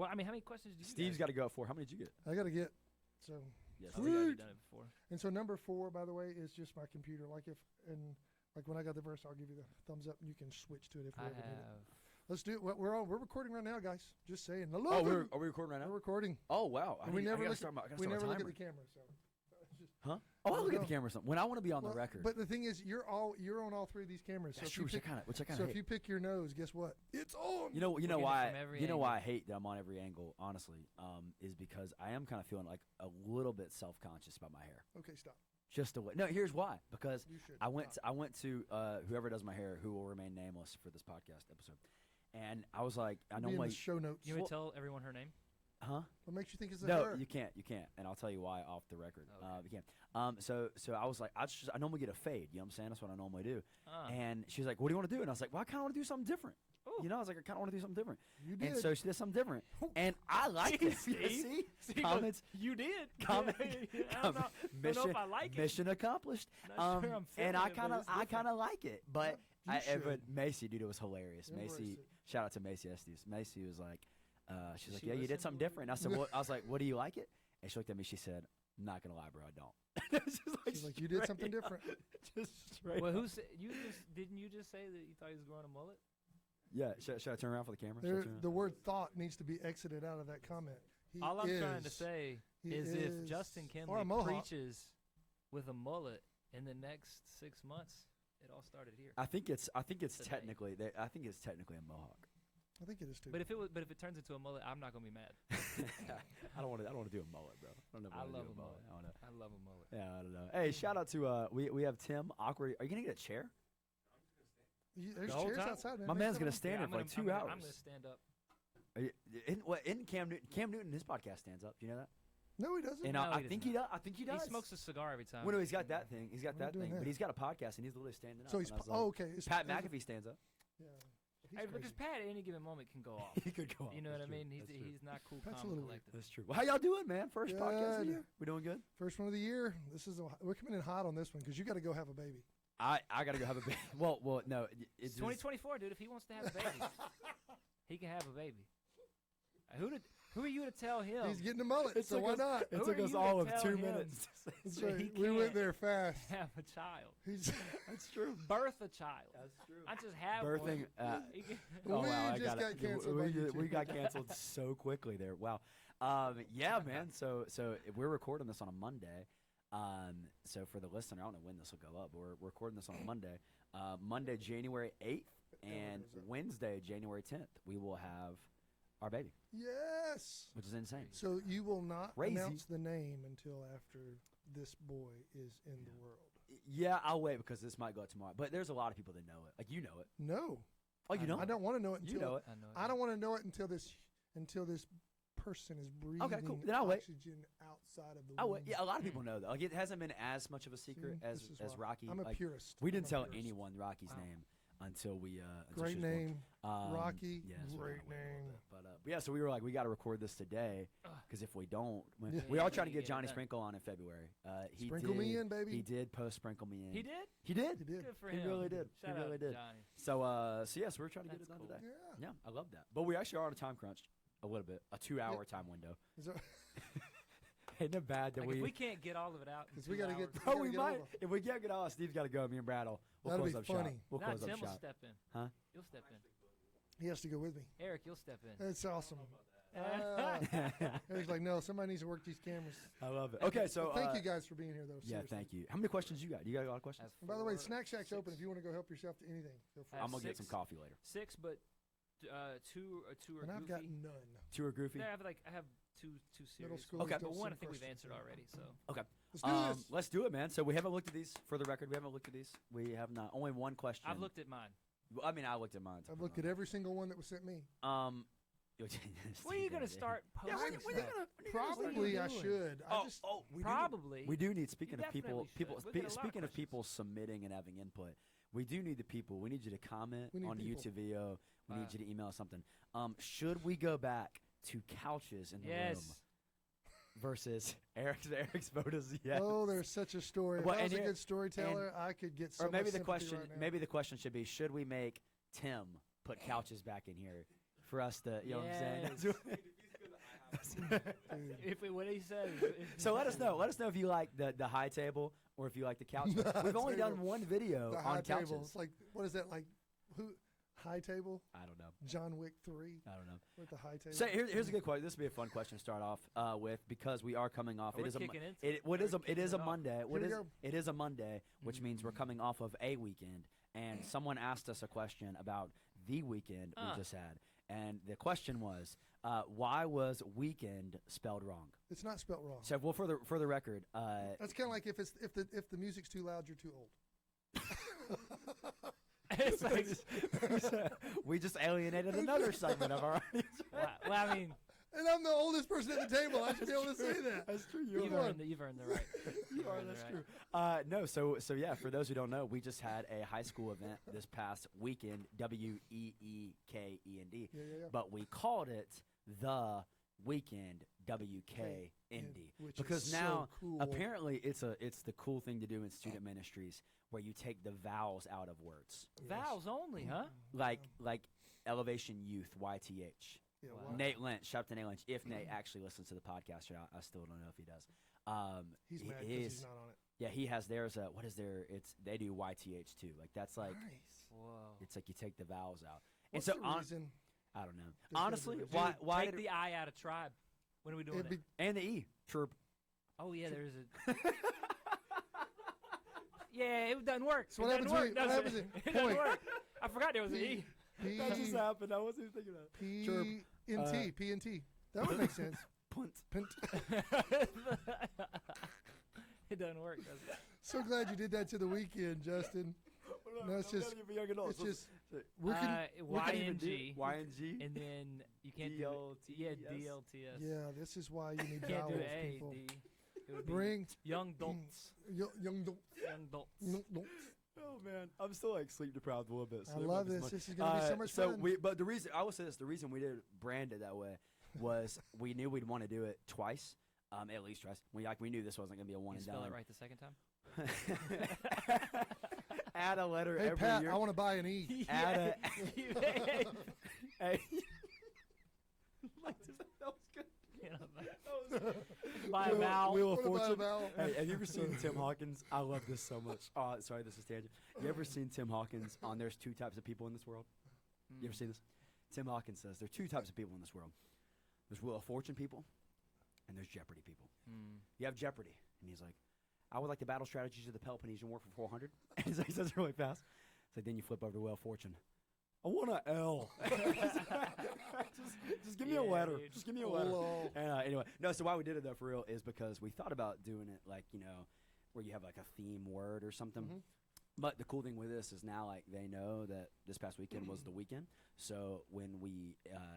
Well, I mean, how many questions do you Steve's got to go at 4. How many did you get? I got to get so. Yes, we've already done it before. And so number 4, by the way, is just my computer. Like when I got the verse, I'll give you the thumbs up, and you can switch to it if we ever need it. Let's do it. We're recording right now, guys. Just saying. Are we recording right now? We're recording. Oh wow! We never look at the camera. So. Huh? Oh, I'll look at the camera when I want to be on the record. But the thing is, you're on all 3 of these cameras. That's so true. Which I kind of hate. If you pick your nose, guess what? It's on. You know why I hate that I'm on every angle. Honestly, is because I am kind of feeling like a little bit self-conscious about my hair. Okay, stop. Just a way. No, here's why. Because I went to whoever does my hair, who will remain nameless for this podcast episode, and I was like, I know in the show notes. You would tell everyone her name. Huh? What makes you think it's her? No, you can't, and I'll tell you why off the record. Okay. You can't. So I was like, I normally get a fade. You know what I'm saying? That's what I normally do. And she's like, what do you want to do? And I was like, well, I kind of want to do something different. Ooh. You know, I was like, I kind of want to do something different. You did. And so she did something different, and I like it. See, comments. You did. Comment. I don't know if I like it. Mission accomplished. Not sure I'm and I feeling it, but kind it's of like it, but but Macy, dude, it was hilarious. Embrace Macy, it. shout out to Macy Estes. Macy was like, she's like, She yeah, you did listened something to different. And I said, I was like, what do you like it? And she looked at me. She said, I'm not gonna lie, bro, I don't. She's like, you did something different. Just straight. Well, up. didn't you just say that you thought he was growing a mullet? Yeah, should I turn around for the camera? The word thought needs to be exited out of that comment. All I'm trying to say is if Justin Kinley preaches with a mullet in the next 6 months, it all started here. I think it's technically a mohawk. I think it is too. But if it turns into a mullet, I'm not gonna be mad. I don't want to do a mullet, bro. I love a mullet. I love a mullet. Yeah, I don't know. Hey, shout out to we have Tim. Awkward. Are you gonna get a chair? There's chairs outside, man. My man's gonna stand there for like 2 hours. I'm gonna stand up. In Cam Newton, his podcast stands up. Do you know that? No, he doesn't. And No, I think he does. I think he does. He smokes a cigar every time. Well, no, he's got that thing. He's got We're that doing thing. that. But he's got a podcast, and he's literally standing up. So he's and I was like, okay. Pat McAfee stands up. Yeah. Hey, because Pat at any given moment can go off. He could go off. You know what I That's mean? true. He's not cool, Pat's a calm, little collected. That's true. Well, how y'all doing, man? First podcast of the Good. year. We doing good? First one of the year. We're coming in hot on this one because you got to go have a baby. I gotta go have a baby. Well, no. It's 2024, dude. If he wants to have a baby, he can have a baby. Who are you to tell him? He's getting a mullet, so why not? It took us all of 2 minutes. That's So right. he We went can't there fast. have a child. That's true. Birth a child. That's true. I just have Birthing. one. He can- Oh, We wow, I just got canceled by YouTube. We got canceled so quickly there. Wow. Yeah, man. So we're recording this on a Monday. So for the listener, I don't know when this will go up, but we're recording this on a Monday. Monday, January 8th, and Wednesday, January 10th, we will have our baby, Yes. which is insane. So you will not Crazy. announce the name until after this boy is in the world. Yeah, I'll wait because this might go out tomorrow. But there's a lot of people that know it. Like, you know it. No. Oh, you know I it? don't want to know it until You know it. I know. I don't want to know it until this person is breathing Then I'll wait. oxygen outside of the Oh, womb. yeah, a lot of people know though. Like, it hasn't been as much of a secret See, as this is why. Rocky. I'm a like, purist. We didn't I'm a tell purist. anyone Rocky's name until we. Until Great she was born. name. Rocky. Yeah, so we're Great gonna wait a little name. bit. But yeah, so we were like, we got to record this today because if we don't, Yeah. we all tried to You get get it Johnny done. Sprinkle on in February. He Sprinkle did, me in, baby. He did post Sprinkle Me In. He did? He did. He did. Good for He him. really did. Shout He really out did. Johnny. So yes, we're trying to get That's it done cool. today. Yeah. Yeah, I love that. But we actually are on a time crunch a little bit, a 2-hour time window. Is that, Isn't it bad that Like, if we can't get all of it out, in 'Cause 2 we gotta hours, get- Bro, gotta we get might. over. If we can't get all, Steve's got to go. Me and Brad will That'll close be up shop. funny. We'll Nah, close Tim up will shop. step in. Huh? You'll step in. he has to go with me. Eric, you'll step in. That's awesome. Eric's like, no, somebody needs to work these cameras. I love it. Okay, so Well, thank you guys for being here, though. Yeah, seriously. thank you. How many questions you got? You got a lot of questions? Have And by the way, 4, Snack Shack's 6. open if you want to go help yourself to anything. Feel free. I have I'm gonna get 6. some coffee later. 6, but two are And I've goofy. got none. 2 are goofy. No, I have two Middle serious. school. Okay. But one I think we've answered already. So Okay. Let's do this. Let's do it, man. So we haven't looked at these. For the record, we haven't looked at these. We have not. Only one question. I've looked at mine. Well, I mean, I looked at mine. I've looked at every single one that was sent me. When When are you gonna start Yeah, posting? when you gonna? Probably I doing? should. I just We Probably. We do need. Speaking of people, definitely should. We'll get a lot of speaking of questions. people submitting and having input, we do need the people. We need you to comment We need on the people. YouTube video. We need you to email us something. Should we go back to couches in the room Yes. versus Eric's vote is yes? Oh, there's such a story. If Well, I was and a here- good storyteller, I could get so Or maybe much the sympathy question, right now. maybe the question should be: should we make Tim put couches back in here for us to? You know what I'm saying? Yes. What he says. So let us know. Let us know if you like the high table or if you like the couch. We've only done one video on couches. Table. It's like, what is that like? Who? High table? I don't know. John Wick 3. I don't know. With the high table. So here's a good question. This will be a fun question to start off with because we are coming off. It is a Monday, which means we're coming off of a weekend. And someone asked us a question about the weekend we just had, and the question was, why was weekend spelled wrong? It's not spelled wrong. So, well, for the record, that's kind of like if the music's too loud, you're too old. It's like we just alienated another segment of our audience. Well, I mean, and I'm the oldest person at the table. I should be able to say that. That's true. You've earned the right. You are. That's true. No. So yeah. For those who don't know, we just had a high school event this past weekend. WEEKEND. Yeah. But we called it the Weekend WKND because now so cool. apparently it's the cool thing to do in student ministries where you take the vowels out of words. Yes. Vowels only, huh? Like Elevation Youth YTH. Yeah, Wow. Nate Lynch, shout out to Nate Lynch. If Nate actually listens to the podcast, I still don't know if he does. He's mad because he's not on it. Yeah, he has theirs. What is their? They do YTH too. Like that's like Nice. Whoa. it's like you take the vowels out. What's and so the reason? I don't know. There's Honestly, no reason. why Take the I out of tribe. When are we doing It'd it? be- and the E chirp. Oh yeah, there's a. Yeah, it doesn't work. So It what doesn't happens work, when- does what it? happens It in- doesn't point. work. I forgot there was an E. That just happened. I wasn't even thinking of that. P and T. That would make sense. Punt. Pint. It doesn't work, does it? So glad you did that to the weekend, Justin. No, it's just we can YNG. YNG. And then you can't do it. Yeah, DLTS. Yeah, this is why you need You can't do vowels, A, people. D. It would be Bring young dolts. young don't. Young dolts. Oh man, I'm still like sleep deprived a little bit. So I there love might be this. some- This is gonna be so much fun. But the reason I will say this, the reason we did brand it that way was we knew we'd want to do it twice, at least twice. We knew this wasn't gonna be a one You and spell done. it right the second time? Add a letter Hey every Pat, year. I want to buy an E. Add a. Hey. That was good. By a vowel. Wheel of What about a Fortune. vowel? Hey, have you ever seen Tim Hawkins? I love this so much. Oh, sorry, this is tangent. You ever seen Tim Hawkins on There's Two Types of People in This World? You ever seen this? Tim Hawkins says there are two types of people in this world. There's Wheel of Fortune people, and there's Jeopardy people. You have Jeopardy, and he's like, I would like the battle strategies of the Peloponnesian War for 400. And so he says it really fast. It's like, then you flip over to Wheel of Fortune. I want an L. just give me a letter. Dude. Just give me a letter. Hello. And anyway, no. So why we did it though for real is because we thought about doing it like where you have like a theme word or something. Mhm. But the cool thing with this is now like they know that this past weekend was the weekend. So when we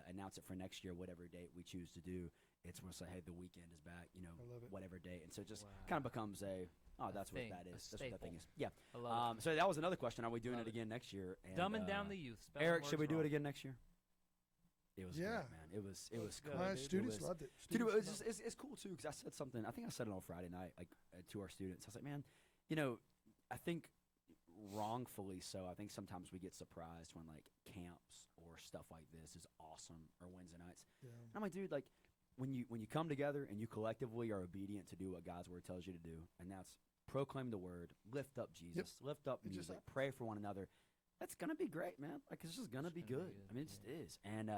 announce it for next year, whatever date we choose to do, it's going to say, hey, the weekend is back. I love it. Whatever date, and so it just Wow. kind of becomes that's thing, what that a is. That's what that thing staple. is. Yeah. I love So that was another question. Are we doing Love it it. again next year? And, Dumbing down the youth. Spelling Eric, should we words do it wrong. again next year? It was Yeah. great, man. It was good. cool. My dude. students It was- loved it. Dude, Students it's, loved just, it's cool too because I said something. I think I said it on Friday night, like to our students. I was like, man, I think wrongfully so. I think sometimes we get surprised when like camps or stuff like this is awesome or Wednesday nights. Yeah. And I'm like, dude, like when you come together and you collectively are obedient to do what God's word tells you to do, and that's proclaim the word, lift up Jesus, lift up It just music, pray for one another. That's gonna be great, man. Like it's just gonna be gonna be good. good, I mean, it just yeah. is, and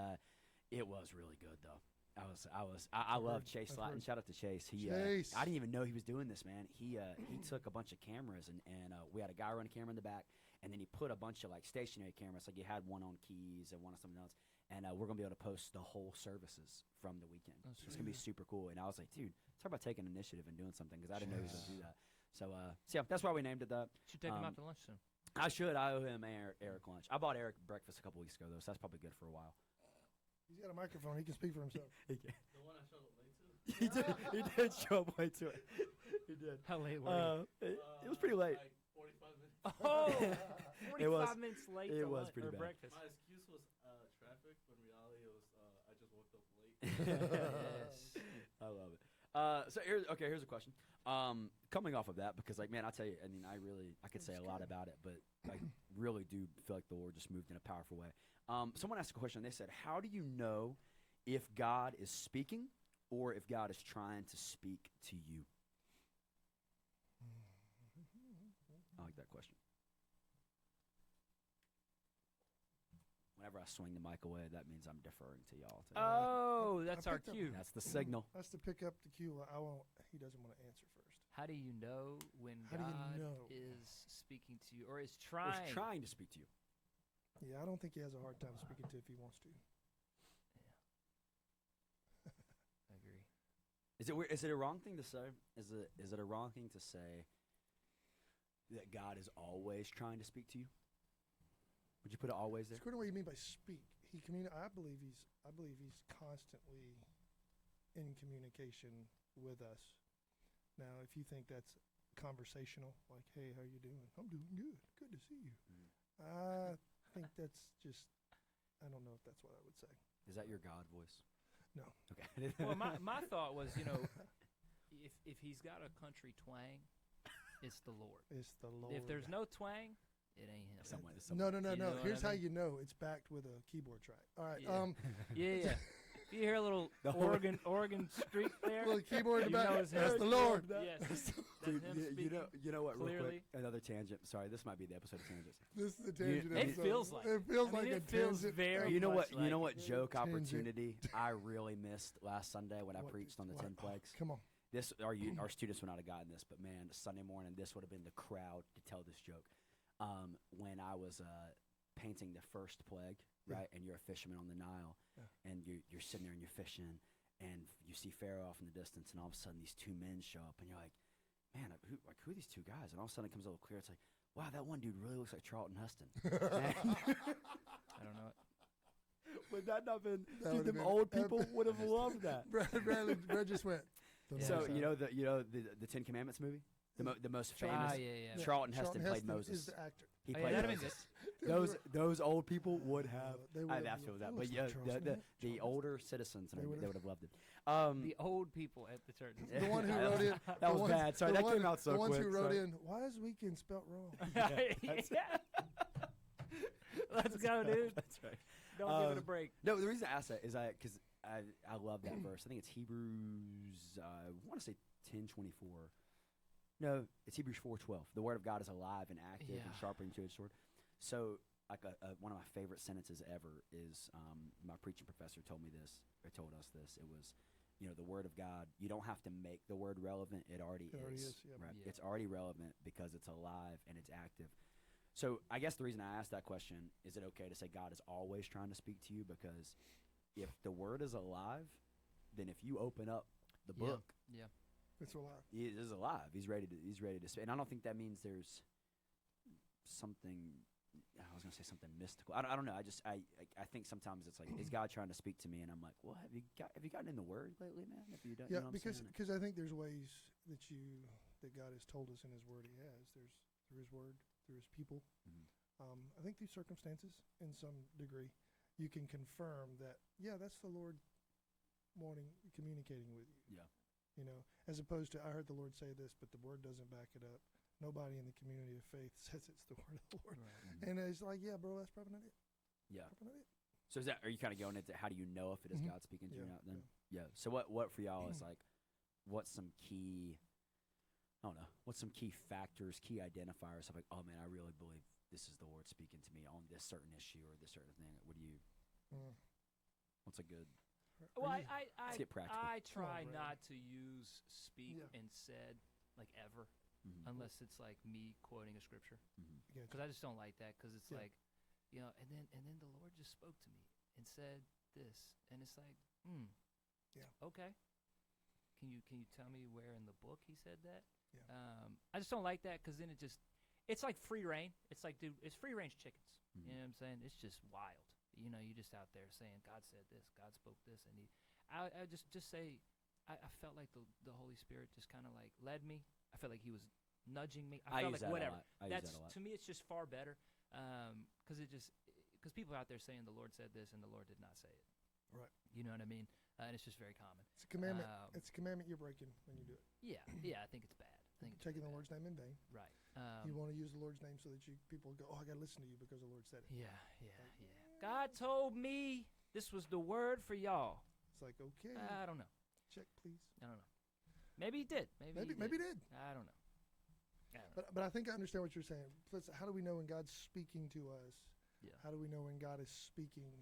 it was really good though. I love Chase I've Slatton. heard. Shout out to Chase. Chase. I didn't even know he was doing this, man. He took a bunch of cameras and we had a guy run a camera in the back, and then he put a bunch of like stationary cameras. Like you had one on keys and one on something else, and we're gonna be able to post the whole services from the weekend. That's It's gonna be super cool. And I was like, dude, talk about taking initiative and doing something because I didn't know he was gonna do that. So yeah, that's why we named it that. Should take him out to lunch soon. I should. I owe him Eric lunch. I bought Eric breakfast a couple weeks ago though, so that's probably good for a while. He's got a microphone. He can speak for himself. He can. The one I showed up late to? He did show up late to it. He did. How late were It was pretty late. Like 45 minutes. you? Oh, 45 It was- minutes late it to was lunch pretty or bad. breakfast. My excuse was traffic, but in reality it was I just woke up late. Yes. I love it. So here's a question. Coming off of that, because like man, I tell you, I mean, I could say a lot about it, but I really do feel like the Lord just moved in a powerful way. Someone asked a question. They said, "How do you know if God is speaking or if God is trying to speak to you? I like that question. Whenever I swing the mic away, that means I'm deferring to y'all. Oh, that's our cue. That's the signal. That's to pick up the cue. He doesn't want to answer first. How do you know when How God do you know? is speaking to you or is Or trying? is trying to speak to you. Yeah, I don't think he has a hard time speaking to if he wants to. I agree. Is it a wrong thing to say? Is it a wrong thing to say that God is always trying to speak to you? Would you put it always there? It's kind of what you mean by speak. I believe he's constantly in communication with us. Now, if you think that's conversational, like, hey, how you doing? I'm doing good. Good to see you. I think that's just, I don't know if that's what I would say. Is that your God voice? No. Okay. Well, my thought was, if he's got a country twang, it's the Lord. It's the Lord. If there's no twang, it ain't him. No. You know Here's what I how mean? you know it's backed with a keyboard track. All right. Yeah. If you hear a little Oregon streak there, Little keyboard in the you back. know it's him. That's the Lord. Yes. That's Dude, him you speaking know what? Real quick, clearly. another tangent. Sorry, this might be the episode of tangents. This is the tangent. It episode. feels like it feels I mean, like it a feels tangent. very You know much what? You know like what joke Tangent. opportunity I really missed last Sunday when I preached on the 10 plagues. Come on. This our students would not have gotten this, but man, Sunday morning this would have been the crowd to tell this joke. When I was painting the first plague, Yeah. right, and you're a fisherman on the Nile, and you're sitting there and you're fishing, and you see Pharaoh off in the distance, and all of a sudden these two men show up, and you're like, man, who are these two guys? And all of a sudden it comes a little clear. It's like, wow, that one dude really looks like Charlton Heston. I don't know. Would that not been? That Dude, would've them been old people epic. would have loved that. Brad just went. "Don't know So what's you up." know the Ten Commandments movie, the most famous. Yeah. Charlton Heston played Heston Moses. is the actor. He Oh, yeah, played that'd have been Moses. good. Those old people would have. They I would've have to with that, loved but it. yeah, Charles the Heston. older citizens and They everything, they would've- would have loved it. The old people at the church. The one who wrote in. That the was ones- bad. Sorry, the that one- came out so The ones quick. who wrote sorry. in, why is weekend spelt wrong? Yeah. Let's go, dude. That's right. Don't give it a break. No, the reason I asked that is because I love that verse. I think it's Hebrews. I want to say 10:24. No, it's Hebrews 4:12. The word of God is alive and active and Yeah. sharper than two-edged sword. So, like one of my favorite sentences ever is my preaching professor told me this. Or told us this. It was, the word of God. You don't have to make the word relevant. It already is. yeah. Right. Yeah. It's already relevant because it's alive and it's active. So I guess the reason I asked that question, is it okay to say God is always trying to speak to you? Because if the word is alive, then if you open up the book, Yeah. It's alive. he is alive. He's ready to speak. And I don't think that means there's something. I was gonna say something mystical. I don't know. I think sometimes it's like, is God trying to speak to me? And I'm like, well, have you gotten in the Word lately, man? Have you done? Yeah, you know what I'm saying? because I think there's ways that God has told us in His Word. He has. There's through His Word, through His people. Mhm. I think through circumstances, in some degree, you can confirm that. Yeah, that's the Lord communicating with you. Yeah. As opposed to, I heard the Lord say this, but the Word doesn't back it up. Nobody in the community of faith says it's the Word of the Lord. Right. And it's like, yeah, bro, that's probably not it. Yeah. Probably not it. So are you kind of going into how do you know if it is Mhm. God speaking to you or Yeah, not? Then So what for y'all is like, what's some key? I don't know. What's some key factors, key identifiers of like, oh man, I really believe this is the Lord speaking to me on this certain issue or this certain thing. What do you? Mm. What's a good? Well, Are you- I get practical. I try Brad. not to use speak Yeah. and said like ever, Mm-hmm. unless it's like me quoting a scripture, Mm-hmm. Yeah, because I just don't like that. Because it's Yeah. like, and then the Lord just spoke to me and said this, and it's like, Yeah. okay. Can you tell me where in the book He said that? Yeah. I just don't like that because then it's like free reign. It's like, dude, it's free range chickens. Mhm. You know what I'm saying? It's just wild. You just out there saying God said this, God spoke this, and I just say, I felt like the Holy Spirit just kind of like led me. I felt like He was nudging me. I felt use like that whatever. a lot. I use That's that a lot. to me, it's just far better because people are out there saying the Lord said this and the Lord did not say it. Right. You know what I mean? And it's just very common. It's a commandment. Um, It's a commandment you're breaking when you do it. Yeah, I think it's bad. I think it's Taking the really Lord's name in vain. bad. Right. You want to use the Lord's name so that people go, oh, I got to listen to you because the Lord said it. Yeah. God told me this was the word for y'all. It's like, okay. I don't know. Check, please. I don't know. Maybe he did. Maybe he did. I don't know. I don't know. But I think I understand what you're saying. How do we know when God's speaking to us? Yeah. How do we know when God is speaking?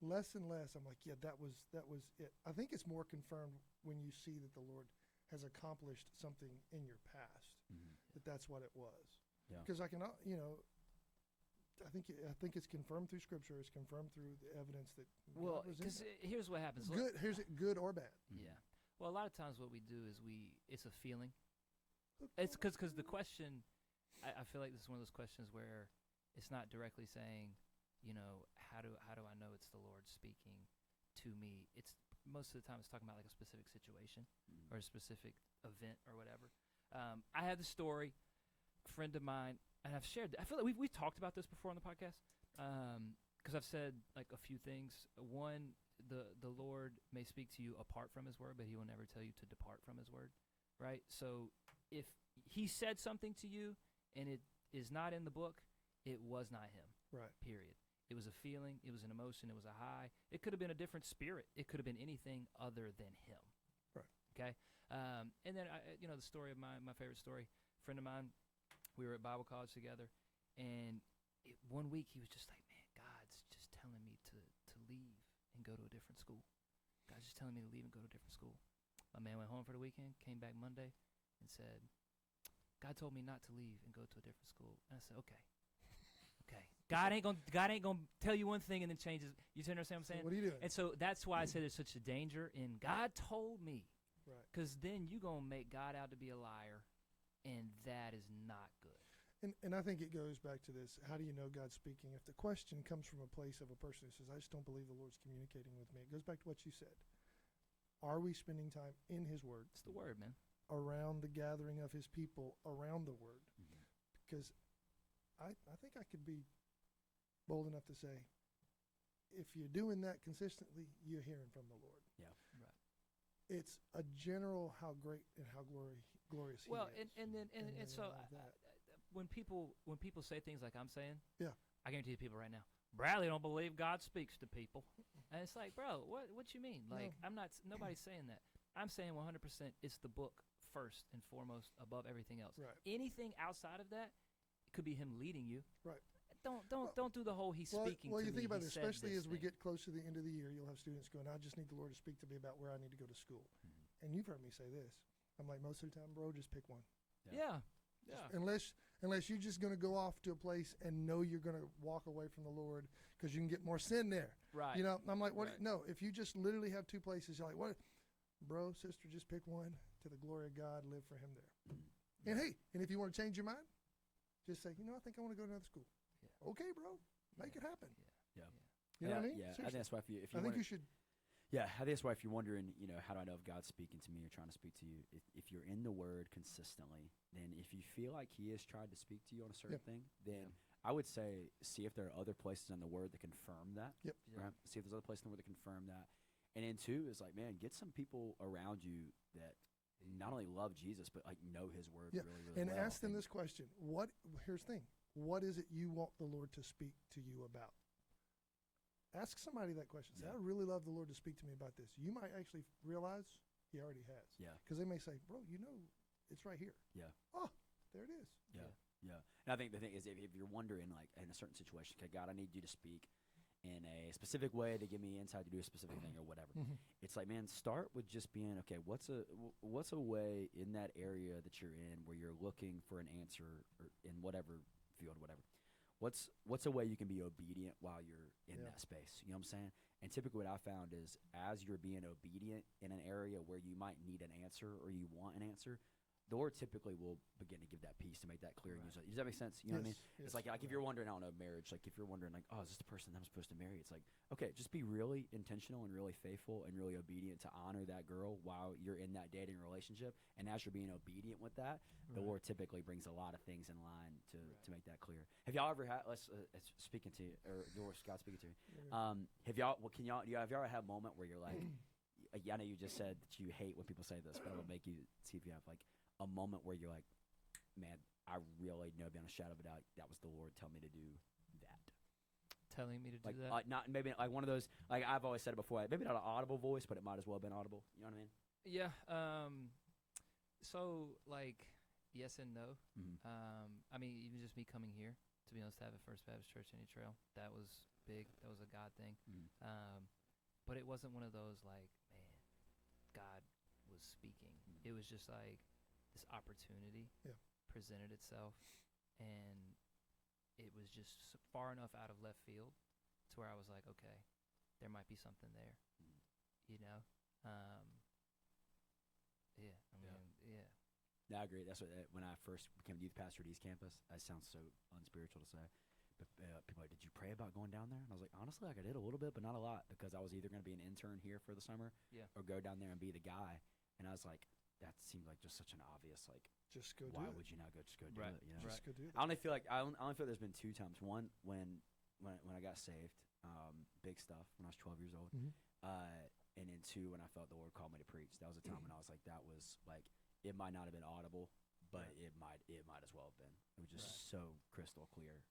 Less and less, I'm like, yeah, that was it. I think it's more confirmed when you see that the Lord has accomplished something in your past. That's what it was. Yeah. Because I think it's confirmed through Scripture. It's confirmed through the evidence that. Well, God was in because it. here's what happens. Good. Here's it, good or bad. Yeah. Well, a lot of times what we do is it's a feeling. It's because the question, I feel like this is one of those questions where it's not directly saying, how do I know it's the Lord speaking to me? It's most of the time it's talking about like a specific situation or a specific event or whatever. I have the story, a friend of mine, and I've shared. I feel like we've talked about this before on the podcast because I've said like a few things. One, the Lord may speak to you apart from His word, but He will never tell you to depart from His word, right? So if He said something to you and it is not in the book, it was not Him. Right. Period. It was a feeling. It was an emotion. It was a high. It could have been a different spirit. It could have been anything other than Him. Right. Okay. And then the story of my favorite story. A friend of mine, we were at Bible college together, and one week he was just like, "Man, God's just telling me to leave and go to a different school. God's just telling me to leave and go to a different school." My man went home for the weekend, came back Monday, and said, "God told me not to leave and go to a different school." And I said, "Okay. God ain't gonna tell you one thing and then change it." You understand what I'm saying? What are you doing? And so that's why I say there's such a danger in God told me. Right. Because then you're going to make God out to be a liar, and that is not good. And I think it goes back to this. How do you know God's speaking? If the question comes from a place of a person who says, I just don't believe the Lord's communicating with me, it goes back to what you said. Are we spending time in His Word? It's the word, man. Around the gathering of His people, around the Word? Because I think I could be bold enough to say, if you're doing that consistently, you're hearing from the Lord. Yeah. Right. It's a general how great and how glorious He is. And so when people say things like I'm saying, yeah, I guarantee you people right now, Bradley don't believe God speaks to people, and it's like, bro, what you mean? Like nobody's saying that. I'm saying 100% it's the book first and foremost above everything else. Right. Anything outside of that, it could be Him leading you. Right. Don't do the whole He's speaking. Well, to you think me, about it, he said especially this as we thing. get close to the end of the year, you'll have students going, I just need the Lord to speak to me about where I need to go to school. And you've heard me say this. I'm like, most of the time, bro, just pick one. Yeah. Unless you're just going to go off to a place and know you're going to walk away from the Lord because you can get more sin there. Right. I'm like, what? Right. No, if you just literally have two places, you're like, what? Bro, sister, just pick one. To the glory of God, live for Him there. And hey, and if you want to change your mind, just say, I think I want to go to another school. Yeah. Okay, bro, make it happen. Yeah. You know what I mean? Yeah. I think that's why if you you should. Yeah, I think that's why if you're wondering, how do I know if God's speaking to me or trying to speak to you? If you're in the Word consistently, then if you feel like He has tried to speak to you on a certain thing, then I would say see if there are other places in the Word that confirm that. Yep. Right? See if there's other places in the Word that confirm that. And then two is like, man, get some people around you that not only love Jesus but like know His Word really, really and well. ask them this question: Here's the thing. What is it you want the Lord to speak to you about? Ask somebody that question. Say, I really love the Lord to speak to me about this. You might actually realize He already has. Yeah. Because they may say, bro, it's right here. Yeah. Oh, there it is. Yeah. And I think the thing is, if you're wondering, like, in a certain situation, okay, God, I need you to speak in a specific way to give me insight to do a specific thing or whatever. It's like, man, start with just being, okay, what's a way in that area that you're in where you're looking for an answer or in whatever field, whatever. What's a way you can be obedient while you're in that space? You know what I'm saying? And typically what I found is as you're being obedient in an area where you might need an answer or you want an answer, the Lord typically will begin to give that peace to make that clear. Right. Does that make sense? You know what I mean? Yes, It's like if you're wondering, I don't know, marriage, like if you're wondering like, oh, is this the person I'm supposed to marry? It's like, okay, just be really intentional and really faithful and really obedient to honor that girl while you're in that dating relationship. And as you're being obedient with that, the Lord typically brings a lot of things in line to make that clear. Have y'all ever had, speaking to you, or God speaking to you, have y'all ever had a moment where you're like, I know you just said that you hate when people say this, but it'll make you see if you have like a moment where you're like, man, I really know beyond a shadow of a doubt that was the Lord telling me to do that. telling me to Like do that. not maybe like one of those, like I've always said it before, maybe not an audible voice, but it might as well have been audible. You know what I mean? Yeah. So like, yes and no. Mm-hmm. I mean, even just me coming here, to be honest, to have a First Baptist Church in Any Trail, that was big. That was a God thing. Mm-hmm. But it wasn't one of those like, man, God was speaking. It was just like this opportunity presented itself, and it was just far enough out of left field to where I was like, okay, there might be something there, you know? Yeah, I mean, yeah. Yeah, I agree. That's what when I first became youth pastor at East Campus. That sounds so unspiritual to say, but people are like, did you pray about going down there? And I was like, honestly, like I did a little bit, but not a lot, because I was either going to be an intern here for the summer, or go down there and be the guy. And I was like, that seemed like just such an obvious like. Just go do Why it. would you not go? Just go do Right. it. You know. Just go do it. I only feel like I only feel there's been 2 times. One when I got saved, big stuff when I was 12 years old, Mhm. and then 2 when I felt the Lord called me to preach. That was a time when I was like, that was like, it might not have been audible, but it might as well have been. It was just so crystal clear.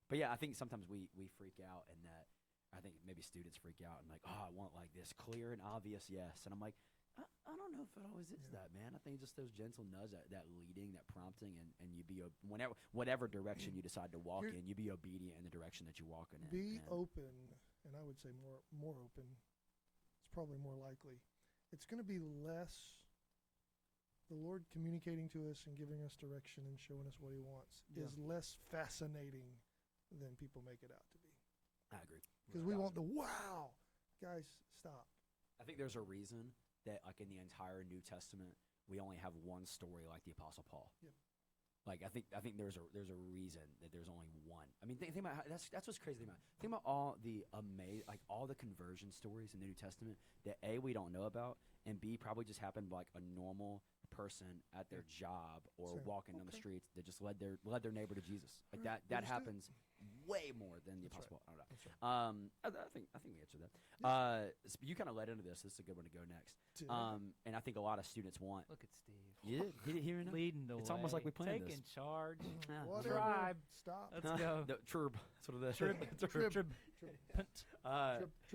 But yeah, I think sometimes we freak out, and that I think maybe students freak out and like, oh, I want like this clear and obvious yes, and I'm like, I don't know if it always is that, man. I think just those gentle nudges, that leading, that prompting, and you be whatever direction you decide to walk in, you be obedient in the direction that you're walking in. Be open, and I would say more open. It's probably more likely. It's going to be less the Lord communicating to us and giving us direction and showing us what He wants is less fascinating than people make it out to be. I agree. Because we want the wow. Guys, stop. I think there's a reason that, like, in the entire New Testament, we only have one story like the Apostle Paul. Yep. Like, I think there's a reason that there's only one. I mean, think about that's what's crazy. Think about all the all the conversion stories in the New Testament that A, we don't know about, and B, probably just happened like a normal person at their job or walking down the streets that just led their neighbor to Jesus. Like that happens way more than the Apostle Paul. I don't know. That's right. I think we answered that. You kind of led into this. This is a good one to go next. And I think a lot of students want. Look at Steve. Yeah, he Leading the way. It's almost like we planned Taking this. charge. Whatever. Tribe. Stop. Let's go. Trib. That's what it is. Trib.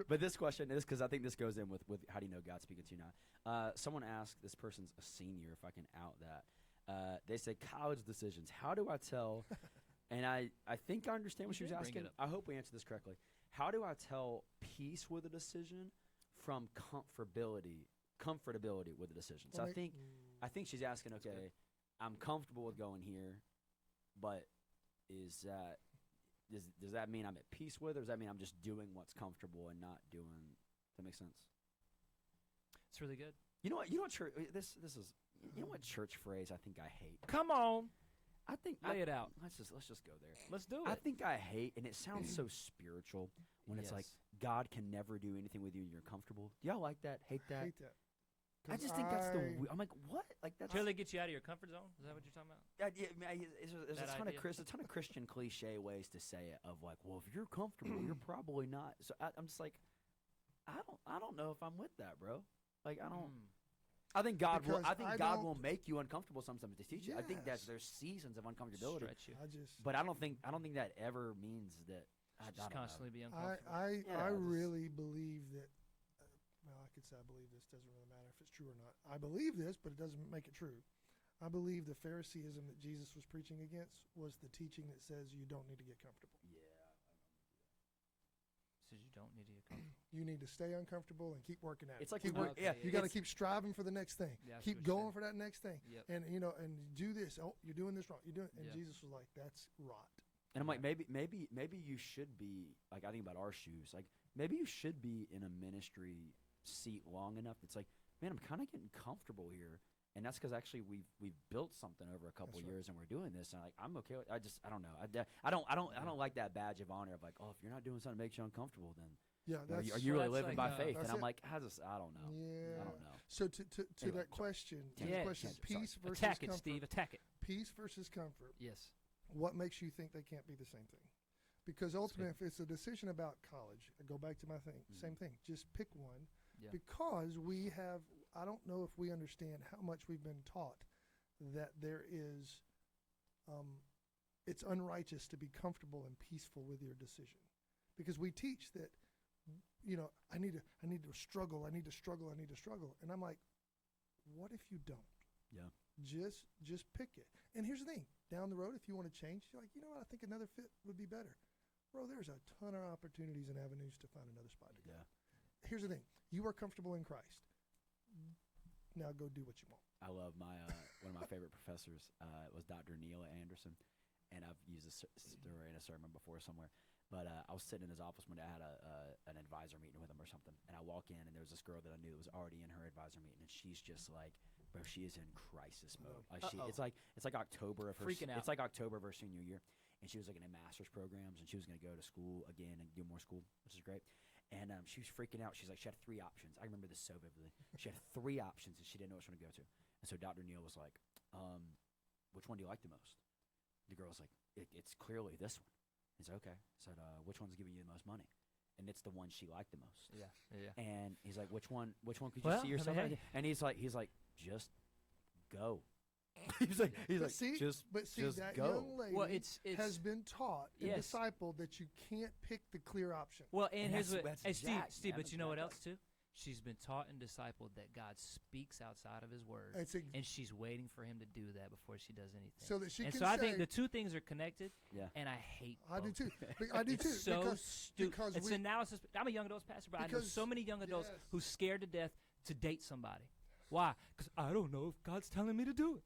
But this question is because I think this goes in with how do you know God's speaking to you now? Someone asked, this person's a senior, if I can out that. They said college decisions. How do I tell? And I think I understand what she was did bring asking. it up. I hope we answered this correctly. How do I tell peace with a decision from comfortability with a decision? So I think she's asking, okay, I'm comfortable with going here, but does that mean I'm at peace with it, or does that mean I'm just doing what's comfortable and not doing? Does that make sense? It's really good. You know what church? This is. You know what church phrase I think I hate? Come on. I think Lay it out. Let's just go there. Let's do it. I think I hate, and it sounds so spiritual when it's like God can never do anything with you and you're comfortable. Do y'all like that? Hate that? I hate that. I just think that's I'm like, what? Like that's really get you out of your comfort zone? Is that what you're talking about? There's That idea? there's a ton of Christian cliche ways to say it. Of like, well, if you're comfortable, you're probably not. So I'm just like, I don't know if I'm with that, bro. Like I don't. I think God will. I think God will make you uncomfortable sometimes to teach you. I think Yes. there's seasons of uncomfortability. Stretch you. But I don't think that ever means that. I Just don't constantly know. be uncomfortable. I really believe that. Well, I could say I believe this. Doesn't really matter if it's true or not. I believe this, but it doesn't make it true. I believe the Phariseeism that Jesus was preaching against was the teaching that says you don't need to get comfortable. Yeah. Says you don't need to get comfortable. You need to stay uncomfortable and keep working at it. It's like keep when work, we're- You got to keep striving for the next thing. Yeah, I see keep what you're going saying. for that next thing. Yep. And and do this. Oh, you're doing this wrong. You're doing. And Yeah. Jesus was like, "That's rot." And I'm like, maybe you should be like, I think about our shoes. Like maybe you should be in a ministry seat long enough. It's like, man, I'm kind of getting comfortable here, and that's because actually we've built something over a couple That's right. years, and we're doing this. And like, I'm okay. I don't know. I don't like that badge of honor of like, oh, if you're not doing something that makes you uncomfortable, then Yeah, are that's. you really that's living like, by faith? that's And I'm it. like, I don't know. Yeah. I don't know. So to Anyway, that question, Yeah. question, Sorry. peace versus Attack it, comfort. Steve. Attack it. Peace versus comfort. Yes. What makes you think they can't be the same thing? Because ultimately, if it's a decision about college, I go back to my thing. Same thing. Just pick one. Yeah. Because we have, I don't know if we understand how much we've been taught that there is, it's unrighteous to be comfortable and peaceful with your decision. because we teach that, I need to struggle, and I'm like, what if you don't? Yeah. Just pick it. And here's the thing: down the road, if you want to change, you're like, you know what? I think another fit would be better. Bro, there's a ton of opportunities and avenues to find another spot to go. Yeah. Here's the thing: you are comfortable in Christ. Now go do what you want. I love my one of my favorite professors was Dr. Neil Anderson, and I've used this story in a sermon before somewhere. But I was sitting in his office one day. I had an advisor meeting with him or something, and I walk in, and there was this girl that I knew that was already in her advisor meeting, and she's just like, bro, she is in crisis mode. Like it's like October of her Freaking out. It's like October of her senior year, and she was like in master's programs, and she was going to go to school again and do more school, which is great. And she was freaking out. She's like, she had 3 options. I remember this so vividly. She had 3 options, and she didn't know which one to go to. And so Dr. Neal was like, which one do you like the most? The girl was like, it's clearly this one. He said, okay. Said, which one's giving you the most money? And it's the one she liked the most. Yeah. And he's like, which one could you Well, see yourself I mean, in? And he's like, just go. he's like, just that go. young lady Well, it's has been taught and Yes. discipled that you can't pick the clear option. Well, and here's that's- what, that's hey, Steve, exact, Steve, man. but you know what That's else too? She's been taught and discipled that God speaks outside of His Word, It's and she's waiting for Him to do that before she does anything. so that she and can so say, I think the two things are connected, Yeah. and I hate. I do both. too. I do too. It's so because stupid. because It's we- analysis. I'm a young adults pastor, but I know Because- so many young adults yes. who's scared to death to date somebody. Why? Because I don't know if God's telling me to do it.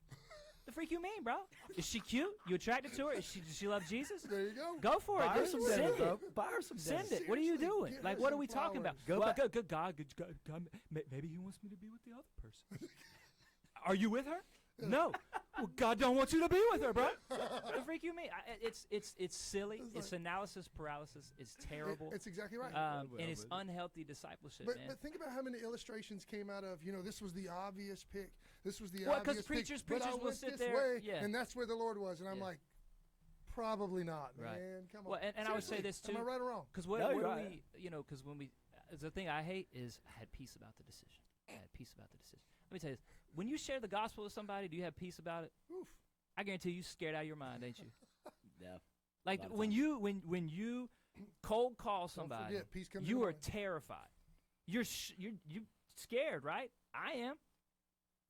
The freak you mean, bro? Is she cute? You attracted to her? Does she love Jesus? there you go. Go for Buy it, her dude. some Send dinner, it. bro. Buy her some dinner. Send it. What are you Seriously, doing? get Like, her what are some we talking about? Go well, back. good God, maybe He wants me to be with the other person. Are you with her? No. Well, God don't want you to be with her, bro. The freak you mean? It's silly. It's It's analysis paralysis. It's terrible. It's exactly right. And it's unhealthy discipleship, But man. think about how many illustrations came out of, this was the obvious pick. This was the Well, 'cause obvious pick. preachers but I will went sit this there, way, yeah. and that's where the Lord was. And I'm Yeah. like, probably not, Right. man. Come on. Well, and I would say Seriously, this too. Am I right or wrong? Because what, No, what you're do right. we, because when we, the thing I hate is I had peace about the decision. I had peace about the decision. Let me tell you this. When you share the gospel with somebody, do you have peace about it? Oof. I guarantee you scared out of your mind, ain't you? Yeah. Like lot of when times. you cold call Don't somebody, forget, peace comes in you the are morning. terrified. You're scared, right? I am.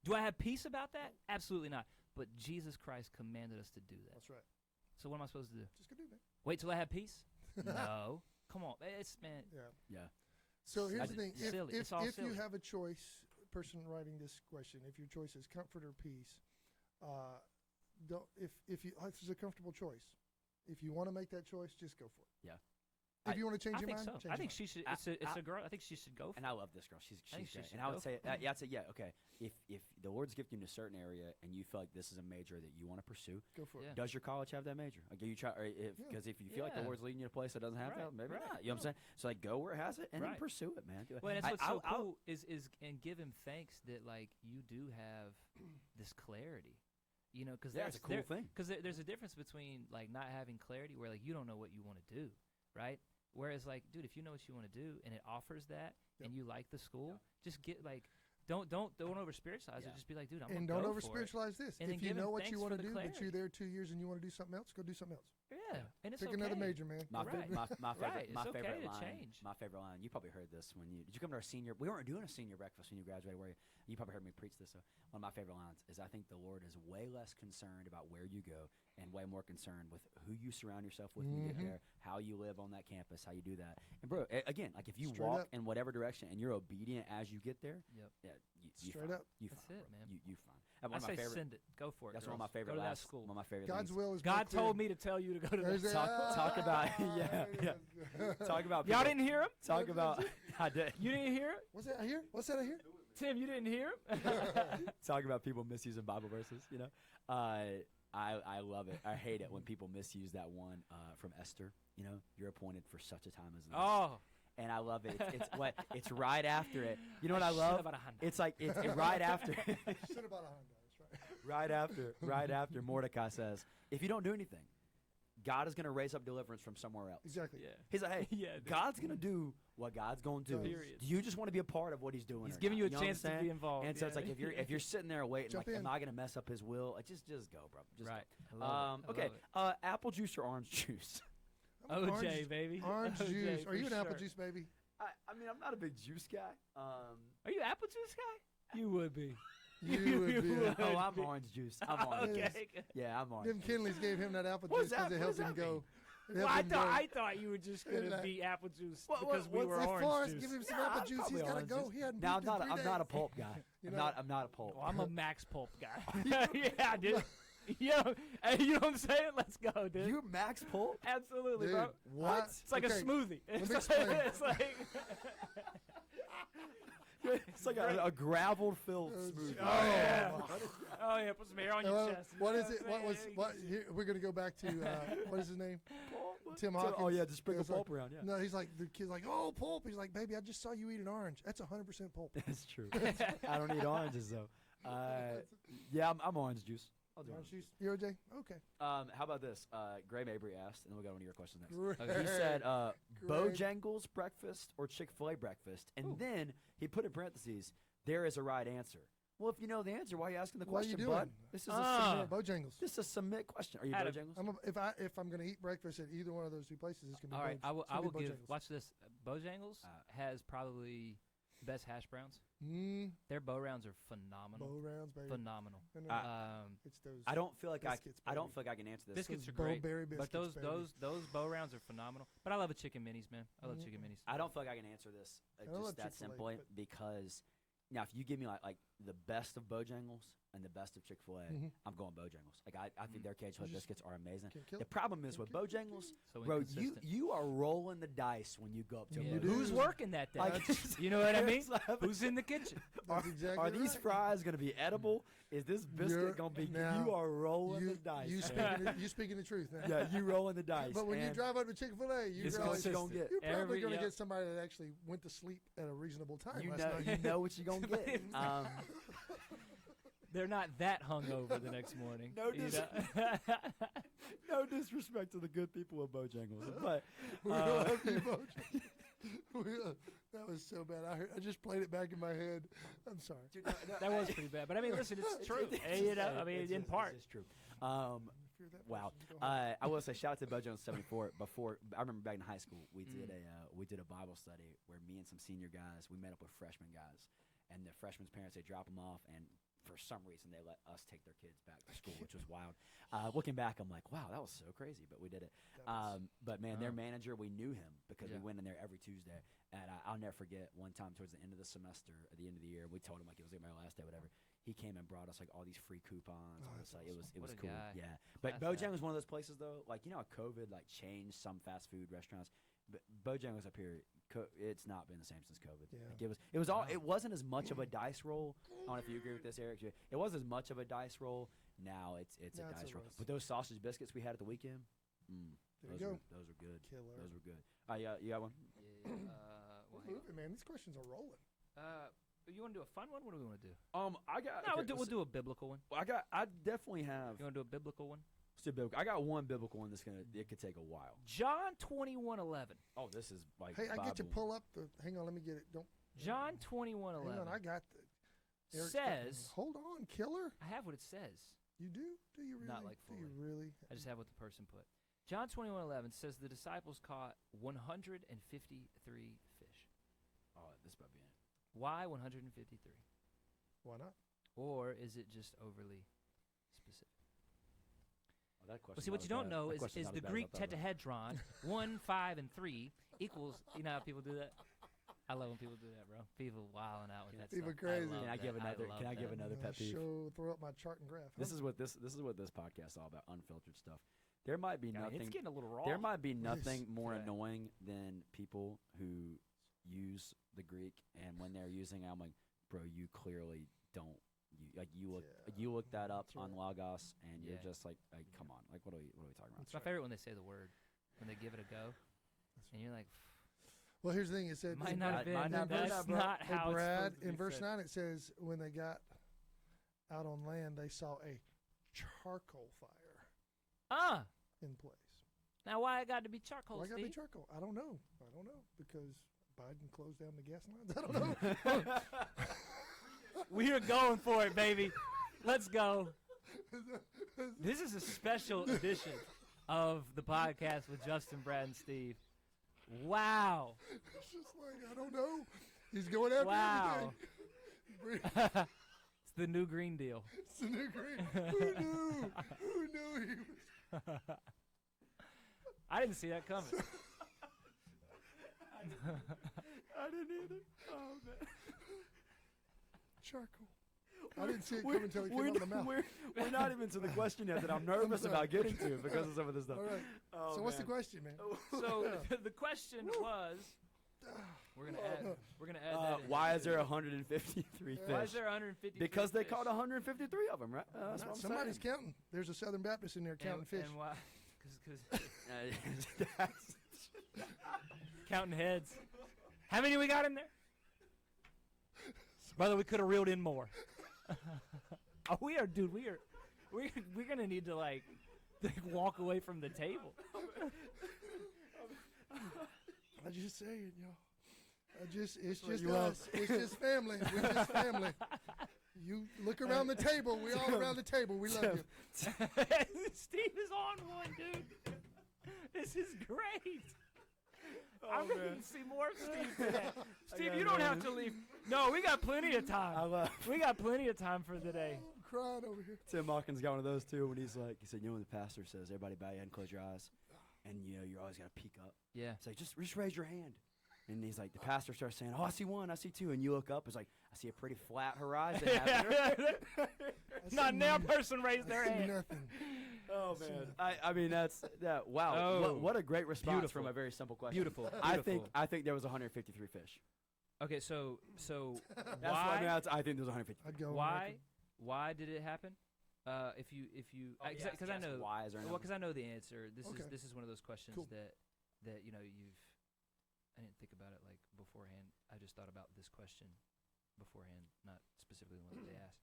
Do I have peace about that? Absolutely not. But Jesus Christ commanded us to do that. That's right. So what am I supposed to do? Just go do, man. Wait till I have peace? No. Come on. It's man. Yeah. Yeah. So here's That's the thing: silly. It's all if you silly. have a choice, person writing this question, if your choice is comfort or peace, don't. If it's a comfortable choice, if you want to make that choice, just go for it. Yeah. If you want to change I your think mind, so. change I your think mind. she should. I- It's I- a girl. I think she should go for And it. I love this girl. She's think she great. should And I would go say, for it. yeah, I'd say, yeah, okay. If the Lord's gifted you in a certain area and you feel like this is a major that you want to pursue, Go for Yeah. it. does your college have that major? Like, you try, because if you feel like the Yeah. Lord's leading you to a place that doesn't have Right, that, maybe right. not. You know what I'm saying? So like, go where it has it and then Right. pursue it, man. Do it. Well, and that's what's so I'll- cool is and give him thanks that like you do have this clarity, because Yeah, it's a cool thing. Because there's a difference between like not having clarity where like you don't know what you want to do, right? Whereas like, dude, if you know what you want to do and it offers that and you like the school, just get like, don't over spiritualize Yeah. it. Just be like, dude, I'm And gonna don't go over for it. spiritualize this. And then If you give him know what thanks you for want to the do, but clarity. you're there 2 years and you want to do something else, go do something else. Yeah, and it's Pick okay. another major, man. My, Go fa- do- my favorite, Right, my it's okay favorite to line. change. My favorite line. You probably heard this when did you come to our senior? We weren't doing a senior breakfast when you graduated, were you? You probably heard me preach this. So one of my favorite lines is, I think the Lord is way less concerned about where you go and way more concerned with who you surround yourself with when you get Mhm. there, how you live on that campus, how you do that. And bro, again, like if you Straight walk up. in whatever direction and you're obedient as you get there, Yep. yeah, you Straight fine. up. You That's fine, it, bro. man. You fine. I One of my say favorite. send it. Go for it. That's girls. one of my favorite. Go to that last, school. One of my favorite. God's things. will is God more clear. told me to tell you to go to There's that. that. Talk about yeah, yeah. Talk about Y'all people- didn't hear him? Talk about I did. You didn't hear it? What's that I hear? What's that I hear? Tim, you didn't hear him? Talk about people misusing Bible verses. I love it. I hate it when people misuse that one from Esther. You're appointed for such a time as this. Oh. And I love it. It's right after it. You know what I Should love? have bought a Honda. It's like it's right after. Should have bought a Honda. That's right. right after Mordecai says, if you don't do anything, God is going to raise up deliverance from somewhere else. Exactly. Yeah. He's like, hey, Yeah, dude. God's going to do what God's going to do. Period. Do you just want to be a part of what he's doing? He's or giving not? you a know what I'm chance to saying? be involved. And so it's yeah. like if you're sitting there waiting, Jump like, in. am I going to mess up his will? Like, just go, bro. Just right. Go. I love it. I Okay. love it. Apple juice or orange juice? OJ, Orange- baby. Orange OJ juice. Are for you an apple sure. juice baby? I mean, I'm not a big juice guy. Are you apple juice guy? You would be. You would be. would. Oh, I'm orange juice. I'm orange. Yes. Okay. good. Yeah, I'm orange. Them Kinleys gave him that apple What juice is that? because it What helped does him that go. mean? It Well, helped him go. I thought you were just gonna Like- be apple juice What- because we what's- were If orange Forrest juice. give him some Yeah, apple I'm juice, probably he's got to orange go. juice. He hadn't No, I'm beeped in not. 3 I'm not a days. pulp guy. You I'm know? not. I'm not a pulp. Oh, I'm a Max Pulp guy. Yeah, dude. Yo, hey, you know what I'm saying? Let's go, dude. You're Max Pulp? Absolutely, Dude, bro. what? It's like Okay, a smoothie. It's me like, explain. it's like It's like a gravel-filled Uh, smoothie. oh, yeah. what is- oh yeah, put some hair on your chest. What You is know it? I'm What was saying? what? Here, we're gonna go back to what is his name? Tim Oh Hawkins. yeah, just sprinkle It's like- pulp around. Yeah, No, he's like the kid's like, oh, pulp. He's like, baby, I just saw you eat an orange. That's 100% pulp. that's true. I don't eat oranges though. Yeah, I'm orange juice. I'll do Orange orange. juice. You OJ? Okay. How about this? Gray Mabry asked, and then we'll go on to your questions next. Great. He said, Great. Bojangles breakfast or Chick-Fil-A breakfast, and Ooh. then he put in parentheses, there is a right answer. Well, if you know the answer, why are you asking the Why you question, doing? bud? This is Ah. a submit. Bojangles. This is a submit question. Are you Adam, Bojangles? If I'm gonna eat breakfast at either one of those two places, it's gonna be. All right, I will. it's gonna be give. Bojangles. Watch this. Bojangles has probably the best hash browns. Their bow rounds are phenomenal. Bow rounds, baby. Phenomenal. And it's those. I don't feel like biscuits, I don't baby. feel like I can answer this. Biscuits those are great, Bowberry biscuits, but those baby. those bow rounds are phenomenal. But I love a chicken minis, man. I love Mhm. chicken minis. I don't feel like I can answer this I love just that Chick-fil-A, simply but- because now if you give me like the best of Bojangles and the best of Chick-fil-A, Mhm. I'm going Bojangles. Like I think Mhm. their cage just biscuits are amazing. Can't kill The it. problem is with Can't kill it. Bojangles, So bro, inconsistent. you are rolling the dice when you go up to a Yeah. You Bojangles. do. Who's working that day? Like, You know what I mean? it's like- Who's in the kitchen? That's exactly Are these right. fries gonna be edible? Is this biscuit You're- gonna be? now, You are rolling the You, dice. you man. speaking the truth now. Yeah, you rolling the dice. But when you and drive up to Chick-fil-A, you this is realize what you gonna get. you're probably Every- going to yep. get somebody that actually went to sleep at a reasonable time You last know, night. you know what you gonna get. They're not that hungover the next morning. No you dis- know? No disrespect to the good people of Bojangles, but We love you, Bojangles. That was so bad. I just played it back in my head. I'm sorry. That was pretty bad. But I mean, listen, it's true. You know, I mean, in part. it's true. If you're that Wow. person, go home. I will say shout out to Bojangles 74. Before I remember back in high school, we did a Bible study where me and some senior guys we met up with freshman guys, and the freshmen's parents they drop them off, and for some reason they let us take their kids back to school, which was wild. Looking back, I'm like, wow, that was so crazy, but we did it. That was- But man, their Oh. manager, we knew him because Yeah. we went in there every Tuesday, and I'll never forget one time towards the end of the semester, at the end of the year, we told him like it was like my last day, whatever. He came and brought us like all these free coupons. Oh, and that's it's like it was What a cool. guy. Yeah, but That's Bojangles was one of those places though. Like you know how COVID like changed some fast food restaurants. But Bojangles up here, it's not been the same since COVID. Yeah. Like, it was all. Wow. It wasn't as much of a dice roll. I don't know if you agree with this, Eric. It wasn't as much of a dice roll. Now it's Now a it's a dice roll. roast. But those sausage biscuits we had at the weekend, There you go. those were good. Killer. Those were good. Yeah, you got one. Yeah, well, hang Moving, man. These questions are rolling. on. You want to do a fun one? What do we want to do? I got. No, okay, we'll do a biblical one. I definitely have. You want to do a biblical one? Let's do biblical. I got one biblical one that's gonna. It could take a while. John 21:11. Oh, this is like. Hey, I get you Bible. pull up the. Hang on, let me get it. Don't. John Hang 21:11 on, I got the. Eric's says. hold on, killer. I have what it says. You do? Do you really? Not like Do you fully. really? I just have what the person put. John 21:11 says the disciples caught 153 fish. Oh, this might be it. Why 153? Why not? Or is it just overly specific? Well, that Well, see, what you don't know is the the Greek tetrahedron, 1, 5, and 3 equals, you know how people do that? I love when people do that, bro. People wilding out with that People stuff. crazy. love Can I give that. another? love Can I give that. another pet peeve? Throw up my chart and graph. This is what this podcast is all about. Unfiltered stuff. There might be I mean, nothing. it's getting a little raw. There might be It is. nothing more Yeah. annoying than people who use the Greek, and when they're using, it, I'm like, bro, you clearly don't. You look that up that's on right. Logos, and you're Yeah. just like, come on, like what are we talking about? It's my favorite when they say the word, when they give it a go, and you're like, Well, here's the thing. It said. might in not ver- have been. might not been That's that, bro. not Hey, how Brad, it's supposed to be in verse said. 9 it says when they got out on land, they saw a charcoal fire in place. Now why it got to be charcoal, Why got to be Steve? charcoal? I don't know. Because Biden closed down the gas lines. I don't know. We're going for it, baby. Let's go. This is a special edition. of the podcast with Justin, Brad, and Steve. Wow. It's just like, I don't know. He's going after Wow. everything. It's the new Green Deal. It's the new green. Who knew? Who knew he was? I didn't see that coming. I didn't either. Oh man. Charcoal. I didn't see it coming until it came out of the mouth. We're not even to the question yet that I'm nervous sorry. about getting to because of some of this stuff. All right. Oh, So what's the man. question, man? So the question was, we're gonna add that. in. Why is there 153 fish? Why is there 150? Because they caught 153 of them, right? That's what I'm Somebody's saying. counting. There's a Southern Baptist in there counting fish. And why? Because That's- counting heads. How many we got in there? Brother, we could have reeled in more. Oh, we're gonna need to like walk away from the table. I just saying, y'all. It's just you up? us. It's just family. We're just family. You look around the table. We all around the table. We love you. Steve is on one, dude. This is great. I'm going to see more of Steve today. Steve, you don't have to leave. No, we got plenty of time. We got plenty of time for the day. I'm crying over here. Tim Hawkins got one of those too when he said, you know when the pastor says, everybody bow your head and close your eyes, and you know you're always got to peek up. Yeah. It's like, just raise your hand. And he's like, the pastor starts saying, oh, I see one, I see two. And you look up, it's like, I see a pretty flat horizon happening. Not now person raised their hand. Nothing. Oh, man. I mean, wow. Oh, what a great response beautiful. from a very simple question. Beautiful. I think there was 153 fish. Okay, so That's why? I think there was 150. I'd go. Why did it happen? If you because I know why is there well because I know the answer. Okay. This is one of those questions Cool. that you know I didn't think about it like beforehand. I just thought about this question beforehand, not specifically the one that they asked.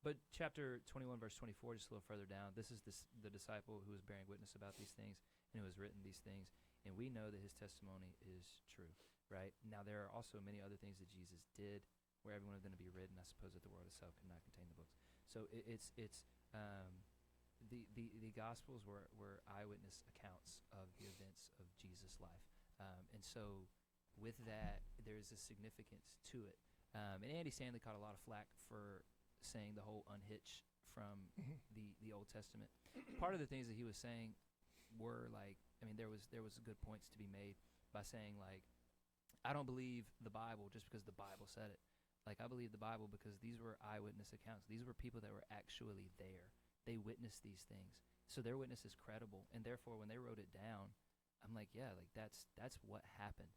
But chapter 21, verse 24, just a little further down. This is the disciple who was bearing witness about these things and who has written these things, and we know that his testimony is true. Right now, there are also many other things that Jesus did, where everyone of them to be written. I suppose that the world itself could not contain the books. So it's the Gospels were eyewitness accounts of the events of Jesus' life. And so with that, there's a significance to it. And Andy Stanley caught a lot of flack for saying the whole unhitch from the Old Testament. Part of the things that he was saying were like, I mean, there was good points to be made by saying like, I don't believe the Bible just because the Bible said it. Like, I believe the Bible because these were eyewitness accounts. These were people that were actually there. They witnessed these things. So their witness is credible. And therefore, when they wrote it down, I'm like, yeah, like that's what happened.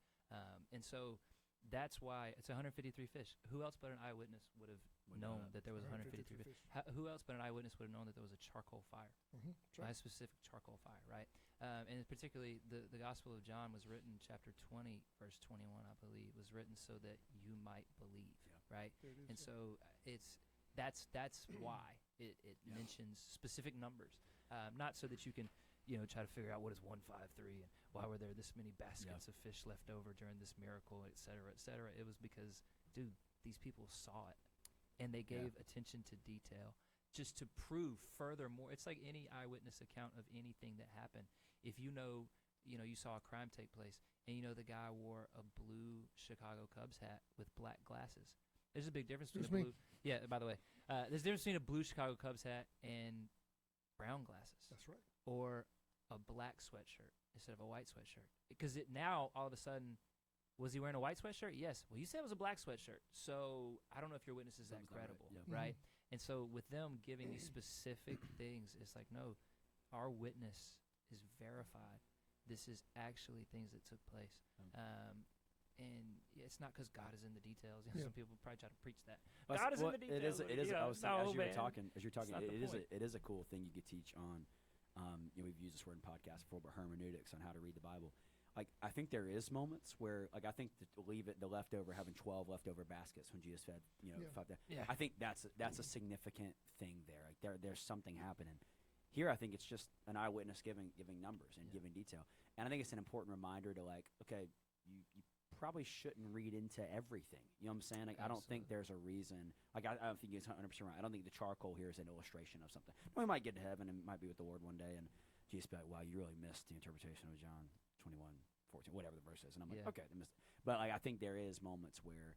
And so that's why it's 153 fish. Who else but an eyewitness would have known that there was 153 fish? Who else but an eyewitness would have known that there was a charcoal fire? A specific charcoal fire, right? And particularly the Gospel of John was written, chapter 20, verse 21, I believe, was written so that you might believe, right? And so that's why it mentions specific numbers, not so that you can try to figure out what is 153 and why were there this many baskets of fish left over during this miracle, et cetera, et cetera. It was because, dude, these people saw it and they gave attention to detail just to prove furthermore. It's like any eyewitness account of anything that happened. If you saw a crime take place and the guy wore a blue Chicago Cubs hat with black glasses. There's a big difference between a blue. Yeah, by the way, there's a difference between a blue Chicago Cubs hat and brown glasses. That's right. Or a black sweatshirt instead of a white sweatshirt. Because now, all of a sudden, was he wearing a white sweatshirt? Yes. Well, you said it was a black sweatshirt. So I don't know if your witness is that credible, right? And so with them giving these specific things, it's like, no, our witness is verified. This is actually things that took place. And it's not because God is in the details. Some people probably try to preach that. God is in the details. It is. I was thinking, as you're talking, it is a cool thing you could teach on. We've used this word in podcasts before, but hermeneutics on how to read the Bible. Like, I think there is moments where, like, I think the leftover, having 12 leftover baskets when Jesus fed, 5,000. Yeah. I think that's a significant thing there. Like, there's something happening. Here, I think it's just an eyewitness giving numbers and giving detail. And I think it's an important reminder to, like, okay, you probably shouldn't read into everything. You know what I'm saying? Like, I don't think there's a reason. Like, I don't think it's 100% right. I don't think the charcoal here is an illustration of something. We might get to heaven and might be with the Lord one day, and you just be like, wow, you really missed the interpretation of John 21:14, whatever the verse is. And I'm like, Yeah. okay, I missed it. But like, I think there is moments where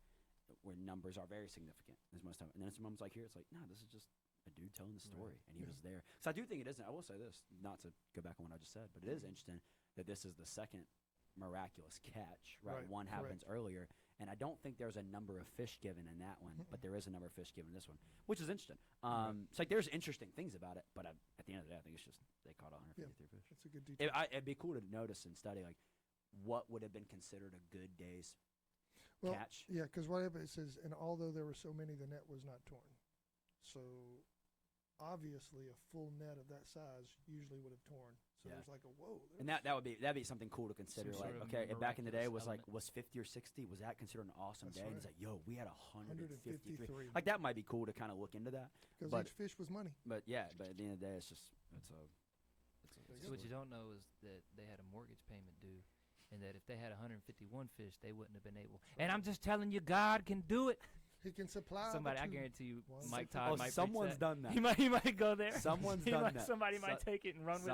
numbers are very significant. There's most time, and then it's moments like here, it's like, no, this is just a dude telling the story, and he was there. So I do think it is. I will say this, not to go back on what I just said, but it is interesting that this is the second miraculous catch. Right, Right, one happens correct. earlier, and I don't think there's a number of fish given in that one, but there is a number of fish given in this one, which is interesting. It's like there's interesting things about it, but at the end of the day, I think it's just they caught 153 fish. That's a good detail. It'd be cool to notice and study like what would have been considered a good day's Well, catch. Yeah, because whatever it says, and although there were so many, the net was not torn. So obviously, a full net of that size usually would have torn. So Yeah. there's like a whoa. And that'd be something cool to consider. Some Like, sort of okay, and back in the day miraculous was like element. was 50 or 60? Was that considered an awesome That's day? And it's right. like, yo, we had 153. 153. Like that might be cool to kind of look into that. Because but- each fish was money. But yeah, but at the end of the day, it's a So what you don't know is that they had a mortgage payment due, and that if they had 151 fish, they wouldn't have been able. And I'm just telling you, God can do it. He can supply. Somebody, the I two. guarantee you, One Mike second. Todd Oh, might. someone's preach that. done that. He might go there. Someone's He done might- that. Somebody might So- take it and run with it.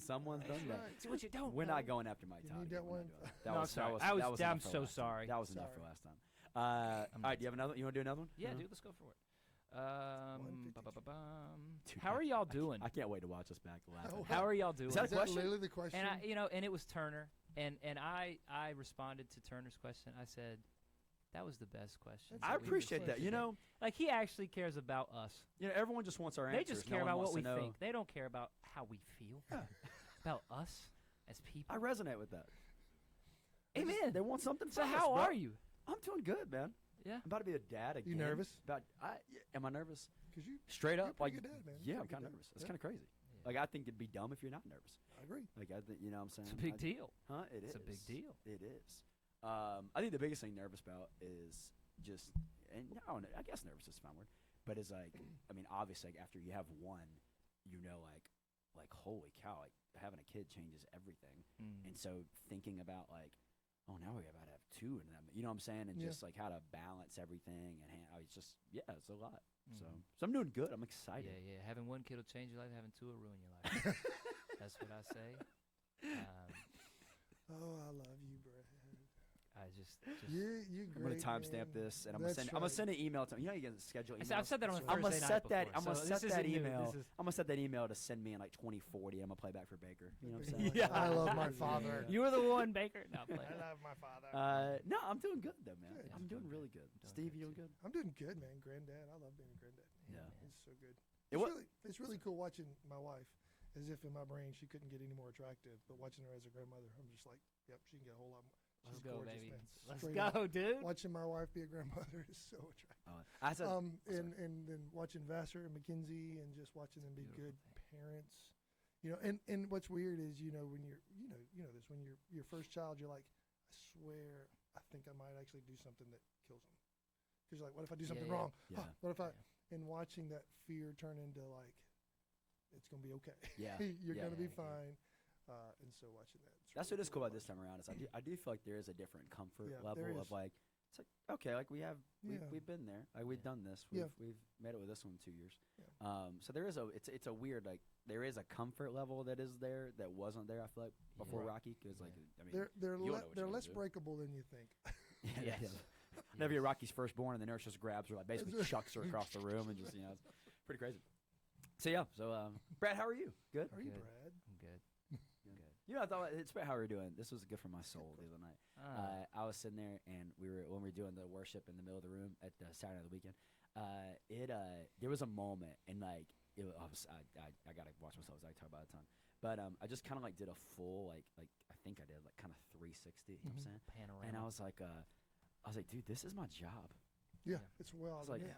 Someone's done That's that. right. See what you don't. We're know. not going after Mike You Todd. need that We're not one? doing that. No, I'm sorry. I'm so sorry. That was enough for Sorry. last time. All right, do you have another? You want to do another one? Yeah, No? dude, let's go for it. 152. Dude, How are y'all doing? I can't wait to watch this back laughing. Oh, How are y'all doing? Is that a Is that question? literally the question? And and it was Turner, and I responded to Turner's question. I said, that was the best question. That's I a good appreciate that. question. You know, Like he actually cares about us. everyone just wants our They answers. just No care one about wants what we to know. think. They don't care about how we feel. Yeah. About us as people. I resonate with that. Amen. They want something So from us, how bro. are you? I'm doing good, man. Yeah. I'm about to be a dad again. You nervous? Am I nervous? Because you, Straight you're a up, pretty like, good dad, man. yeah, You're I'm a good kind of dad. nervous. It's Yeah. kind of crazy. Yeah. Like, I think it'd be dumb if you're not nervous. I agree. Like, I think, you know what I'm saying? It's a big deal. Huh? It is. It's a big deal. It is. I think the biggest thing nervous about is just, and I don't know, I guess nervous is a fine word, but it's like, I mean, obviously, like, after you have one, you know, like holy cow, like having a kid changes everything. And so thinking about like, oh, now we're about to have two, and you know what I'm saying, and Yeah. just like how to balance everything, and it's just it's a lot. So Mhm. I'm doing good. I'm excited. Yeah. Having one kid will change your life. Having two will ruin your life. That's what I say. Oh, I love you, Brad. I just You I'm gonna great, timestamp man. this, and I'm gonna That's send. I'm gonna right. send an email to. You know, you can schedule emails. I've said that on That's I'm right. Thursday gonna night set that. before, I'm gonna so set this that isn't new. email. This is- I'm gonna set that email to send me in like 2040. I'm gonna play back for Baker. You know what I'm saying? Yeah. I love my father. You were the one, Baker. No, play. I love my father. No, I'm doing good though, man. Good. I'm doing really good. Doing Steve, good you doing too. good? I'm doing good, man. Granddad. I love being a granddad. Yeah. man. It's so good. It It's wa- really, it's really cool watching my wife, as if in my brain she couldn't get any more attractive. But watching her as a grandmother, I'm just like, yep, she can get a whole lot more. Let's She's go, gorgeous, baby. man. Let's Straight go, up. dude. Watching my wife be a grandmother is so attractive. I said. And then watching Vassar and Mackenzie and just watching them be Beautiful good thing. parents. You know, and what's weird is, you know, when you're, you know this, when you're your first child, you're like, I swear, I think I might actually do something that kills them. Because you're like, what if I do something Yeah. wrong? Yeah. What if I? Yeah. And watching that fear turn into like, it's gonna be okay. Yeah. You're Yeah. gonna be Yeah. fine. And so watching that. it's That's really what is cool about watching. this time around. Is I do feel like there is a different comfort Yeah, level there of is. like it's like okay, like we've Yeah. been there, like we've done this, Yeah. we've made it with this one in 2 years. Yeah. So there is it's a weird like there is a comfort level that is there that wasn't there. I feel like before Right. Rocky because like I mean They're you'll know what they're you're less gonna do. breakable than you think. yeah, Yes. Whenever you're Rocky's firstborn and the nurse just grabs her, like basically That's chucks her across the room and just it's pretty crazy. So yeah, Brad, how are you? Good. Are you, Good. Brad? I'm good. You know, I thought it's about how we were doing. This was good for my soul the other night. I was sitting there, and when we were doing the worship in the middle of the room at Saturday of the weekend, there was a moment, and like I gotta watch myself as I talk about the time, but I just kind of like did a full like I think I did like kind of 360. You know what I'm saying? Panorama. And I was like, dude, this is my job. Yeah, Yeah. it's well. It's like yeah.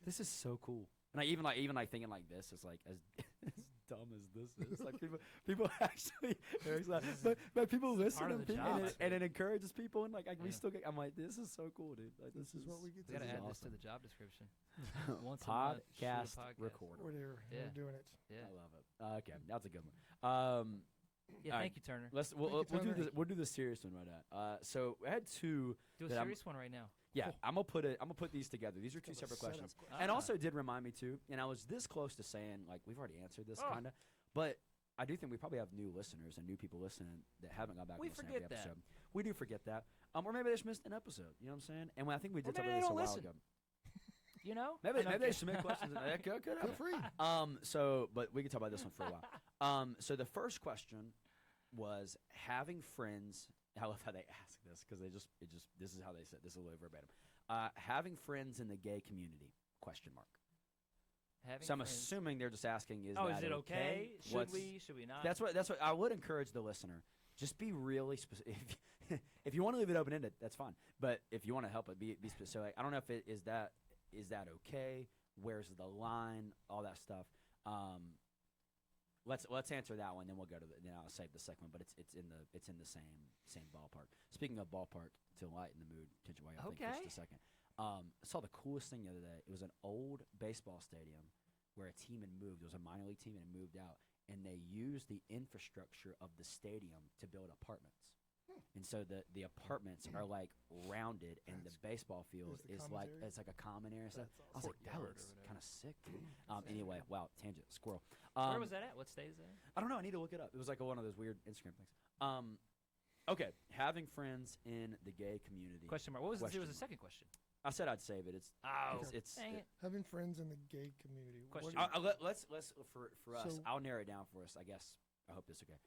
this is so cool. And I even thinking like this is like as dumb as this is. Like people actually, but people listen part of and, the people, job. and it encourages people and like we Yeah. still get. I'm like, this is so cool, dude. Like This is what we get We to gotta do. add this to the job description. awesome. Once a month, shoot a podcast podcast. recorder. We're Yeah. doing it. Yeah. I love it. Okay, that's a good one. Yeah. All Thank right. you, Turner. We'll Thank you, do Turner. this. We'll do the serious one right now. So I had two. Do a that I'm- serious one right now. Yeah, Oh. I'm gonna put these together. These are two Got a separate setup questions. question. And Ah. also did remind me too, and I was this close to saying like we've already answered this Oh. kind of, but I do think we probably have new listeners and new people listening that haven't gone back We and listened to every forget that. episode. We do forget that. Or maybe they just missed an episode. You know what I'm saying? And I think we Or did talk maybe about they this a don't while listen. ago. You know? Maybe No, I'm they kidding. submit questions. That could Feel happen. free. But we can talk about this one for a while. So the first question was having friends. I love how they ask this because this is how they said this is a little verbatim. Having friends in the gay community? Question mark. Having So I'm friends. assuming they're just asking, is Oh, that is it okay? Should What's- we? Should we not? That's what I would encourage the listener. Just be really specific. If you want to leave it open ended, that's fine. But if you want to help it, be specific. I don't know if it is that okay. Where's the line? All that stuff. Let's answer that one. Then we'll go to then I'll save the second one. But it's in the same ballpark. Speaking of ballpark, to lighten the mood, attention while you think for Okay. just a second. I saw the coolest thing the other day. It was an old baseball stadium where a team had moved. It was a minor league team and it moved out, and they used the infrastructure of the stadium to build apartments. And so the apartments are like rounded, and the baseball field Is the is commons like area? it's like a common area. So That's I was like, that Courtyard or looks whatever. kind of sick. Anyway, wow, tangent, squirrel. Where was that at? What state is that? I don't know. I need to look it up. It was like one of those weird Instagram things. Okay, having friends in the gay community. Question mark. What was Question the mark. second question? I said I'd save it. Oh, it's dang it. Having friends in the gay community. What Question do you- let's for us. So- I'll narrow it down for us. I guess. I hope this is okay.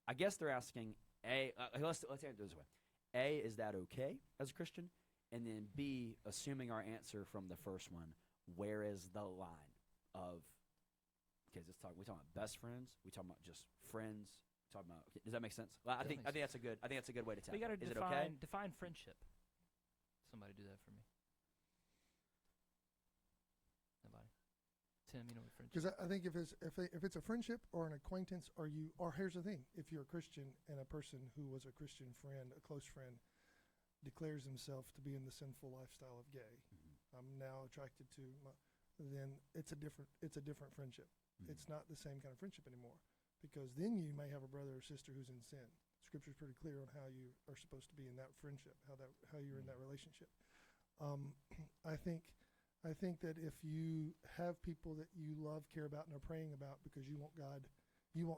I guess they're asking A. Let's answer it this way. A, is that okay as a Christian? And then B, assuming our answer from the first one, where is the line of? Okay, let's talk. We talking about best friends? We talking about just friends? Talking about? Okay, does that make sense? Well, I That think makes that's a good. I think that's a good way to tell. We got to Is it okay? define friendship. Somebody do that for me. Nobody. Tim, you know what friendship? Because I think if it's a friendship or an acquaintance, or here's the thing: if you're a Christian and a person who was a Christian friend, a close friend, declares himself to be in the sinful lifestyle of gay, I'm now attracted to, then it's a different friendship. It's not the same kind of friendship anymore, because then you may have a brother or sister who's in sin. Scripture's pretty clear on how you are supposed to be in that friendship, how you're in that relationship. I think that if you have people that you love, care about, and are praying about because you want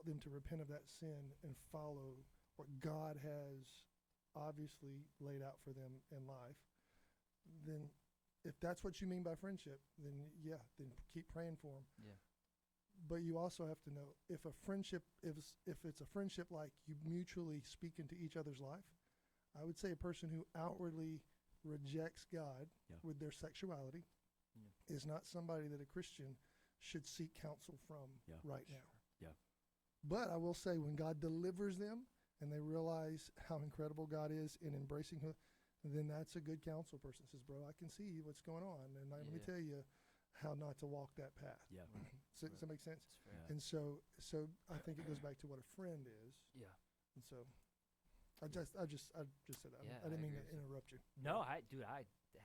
them to repent of that sin and follow what God has obviously laid out for them in life, then if that's what you mean by friendship, then then keep praying for them. Yeah. But you also have to know if it's a friendship like you mutually speak into each other's life. I would say a person who outwardly rejects God with their sexuality is not somebody that a Christian should seek counsel from right now. Yeah. But I will say, when God delivers them and they realize how incredible God is in embracing him, then that's a good counsel person. Says, bro, I can see what's going on, and let me tell you how not to walk that path. Yeah. Does that make sense? That's fair. Yeah. And so I think it goes back to what a friend is. Yeah. And so I just said that. Yeah, I didn't I mean to agree with you. interrupt you. No, I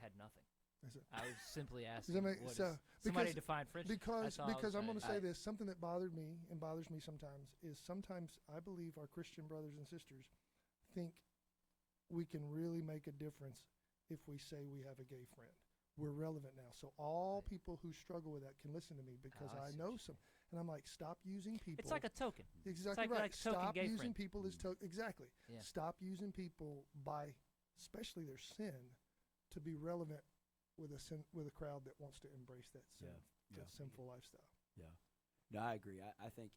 had nothing. Is it- I was simply Does asking. that make What is so? somebody because- define friendship? Because That's all I was I'm going to saying. say this, something that bothered me and bothers me sometimes is sometimes I believe our Christian brothers and sisters think we can really make a difference if we say we have a gay friend. We're relevant now. So all Right. people who struggle with that can listen to me, because I I see know what some. And I'm like, stop using people. It's like a token. Exactly like- right. like token Stop gay using friend. people as exactly. Yeah. Stop using people by, especially their sin, to be relevant with a crowd that wants to embrace that sin, that sinful lifestyle. Yeah. No, I agree. I think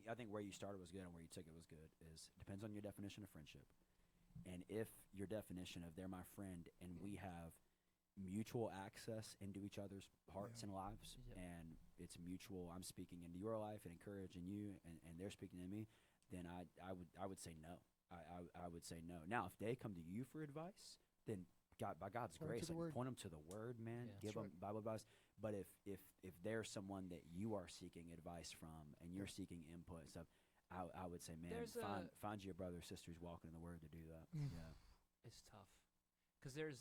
I think where you started was good and where you took it was good. Is depends on your definition of friendship, and if your definition of they're my friend and we have mutual access into each other's hearts and lives, Yep. and it's mutual. I'm speaking into your life and encouraging you, and they're speaking to me. Then I would say no. I would say no. Now, if they come to you for advice, then by God's Point 'em to grace, the Word. point them to the Word, man. Yeah. Give That's them Bible advice. But if they're someone that you are seeking advice from and you're seeking input and stuff, I would say, man, There's find your brother or sisters walking in the Word to do that. Mm. Yeah. It's tough because there's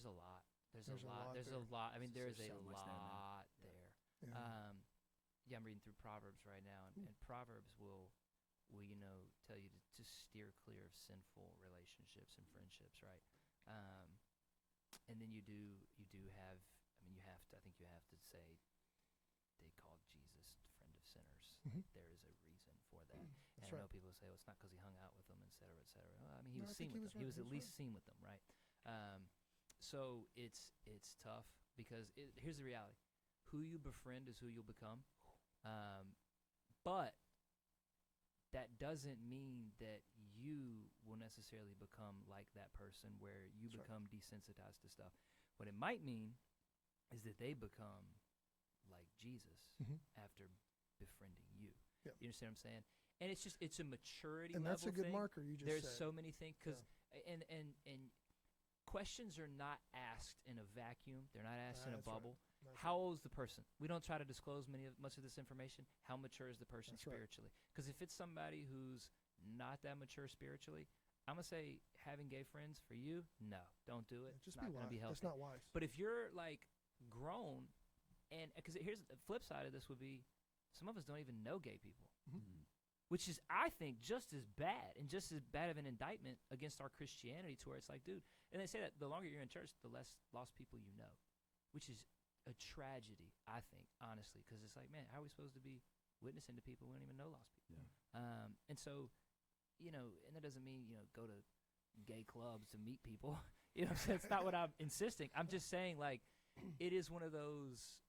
a lot. There's a lot. I mean, There's there's a so much there, man. lot there. Yeah. I'm reading through Proverbs right now, and Proverbs will tell you to steer clear of sinful relationships and friendships, right? And then you do have. I mean, I think you have to say they called Jesus friend of sinners. Mhm. Like, there is a reason for that. And That's I right. know people say, well, it's not because he hung out with them, et cetera, et cetera. Well, I mean, he No, was I think seen with them. He right. was at least right. seen with them, right? So it's tough because here's the reality: who you befriend is who you'll become. But that doesn't mean that you will necessarily become like that person where you That's right. become desensitized to stuff. What it might mean is that they become like Jesus Mhm. after befriending you. Yep. You understand what I'm saying? And it's a maturity And level that's a good thing. marker you just There's said. so many things because and questions are not asked in a vacuum. They're not asked in a That's right. bubble. That's How old is the person? We don't try to disclose much of this information. How mature is the person That's right. spiritually? Because if it's somebody who's not that mature spiritually, I'm gonna say having gay friends for you, no, don't do it. Just It's be not gonna wise. be healthy. That's not wise. But if you're like grown, and because here's the flip side of this would be, some of us don't even know gay people, which is, I think, just as bad and just as bad of an indictment against our Christianity, to where it's like, dude, and they say that the longer you're in church, the less lost people you know, which is a tragedy, I think, honestly, because it's like, man, how are we supposed to be witnessing to people we don't even know lost people? Yeah. And so, and that doesn't mean, go to gay clubs to meet people. You know what I'm saying? It's not what I'm insisting. I'm just saying, like, it is one of those,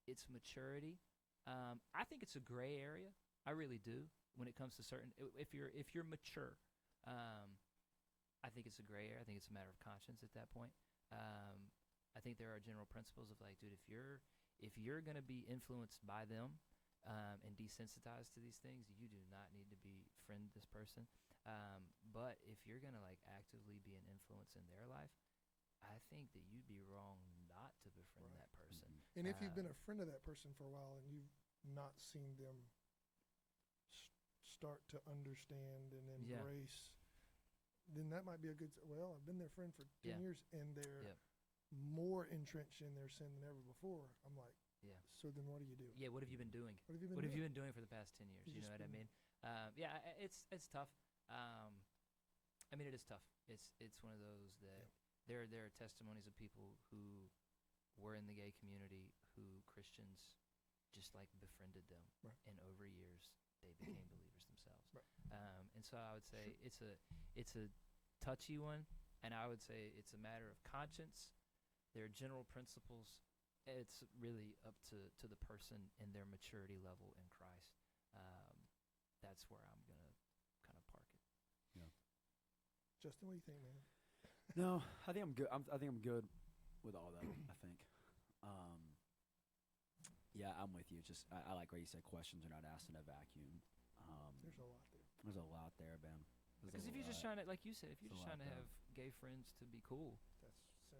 it's maturity. I think it's a gray area. I really do. When it comes to certain, if you're mature, I think it's a gray area. I think it's a matter of conscience at that point. I think there are general principles of, like, dude, if you're gonna be influenced by them and desensitized to these things, you do not need to befriend this person. But if you're gonna, like, actively be an influence in their life, I think that you'd be wrong not to befriend Right. that person. And if you've been a friend of that person for a while and you've not seen them start to understand and Yeah. embrace, then that might be a good. Well, I've been their friend for 10 Yeah. years, and they're Yep. more entrenched in their sin than ever before. I'm like, Yeah. so then what do you do? Yeah, what have you been doing? What have you been What doing? have you been doing for the past 10 years? You You know just what I been- mean? Yeah, it's tough. I mean, it is tough. It's one of those that there are testimonies of people who were in the gay community who Christians just, like, befriended them, Right. and over years they became believers themselves. Right. And so I would say it's a touchy one, and I would say it's a matter of conscience. There are general principles. It's really up to the person and their maturity level in Christ. That's where I'm gonna kind of park it. Justin, what do you think, man? No, I think I'm good. I think I'm good with all that. I think. Yeah, I'm with you. Just I like what you said. Questions are not asked in a vacuum. There's a lot there. There's a lot there, Ben. Because if you're just trying to, like you said, if you're There's just a lot trying to there. have gay friends to be cool, That's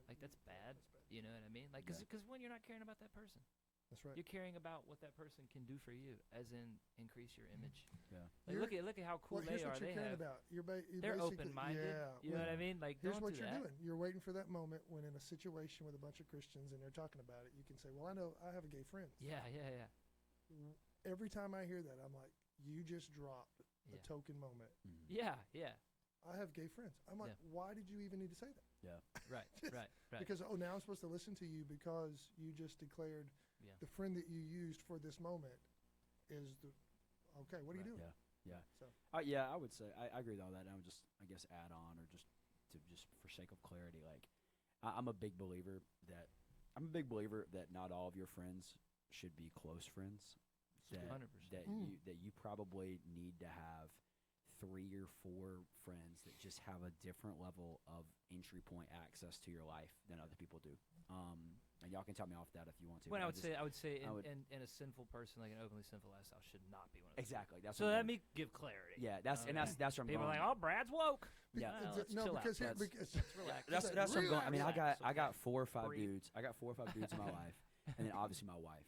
like, that's bad. That's bad. You know what I mean? Like, Yeah. because when you're not caring about that person, That's right. you're caring about what that person can do for you, as in increase your image. Yeah. Like, look at how cool Well, here's they are. what you're They caring have. about. You're They're basically, open-minded. Yeah. You know what I mean? Like, Here's don't what do you're that. doing. You're waiting for that moment when, in a situation with a bunch of Christians and they're talking about it, you can say, "Well, I know I have a gay friend." Yeah. Every time I hear that, I'm like, "You just dropped a Yeah. token moment." Mhm. Yeah. I have gay friends. I'm like, why did you even need to say that? Right. Right. Because now I'm supposed to listen to you because you just declared Yeah. the friend that you used for this moment is the okay. What are you Right. doing? Yeah. So Yeah, I would say I agree with all that. And I would just, I guess, add on, or just for sake of clarity, like I'm a big believer that not all of your friends should be close friends. That 100%. that you probably need to have 3 or 4 friends that just have a different level of entry point access to your life than other people do. And y'all can tell me off that if you want to. When but I would say I would- in a sinful person, like an openly sinful lifestyle, should not be one of those. exactly. That's So what I'm let going- me give clarity. Yeah, that's where I'm People are going. like, "Oh, Brad's woke." Yeah. No, let's no, chill out. because here, That's- because Relax. That's like, where I'm going. I mean, relax, I got okay. 4 or 5 Breathe. dudes. I got 4 or 5 dudes in my life, and then obviously my wife,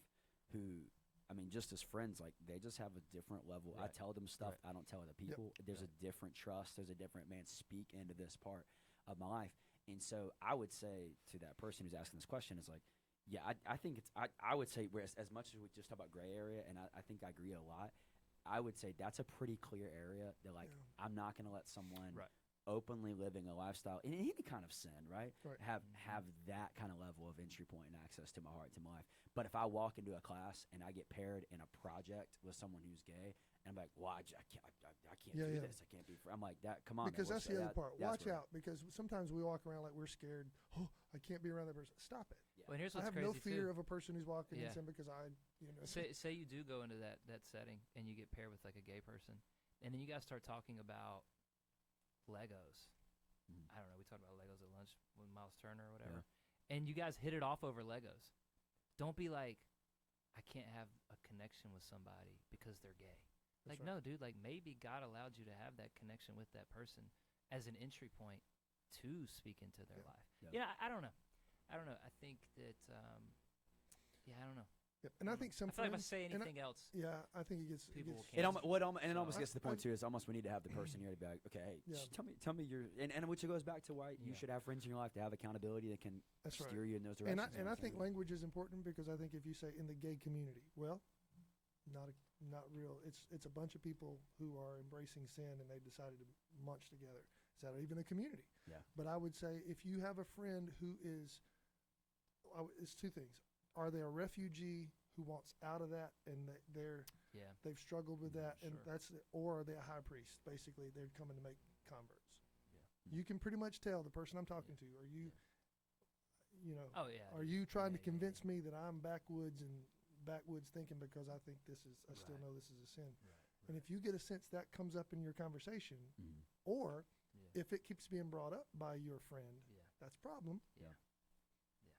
who, I mean, just as friends, like, they just have a different level. I Right. tell them stuff Right. I don't tell other people. There's a different trust. There's a different, man, speak into this part of my life. And so I would say to that person who's asking this question is like, yeah, I think it's, I would say, whereas as much as we just talk about gray area, and I think I agree a lot, I would say that's a pretty clear area that, like, Yeah. I'm not going to let someone Right. openly living a lifestyle in any kind of sin, right? Right. Have that kind of level of entry point and access to my heart, to my life. But if I walk into a class and I get paired in a project with someone who's gay, and I'm like, well, I can't Yeah, do yeah. this. I can't be. I'm like, that. Come on, Because man, that's the other part. that's Watch where- out, because sometimes we walk around like we're scared. Oh, I can't be around that person. Stop it. Yeah. Well, here's I what's have crazy no fear too. of a person who's walking in Yeah. sin because Say you do go into that setting and you get paired with like a gay person, and then you guys start talking about Legos. Mhm. I don't know. We talked about Legos at lunch with Miles Turner or whatever, and you guys hit it off over Legos. Don't be like, I can't have a connection with somebody because they're gay. That's Like, right. no, dude. Like, maybe God allowed you to have that connection with that person as an entry point to speak into their Yeah. life. Yeah. Yeah, I don't know. I don't know. I think that, yeah, I don't know. Yep. And I think some I feel like if I friends. say and I- anything else, Yeah, I think it gets. People will It cancel. it almost So- gets to the point I- too. Is almost we need to have the person here to be like, okay, hey, Yeah. tell me your and which goes back to why you Yeah. should have friends in your life to have accountability that can That's right. steer you in those And directions. I think language is important, because I think if you say in the gay community, well, not real. It's a bunch of people who are embracing sin and they decided to munch together. Is that even a community? Yeah. But I would say if you have a friend who is, it's two things. Are they a refugee who wants out of that and yeah. they've struggled with that, and Sure. or are they a high priest? Basically, they're coming to make converts. Yeah. You can pretty much tell the person I'm talking to. Are you, Oh, yeah. are you trying to Yeah, convince me that I'm backwoods thinking because I think I still Right. know this is a sin? Right, And if you get a sense that comes up in your conversation, Mhm. or yeah. if it keeps being brought up by your friend, Yeah. that's a problem, Yeah.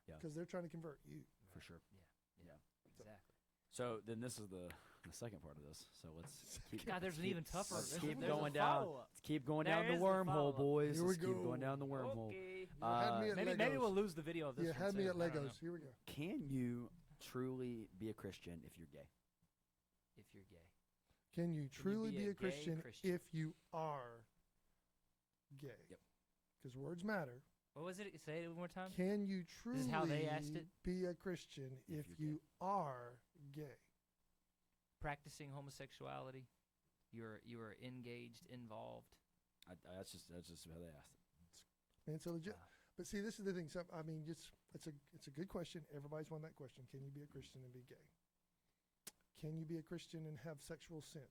Yeah. because they're trying to convert you. For sure. Yeah. Exactly. So then this is the second part of this. So let's keep God, there's an keep- even tougher. let's there's keep there's a going down. follow-up. Let's keep going There down the is the wormhole, follow-up. boys. Here we Let's keep go. going down the wormhole. Okay. You had me at Maybe Legos. we'll lose the video of this. Yeah, one had me too. at I don't Legos. know. Here we go. Can you truly be a Christian if you're gay? If you're gay. Can you truly be be a a gay Christian Christian? if you are gay? Yep. Because words matter. What was it? Say it one more time. Can you This truly is how they asked it? be a Christian If if you're you are gay? Practicing homosexuality. You are engaged, involved. That's just how they asked it. And it's a legit. Wow. But see, this is the thing. So, I mean, it's a good question. Everybody's won that question. Can you be a Christian and be gay? Can you be a Christian and have sexual sin?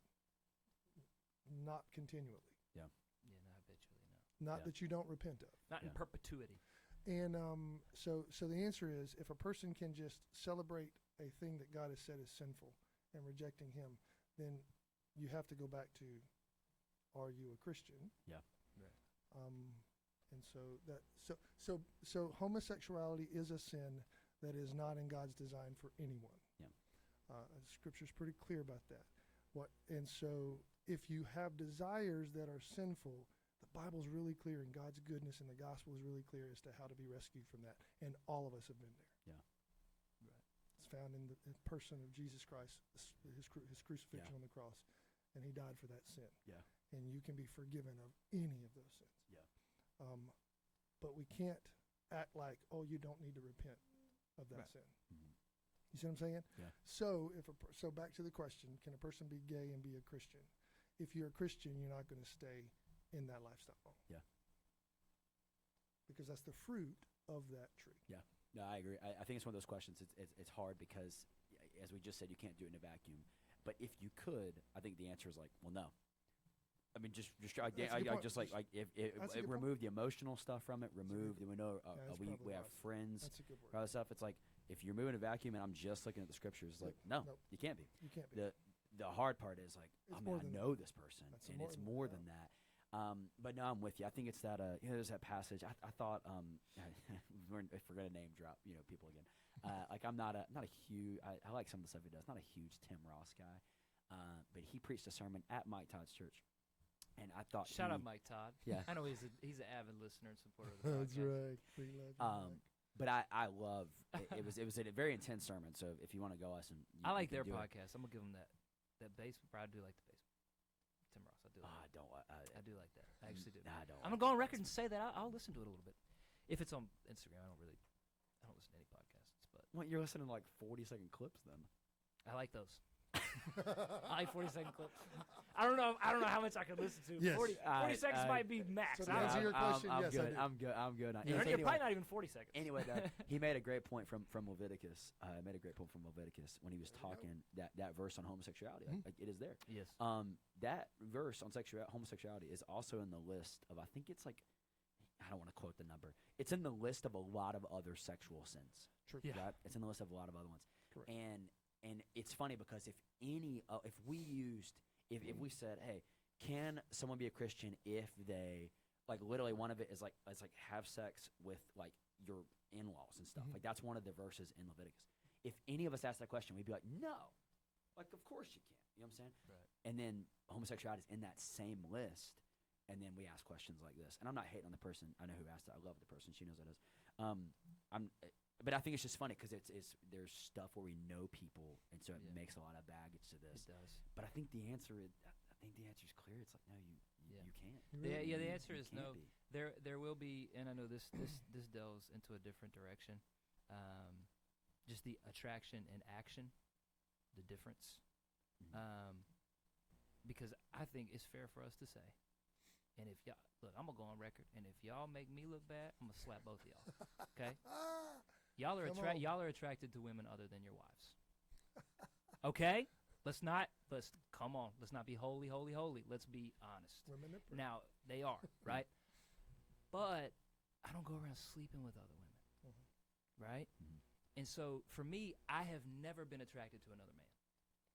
Not continually. Yeah, not habitually. Not No. Yeah. that you don't repent of. Not in Yeah. perpetuity. And so the answer is, if a person can just celebrate a thing that God has said is sinful and rejecting Him, then you have to go back to, are you a Christian? Yeah. Right. And so homosexuality is a sin that is not in God's design for anyone. Yeah. Scripture's pretty clear about that. And so if you have desires that are sinful, the Bible's really clear, and God's goodness in the gospel is really clear as to how to be rescued from that. And all of us have been there. Yeah. Right. It's found in the person of Jesus Christ, his crucifixion Yeah. on the cross, and He died for that sin. Yeah. And you can be forgiven of any of those sins. Yeah. But we can't act like, oh, you don't need to repent of that Right. sin. Mhm. You see what I'm saying? Yeah. So so back to the question: can a person be gay and be a Christian? If you're a Christian, you're not going to stay in that lifestyle. Yeah. Because that's the fruit of that tree. No, I agree. I think it's one of those questions. It's hard because, as we just said, you can't do it in a vacuum. But if you could, I think the answer is like, well, no. I mean, just try. That's a good point. Just like if That's a good remove the emotional stuff from it. Remove the we know that's we probably have wise. friends. That's a good word. Other stuff. It's like if you're moving a vacuum and I'm just looking at the scriptures, it's like no, Nope. you can't be. You can't be. The hard part is like, It's I more mean, I than know this person, That's and more it's than more that. than that. But no, I'm with you. I think it's that. There's that passage. I thought. If we're gonna name drop, people again. Like I'm not a huge. I like some of the stuff he does. Not a huge Tim Ross guy, but he preached a sermon at Mike Todd's church, and I thought. Shout out Mike Todd. Yeah. I know he's an avid listener and supporter of the podcast. That's right. We love you, Mike. But I love it was a very intense sermon. So if you want to go listen, I like you their can do it. podcast. I'm gonna give them that basement. I do like the basement. Tim Ross. I do. Like I don't. I do like that. I actually do. I don't. I'm gonna go on record and say that I'll listen to it a little bit. If it's on Instagram, I don't listen to any podcasts, but What, you're listening to like 40-second clips then? I like those. I like 40-second clips. I don't know how much I could listen to. Yes. 40 seconds might be max. So to I don't answer know. your question, I'm yes, I good. do. I'm good. You're Anyway, probably not even 40 seconds. anyway, he made a great point from Leviticus. Made a great point from Leviticus when he was There we go. talking that verse on homosexuality. Mhm. Like, it is there. Yes. That verse on homosexuality is also in the list of, I think it's like, I don't want to quote the number. It's in the list of a lot of other sexual sins. True. Yeah. Right? It's in the list of a lot of other ones. Correct. And it's funny because if we said, hey, can someone be a Christian if they, like, literally one of it is like, it's like have sex with like your in-laws and stuff. Mhm. Like, that's one of the verses in Leviticus. If any of us asked that question, we'd be like, no, like, of course you can't. You know what I'm saying? Right. And then homosexuality is in that same list. And then we ask questions like this. And I'm not hating on the person. I know who asked it. I love the person. She knows that is. But I think it's just funny because there's stuff where we know people, and so it Yeah. makes a lot of baggage to this. It does. But I think the answer is clear. It's like, no, you Yeah. can't. Yeah, You- the answer you is can't no. be. There will be, and I know this delves into a different direction. Just the attraction and action, the difference. Mhm. Because I think it's fair for us to say, and if y'all look, I'm gonna go on record, and if y'all make me look bad, I'm gonna slap both of y'all. Okay? Y'all are Come on. y'all are attracted to women other than your wives. Okay? Let's not be holy. Let's be honest. Women that pray. Now, they are, right? But I don't go around sleeping with other women, right? Mhm. And so for me, I have never been attracted to another man,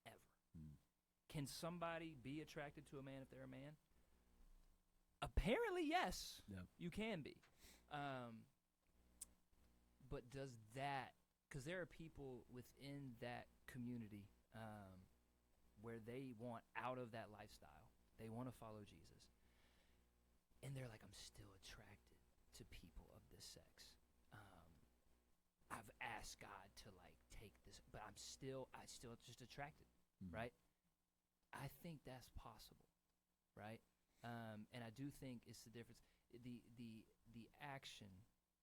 ever. Mm. Can somebody be attracted to a man if they're a man? Apparently, yes. Yeah. You can be. But does that, because there are people within that community where they want out of that lifestyle. They want to follow Jesus. And they're like, I'm still attracted to people of this sex. I've asked God to like take this, but I still just attracted, Mhm. right? I think that's possible, right? And I do think it's the difference. The action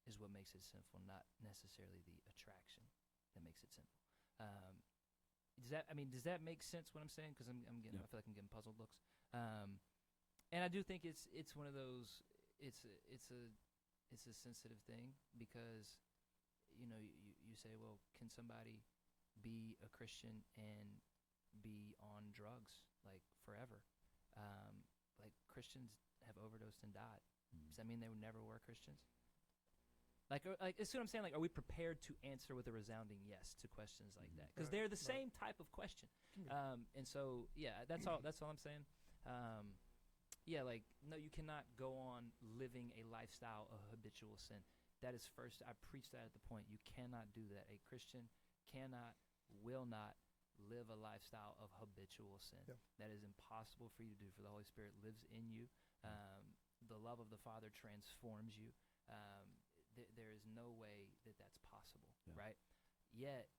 is what makes it sinful, not necessarily the attraction that makes it sinful. Does that make sense what I'm saying? Because I'm getting, Yeah. I feel like I'm getting puzzled looks. And I do think it's one of those. It's a sensitive thing because you say, well, can somebody be a Christian and be on drugs like forever? Like Christians have overdosed and died. Mhm. Does that mean they never were Christians? Like, that's what I'm saying. Like, are we prepared to answer with a resounding yes to questions like that? Because Right, they're the right. same type of question. Can be. And so, yeah, that's all. That's all I'm saying. Yeah, like, no, you cannot go on living a lifestyle of habitual sin. That is first. I preach that at the point. You cannot do that. A Christian will not live a lifestyle of habitual sin. Yep. That is impossible for you to do. For the Holy Spirit lives in you. The love of the Father transforms you. There is no way that that's possible, Yeah. right? Yet,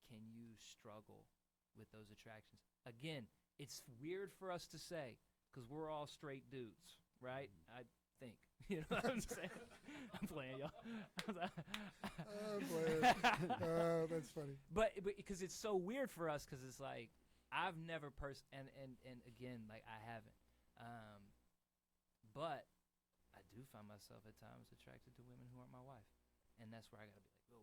can you struggle with those attractions? Again, it's weird for us to say because we're all straight dudes, right? I think. You know what I'm saying? I'm playing, y'all. I'm playing. That's funny. But because it's so weird for us because it's like I've never and again, like I haven't. But I do find myself at times attracted to women who aren't my wife, and that's where I gotta be like, whoa,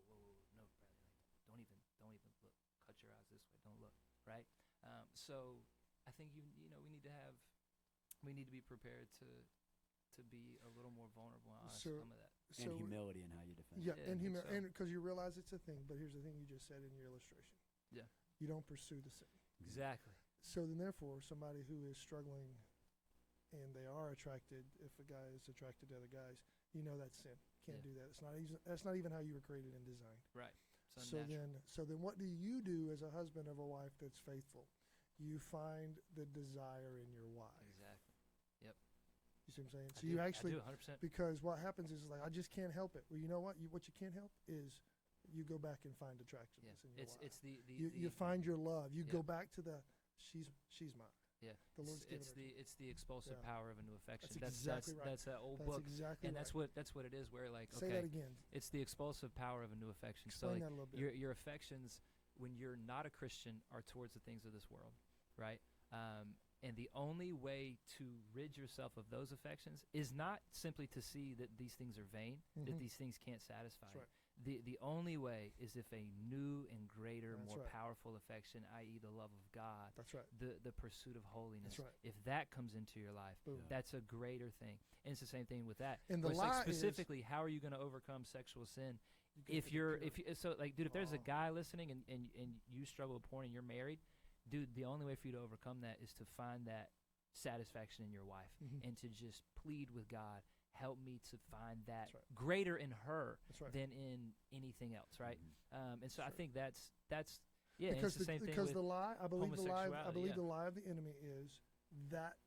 no, brother, like, don't even look. Cut your eyes this way. Don't look, right? So I think we need to be prepared to be a little more vulnerable and honest So- with some of that. And humility in how you defend. Yeah, Yeah, and I think so. because you realize it's a thing. But here's the thing you just said in your illustration. Yeah. You don't pursue the sin. Exactly. So then, therefore, somebody who is struggling, and they are attracted, if a guy is attracted to other guys, that's sin. Can't Yeah. do that. It's not. That's not even how you were created and designed. Right. So then, what do you do as a husband of a wife that's faithful? You find the desire in your wife. Exactly. You see what I'm saying? I So you do, actually, I do 100%. because what happens is like I just can't help it. Well, you know what? What you can't help is you go back and find attractiveness in your wife. It's the You find your love. You Yeah. go back to the she's mine. Yeah, The Lord's given it's her to me. it's the expulsive Yeah. power of a new affection. That's exactly right. That's that old That's book, exactly and right. that's what it is. Where like Say okay, that again. it's the expulsive power of a new affection. Explain so that a like little bit. your affections, when you're not a Christian are towards the things of this world, right? And the only way to rid yourself of those affections is not simply to see that these things are vain, that Mhm. these things can't satisfy. That's right. The only way is if a new and greater, That's more right. powerful affection, i.e. the love of God, That's right. the pursuit of holiness, That's right. if that comes into your life, Boom. that's a greater thing. And it's the same thing with that. And the Where it's like lie is- specifically, how are you going to overcome sexual sin? You gotta If be you're, pure. if you, so like, dude, if there's a Oh. guy listening and you struggle with porn and you're married, dude, the only way for you to overcome that is to find that satisfaction in your wife Mhm. and to just plead with God, help me to find that That's right. greater in her That's right. than in anything else, right? And so I That's right. think that's yeah, and because it's the same thing because with the lie, I believe homosexuality, yeah. the lie of the enemy is that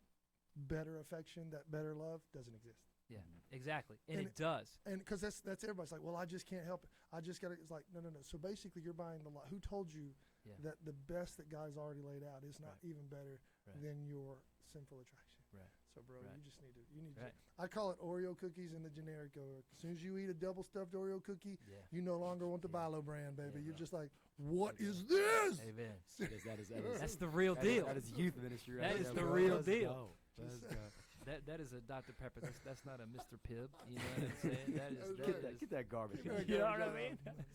better affection, that better love doesn't exist. yeah, exactly, and And it does. And because that's everybody's like, well, I just can't help it. I just got to. It's like, no. So basically, you're buying the lie. Who told you Yeah. that the best that God's already laid out is not Right. even better Right. than your sinful attraction? Right. So, bro, Right. you just need to. You need Right. to. I call it Oreo cookies in the generic Oreo. As soon as you eat a double stuffed Oreo cookie, Yeah. you no longer want the Yeah. Bilo brand, baby. Yeah, You're bro. just like, what Amen. is this? Amen. That is That's the real that is- deal. that is youth ministry right That there, is the bro. real Let's deal. go. Let's go. That is a Dr. Pepper. That's not a Mr. Pibb. You know what I'm saying? That is That's that right. is- Get that garbage Get out. that You know garbage what I out. mean?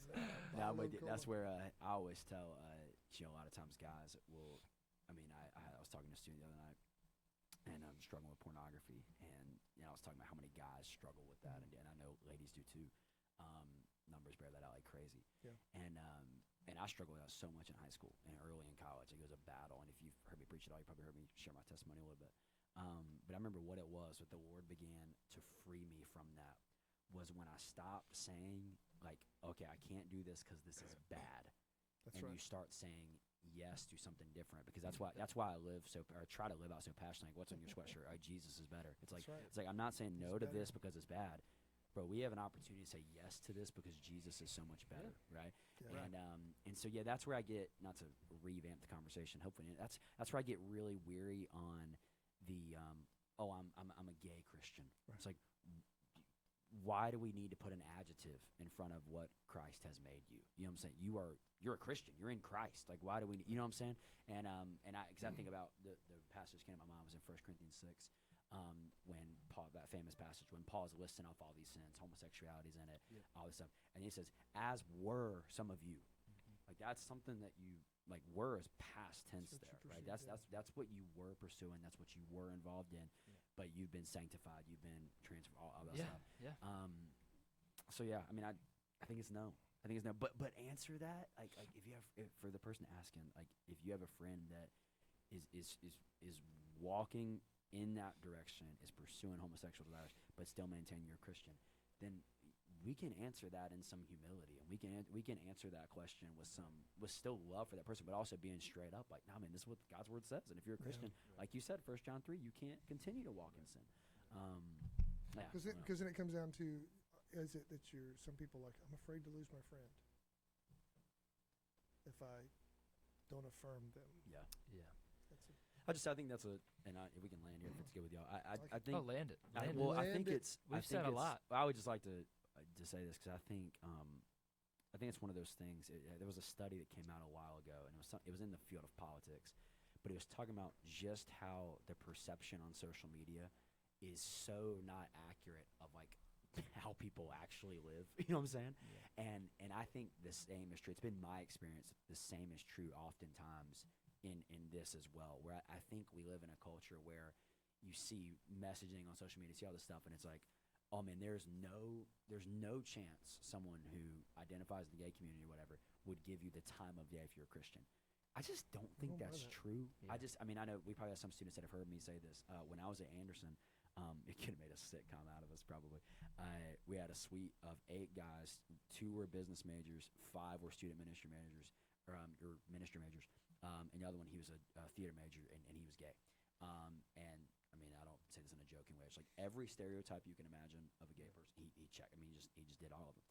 No, I'm Bilo with you. That's Cola. where I always tell, a lot of times guys will, I was talking to a student the other night, and I'm struggling with pornography, and I was talking about how many guys struggle with that, and I know ladies do too. Numbers bear that out like crazy. Yeah. And I struggled with that so much in high school and early in college. It was a battle, and if you've heard me preach at all, you probably heard me share my testimony a little bit. But I remember what it was, what the Lord began to free me from that was when I stopped saying, like, okay, I can't do this because this is bad. That's And right. you start saying yes to something different, because that's why I live or try to live out so passionately. Like, what's on your sweatshirt? Oh, Jesus is better. It's like, That's right. it's like I'm not saying no He's to better. this because it's bad, but we have an opportunity to say yes to this because Jesus is so much better, right? Yeah. And so that's where I get, not to revamp the conversation, hopefully that's where I get really weary on the I'm a gay Christian. Right. It's like, why do we need to put an adjective in front of what Christ has made you? You know what I'm saying? You're a Christian. You're in Christ. Like, why do we? You know what I'm saying? And I think about the passage came to my mind was in 1 Corinthians 6, when Paul, that famous passage when Paul's listing off all these sins, homosexuality's in it, all this stuff, and he says, "As were some of you." Like, that's something that you, like, were is past tense what you there, right? pursued, That's what you were pursuing. That's what you were involved in. But you've been sanctified. You've been transferred. All that Yeah. stuff. Yeah. So yeah, I mean, I think it's no. I think it's no. But answer that, like if for the person asking, like, if you have a friend that is walking in that direction, is pursuing homosexual desires, but still maintaining you're a Christian, then we can answer that in some humility, and we can answer that question with still love for that person, but also being straight up, like, nah, man, this is what God's word says, and if you're a Christian, like you said, 1 John 3, you can't continue to walk in sin. Because then it comes down to, is it that some people like, I'm afraid to lose my friend if I don't affirm them. Yeah. Yeah. That's I think that's if we can land here, if it's good with y'all. I think. Oh, land it. I, Land it. well, I Land think it. it's. We've I think said a it's- lot. I would just like to say this because I think it's one of those things. There was a study that came out a while ago, and it was in the field of politics, but it was talking about just how the perception on social media is so not accurate of, like, how people actually live. You know what I'm saying? And I think the same is true. It's been my experience. The same is true oftentimes in this as well, where I think we live in a culture where you see messaging on social media, see all this stuff, and it's like, oh man, there's no chance someone who identifies in the gay community or whatever would give you the time of day if you're a Christian. I just don't think don't buy that's that. true. Yeah. I mean, I know we probably have some students that have heard me say this. When I was at Anderson, it could have made a sitcom out of us probably. We had a suite of 8 guys. 2 were business majors, 5 were student ministry managers, or ministry majors. And the other one, he was a theater major, and he was gay. And I mean, I don't say this in a joking way. It's like every stereotype you can imagine of a gay person, he checked. I mean, he just did all of them.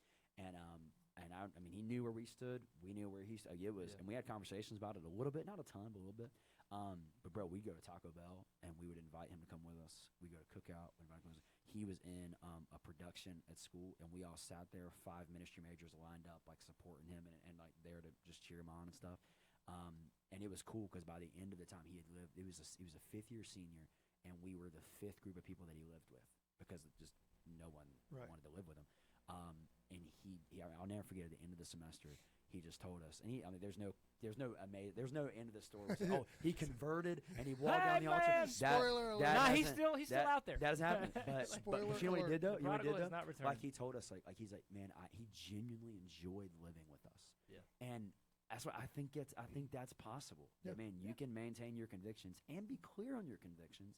And I I mean, he knew where we stood. We knew where he stood. It was, Yeah. and we had conversations about it a little bit, not a ton, but a little bit. But bro, we'd go to Taco Bell, and we would invite him to come with us. We go to Cookout. We'd invite him to come with us. He was in a production at school, and we all sat there, 5 ministry majors lined up, like supporting him and like there to just cheer him on and stuff. And it was cool because by the end of the time he had lived, he was a 5th-year senior, and we were the 5th group of people that he lived with because just no one wanted to live with him. And I'll never forget at the end of the semester, he just told us, and there's no end of the story. Oh, he converted and he walked down the altar. man! Spoiler alert. Nah, he's still out there. That hasn't happened. But Spoiler you know what he did though? The You know what he prodigal did has though? not returned. Like he told us, he's like, man, he genuinely enjoyed living with us. Yeah. And that's what I think that's possible. Yeah. That, man, you can maintain your convictions and be clear on your convictions.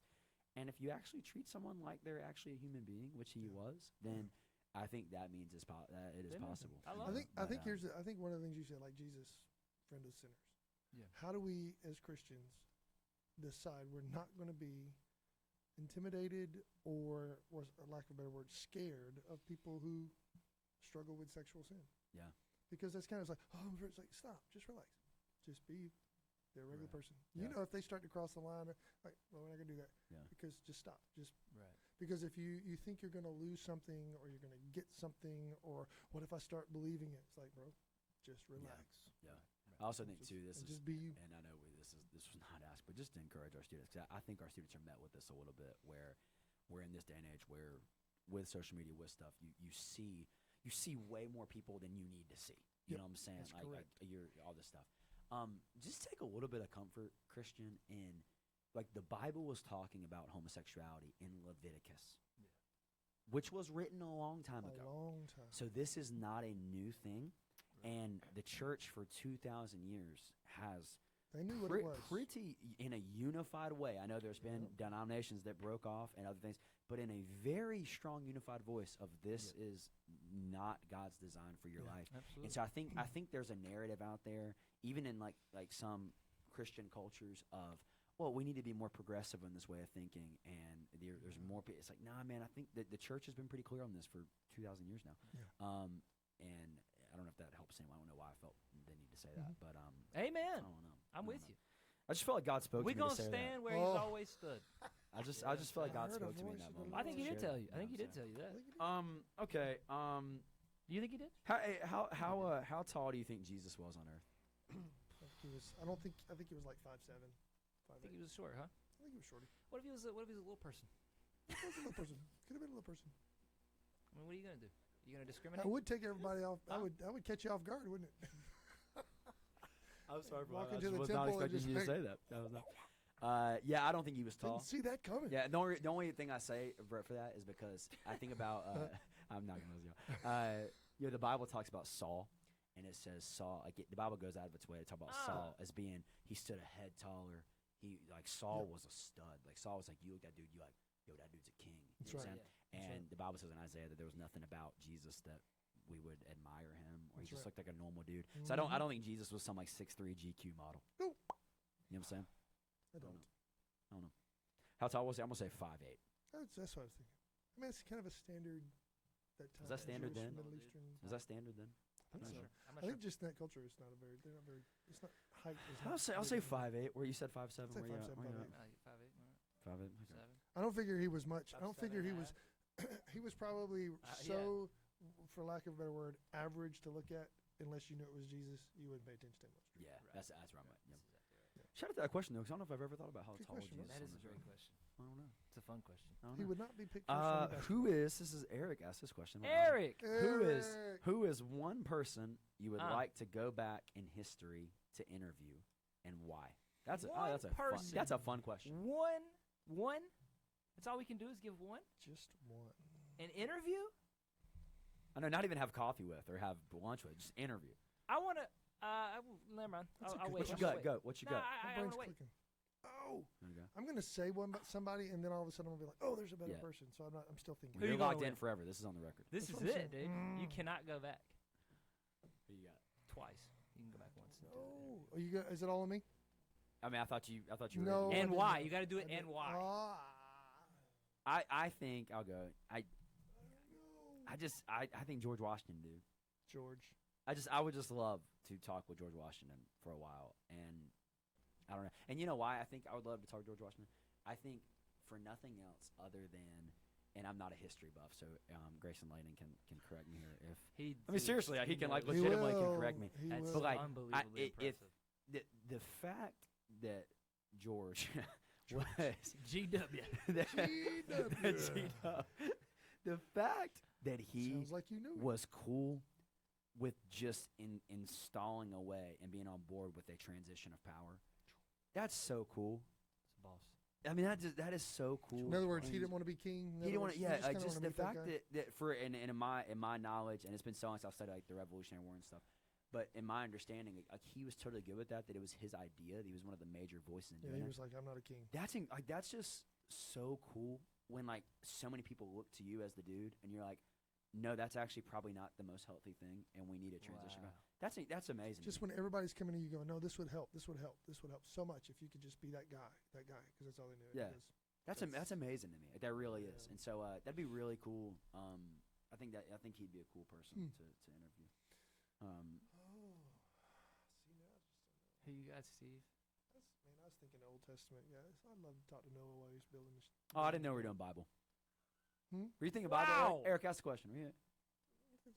And if you actually treat someone like they're actually a human being, which he was, then I think that means it is Amen. possible. I you love know? it. I think But, I think one of the things you said, like Jesus, friend of sinners. Yeah. How do we, as Christians, decide we're not going to be intimidated or lack of a better word, scared of people who struggle with sexual sin? Yeah. Because that's kind of like, it's like, stop, just relax, just be they're a regular Right. person. You Yeah. know, if they start to cross the line, like, well, we're not gonna do that. Yeah. Because just stop, just Right. because if you think you're gonna lose something or you're gonna get something or what if I start believing it? It's like, bro, just relax. Yeah. I also think too, this and is, just be you. and I know this was not asked, but just to encourage our students, 'cause I think our students are met with this a little bit, where we're in this day and age where with social media, with stuff, you see way more people than you need to see. You Yep, know what I'm saying? that's correct. You're all this stuff. Just take a little bit of comfort, Christian, in like the Bible was talking about homosexuality in Leviticus, which was written a long time A ago. long time. So this is not a new thing, and the church for 2,000 years has They knew what it was. pretty in a unified way. I know there's been denominations that broke off and other things, but in a very strong unified voice of this is not God's design for your Yeah. life. Absolutely. And so I think there's a narrative out there, even in like some Christian cultures of, well, we need to be more progressive in this way of thinking, and there's more. It's like, nah, man. I think that the church has been pretty clear on this for 2,000 years now. Yeah. And I don't know if that helps him. I don't know why I felt the need to say that, but I Amen. don't know. I'm with you. I just felt like God spoke We're to me to gonna say stand that. where Oh. He's always stood. I just felt like I God heard a spoke to me in voice that of the moment. Lord. I think He to did share tell that. you. I think He know did what tell you that. I think it is. Okay. Do you think He did? How tall do you think Jesus was on earth? I think he was like 5'7", I think he was short, huh? I think he was shorty. What if he was a little person? He was a little person. Could have been a little person. I mean, what are you gonna do? You gonna I discriminate? would take everybody off. I would catch you off guard, wouldn't it? I'm sorry, Walk I into the was not temple and expecting just you to make- say that. That was not. Yeah, I don't think he was tall. Didn't see that coming. Yeah, the only thing I say for that is because I think about I'm not gonna lose you. The Bible talks about Saul, and it says Saul. The Bible goes out of its way to talk about Saul as being he stood a head taller. Saul was a stud. Like Saul was like, you look at that dude, you like, yo, that dude's a king. That's You know what I'm right. saying? That's And right. the Bible says in Isaiah that there was nothing about Jesus that we would admire him, or he That's just right. looked like a normal dude. So I don't think Jesus was some like 6'3" GQ model. Nope. You know what I'm saying? I don't. I don't know. How tall was he? I'm gonna say 5'8". That's what I was thinking. I mean, it's kind of a standard. That time. that standard Jewish, then? Middle Eastern. Is that standard then? I think not so. sure. I'm not I sure. think just in that culture, it's not a very. They're not very. It's not height. Is I'll not say big enough. 5'8". Where you said 5'7". I'd say Where you at? 5'7", Where you 5'8". at? 5'8". Okay. 7. I don't figure he was much. I don't 5'7" figure he and a was. He was probably so, for lack of a better word, average to look at. Unless you knew it was Jesus, you wouldn't pay attention to him much. Yeah, Right. that's where I'm at. Yep. That's exactly right. Shout out to that question though, because I don't know if I've ever thought about how Good tall question, Jesus right? That is on a this great earth. question. I don't know. It's a fun question. I don't He know. would not be picked for Sunday basketball. This is Eric asked this question. Eric. Eric. Who is one person you would Ah. like to go back in history to interview, and why? That's a One that's a person. that's a fun question. One. That's all we can do is give one. Just one. An interview. I know, not even have coffee with or have lunch with, just interview. I wanna. Never mind. That's a I'll good wait. What you question. I'll got? wait. Go. What you No, got? My I brain's wanna wait. clicking. Oh, There you go. I'm gonna say one about somebody, and then all of a sudden I'm gonna be like, oh, there's a better Yeah. person. So I'm still thinking. Who You're you going locked in with? forever. This is on the record. This That's is what I'm it, dude. saying. You cannot go back Who you got? twice. You can go back once. And do Oh, are you got? Is it all on me? I mean, I thought you were. No. it. I And didn't why? know. You got to do it. I And did- why? I think I'll go. I think George Washington, dude. George. I would just love to talk with George Washington for a while, and I don't know. And you know why I think I would love to talk to George Washington? I think for nothing else other than, and I'm not a history buff, so Grayson Layden can correct me here if I mean seriously, he can like He legitimately can will. correct me. He That's will. But like unbelievably if impressive. the fact that George was GW. that- GW. G-Dub, the fact that he Sounds like you knew it. was cool with just installing away and being on board with a transition of power. That's so cool. It's a boss. I mean, that is so cool. In other words, And he didn't want to be king. In he didn't other want to. words, Yeah, kinda just wanna the be that fact guy. that for in my knowledge, and it's been so long since I've studied like the Revolutionary War and stuff. But in my understanding, like he was totally good with that. That it was his idea. That he was one of the major voices in Yeah, doing he it. was like, I'm not a king. That's just so cool when like so many people look to you as the dude, and you're like, no, that's actually probably not the most healthy thing, and we need a transition. Wow. That's amazing. Just when everybody's coming to you going, no, this would help, this would help, this would help so much if you could just be that guy, because that's all they knew. Yeah. That's amazing to me. That really is. Yeah. And so that'd be really cool. I think he'd be a cool person to interview. See, now I just don't know. Who you got, Steve? Man, I was thinking Old Testament guys. I'd love to talk to Noah while he was building this. Oh, I didn't know we were doing Bible. Hmm? Were you thinking Wow. Bible? Eric asked the question. Yeah.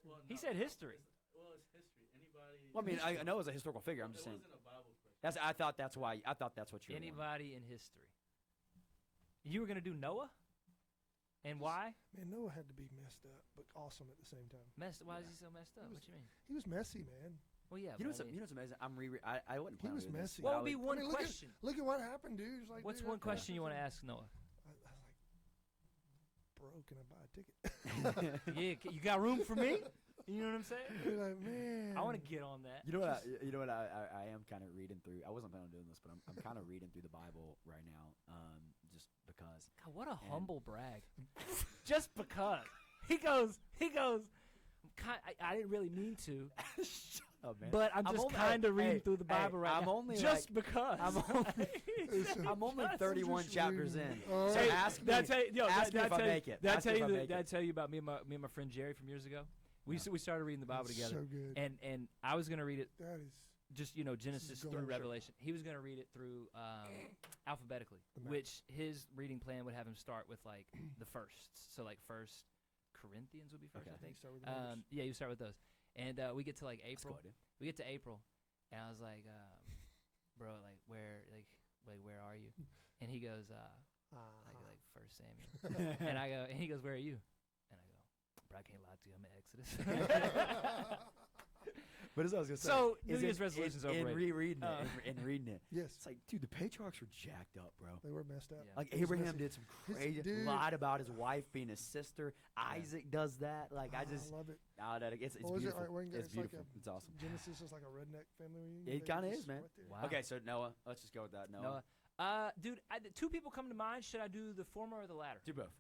Well, He no, said history. Well, it's history. Anybody? Well, I mean, I know it was a historical figure. I'm It just saying. wasn't a Bible question. I thought that's what you were. wanting. Anybody in history? You were gonna do Noah, and why? Man, Noah had to be messed up, but awesome at the same time. Why is Yeah. he so messed up? He What you mean? He was messy, man. Well, yeah. You know but I mean, what's amazing? I wasn't He planning was on doing this, messy. but what I would be would- one I mean, look at- question? Look at what happened, dude. It's like, What's dude, one I- question you want to ask Noah? I was like, bro, can I buy a ticket? Yeah, you got room for me? You know what I'm saying? You're like, man. I want to get on that. You know what? I am kind of reading through. I wasn't planning on doing this, but I'm kind of reading through the Bible right now, just because. God, what a And- humble brag. Just because. He goes, I didn't really mean to, Shut up, man. but I'm just only- kind of reading hey, through the Bible right I'm now. only just because. I'm only Just 31 just chapters reading. in. Oh. So Hey, ask me. that's how, yo, ask me if I tell you- make it. Did I Ask tell me you if I that- make did I it. tell you about me and my friend Jerry from years ago? We No. we started reading the Bible That's together, So good. and I was gonna read it That is just Genesis going through sure. Revelation. He was gonna read it through alphabetically, The map. which his reading plan would have him start with like the firsts. So like First Corinthians would be first, Okay. I think. Start with the numbers. Yeah, you start with those, and we get to like Let's April. go, dude. We get to April, and I was like, bro, like where are you? And he goes, like First Samuel, and I go, and he goes, where are you? And I go, bro, I can't lie to you, I'm in Exodus. But as I was gonna say, So, New is Year's in- resolutions in overrated. rereading it, and reading it, Yes, it's like, dude, the patriarchs were jacked up, bro. they were messed up. Yeah. Like It was Abraham messy. did some His crazy dude- lied about his wife being his sister. Isaac does that. Like I just, love it. it's What was it? beautiful. Like, when It's it's like beautiful. a- It's awesome. Genesis is like a redneck family reunion. It They kinda just is, man. right there. Wow. Okay, so Noah, let's just go with that. Noah, Noah. Dude, two people come to mind. Should I do the former or the latter? do both.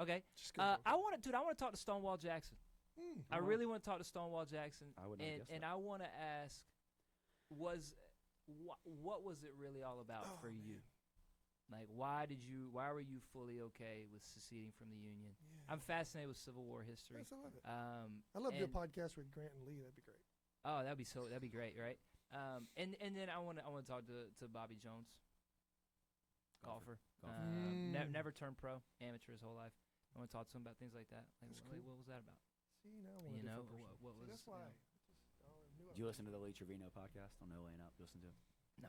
Okay. Just go I want to talk to Stonewall Jackson. Mm. I really want to talk to Stonewall Jackson, I would not guess and that. I want to ask, what was it really all about Oh, for you? man. Like, why were you fully okay with seceding from the Union? Yeah. I'm fascinated with Civil War history. Yes, I love it. I I love to do a podcast with Grant and Lee. That'd be great. Oh, that'd be great, right? And then I want to talk to Bobby Jones, golfer. Golfer. Never turned pro, amateur his whole life. I want to talk to him about things like that. Like, That's like cool. what was that about? See, now I want You a know, different person. what See, was, that's why. you know. Do you listen to the Lee Trevino podcast on No Laying Up? You listen to it? No.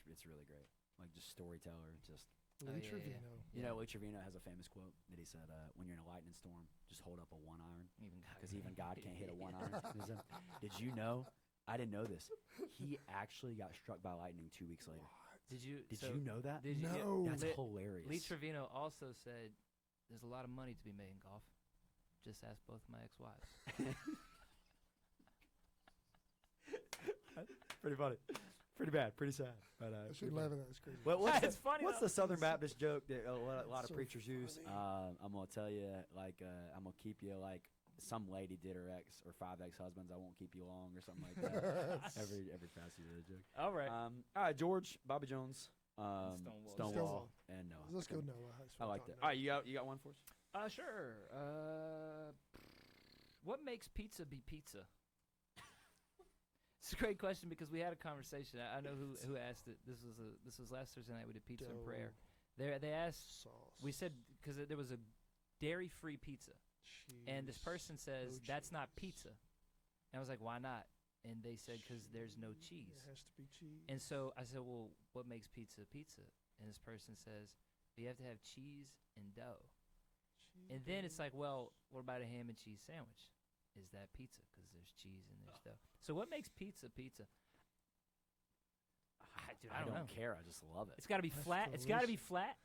It's really great. Like just storyteller. Just Oh, Lee yeah, yeah, Trevino. you know, Lee Trevino has a famous quote that he said, "When you're in a lightning storm, just hold up a one iron, because even God can't hit a one iron." He said, did you know? I didn't know this. He actually got struck by lightning 2 weeks later. Did you? Did so you know that? Did you? No. That's Lee- hilarious. Lee Trevino also said, "There's a lot of money to be made in golf. Just ask both my ex-wives." Pretty funny. Pretty bad. Pretty sad. But I shouldn't laugh at that. It's crazy. What's It's funny What's though. the Southern Baptist joke that a lot of So preachers use? funny. I'm gonna tell you, like, I'm gonna keep you like some lady did her ex or 5 ex-husbands. I won't keep you long or something like that. every pastor did a joke. All right. All right, George, Bobby Jones, Stonewall. Stonewall, and Noah. Let's go Okay. Noah. That's I what I'm like that. talking All right, you got one for us? Sure. What makes pizza be pizza? It's a great question because we had a conversation. I know who asked it. This was last Thursday night. We did pizza and prayer. They asked. Sauce. We said because there was a dairy-free pizza, and this Cheese. person says No that's not cheese. pizza. And I was like, why not? And they said because there's no cheese. It has to be cheese. And so I said, well, what makes pizza pizza? And this person says you have to have cheese and dough. And then it's like, well, what about a ham and cheese sandwich? Is that pizza? Because there's cheese and there's dough. So what makes pizza pizza? Dude, I don't know. care. I just love it. It's got to be That's flat. It's got to be delicious. flat.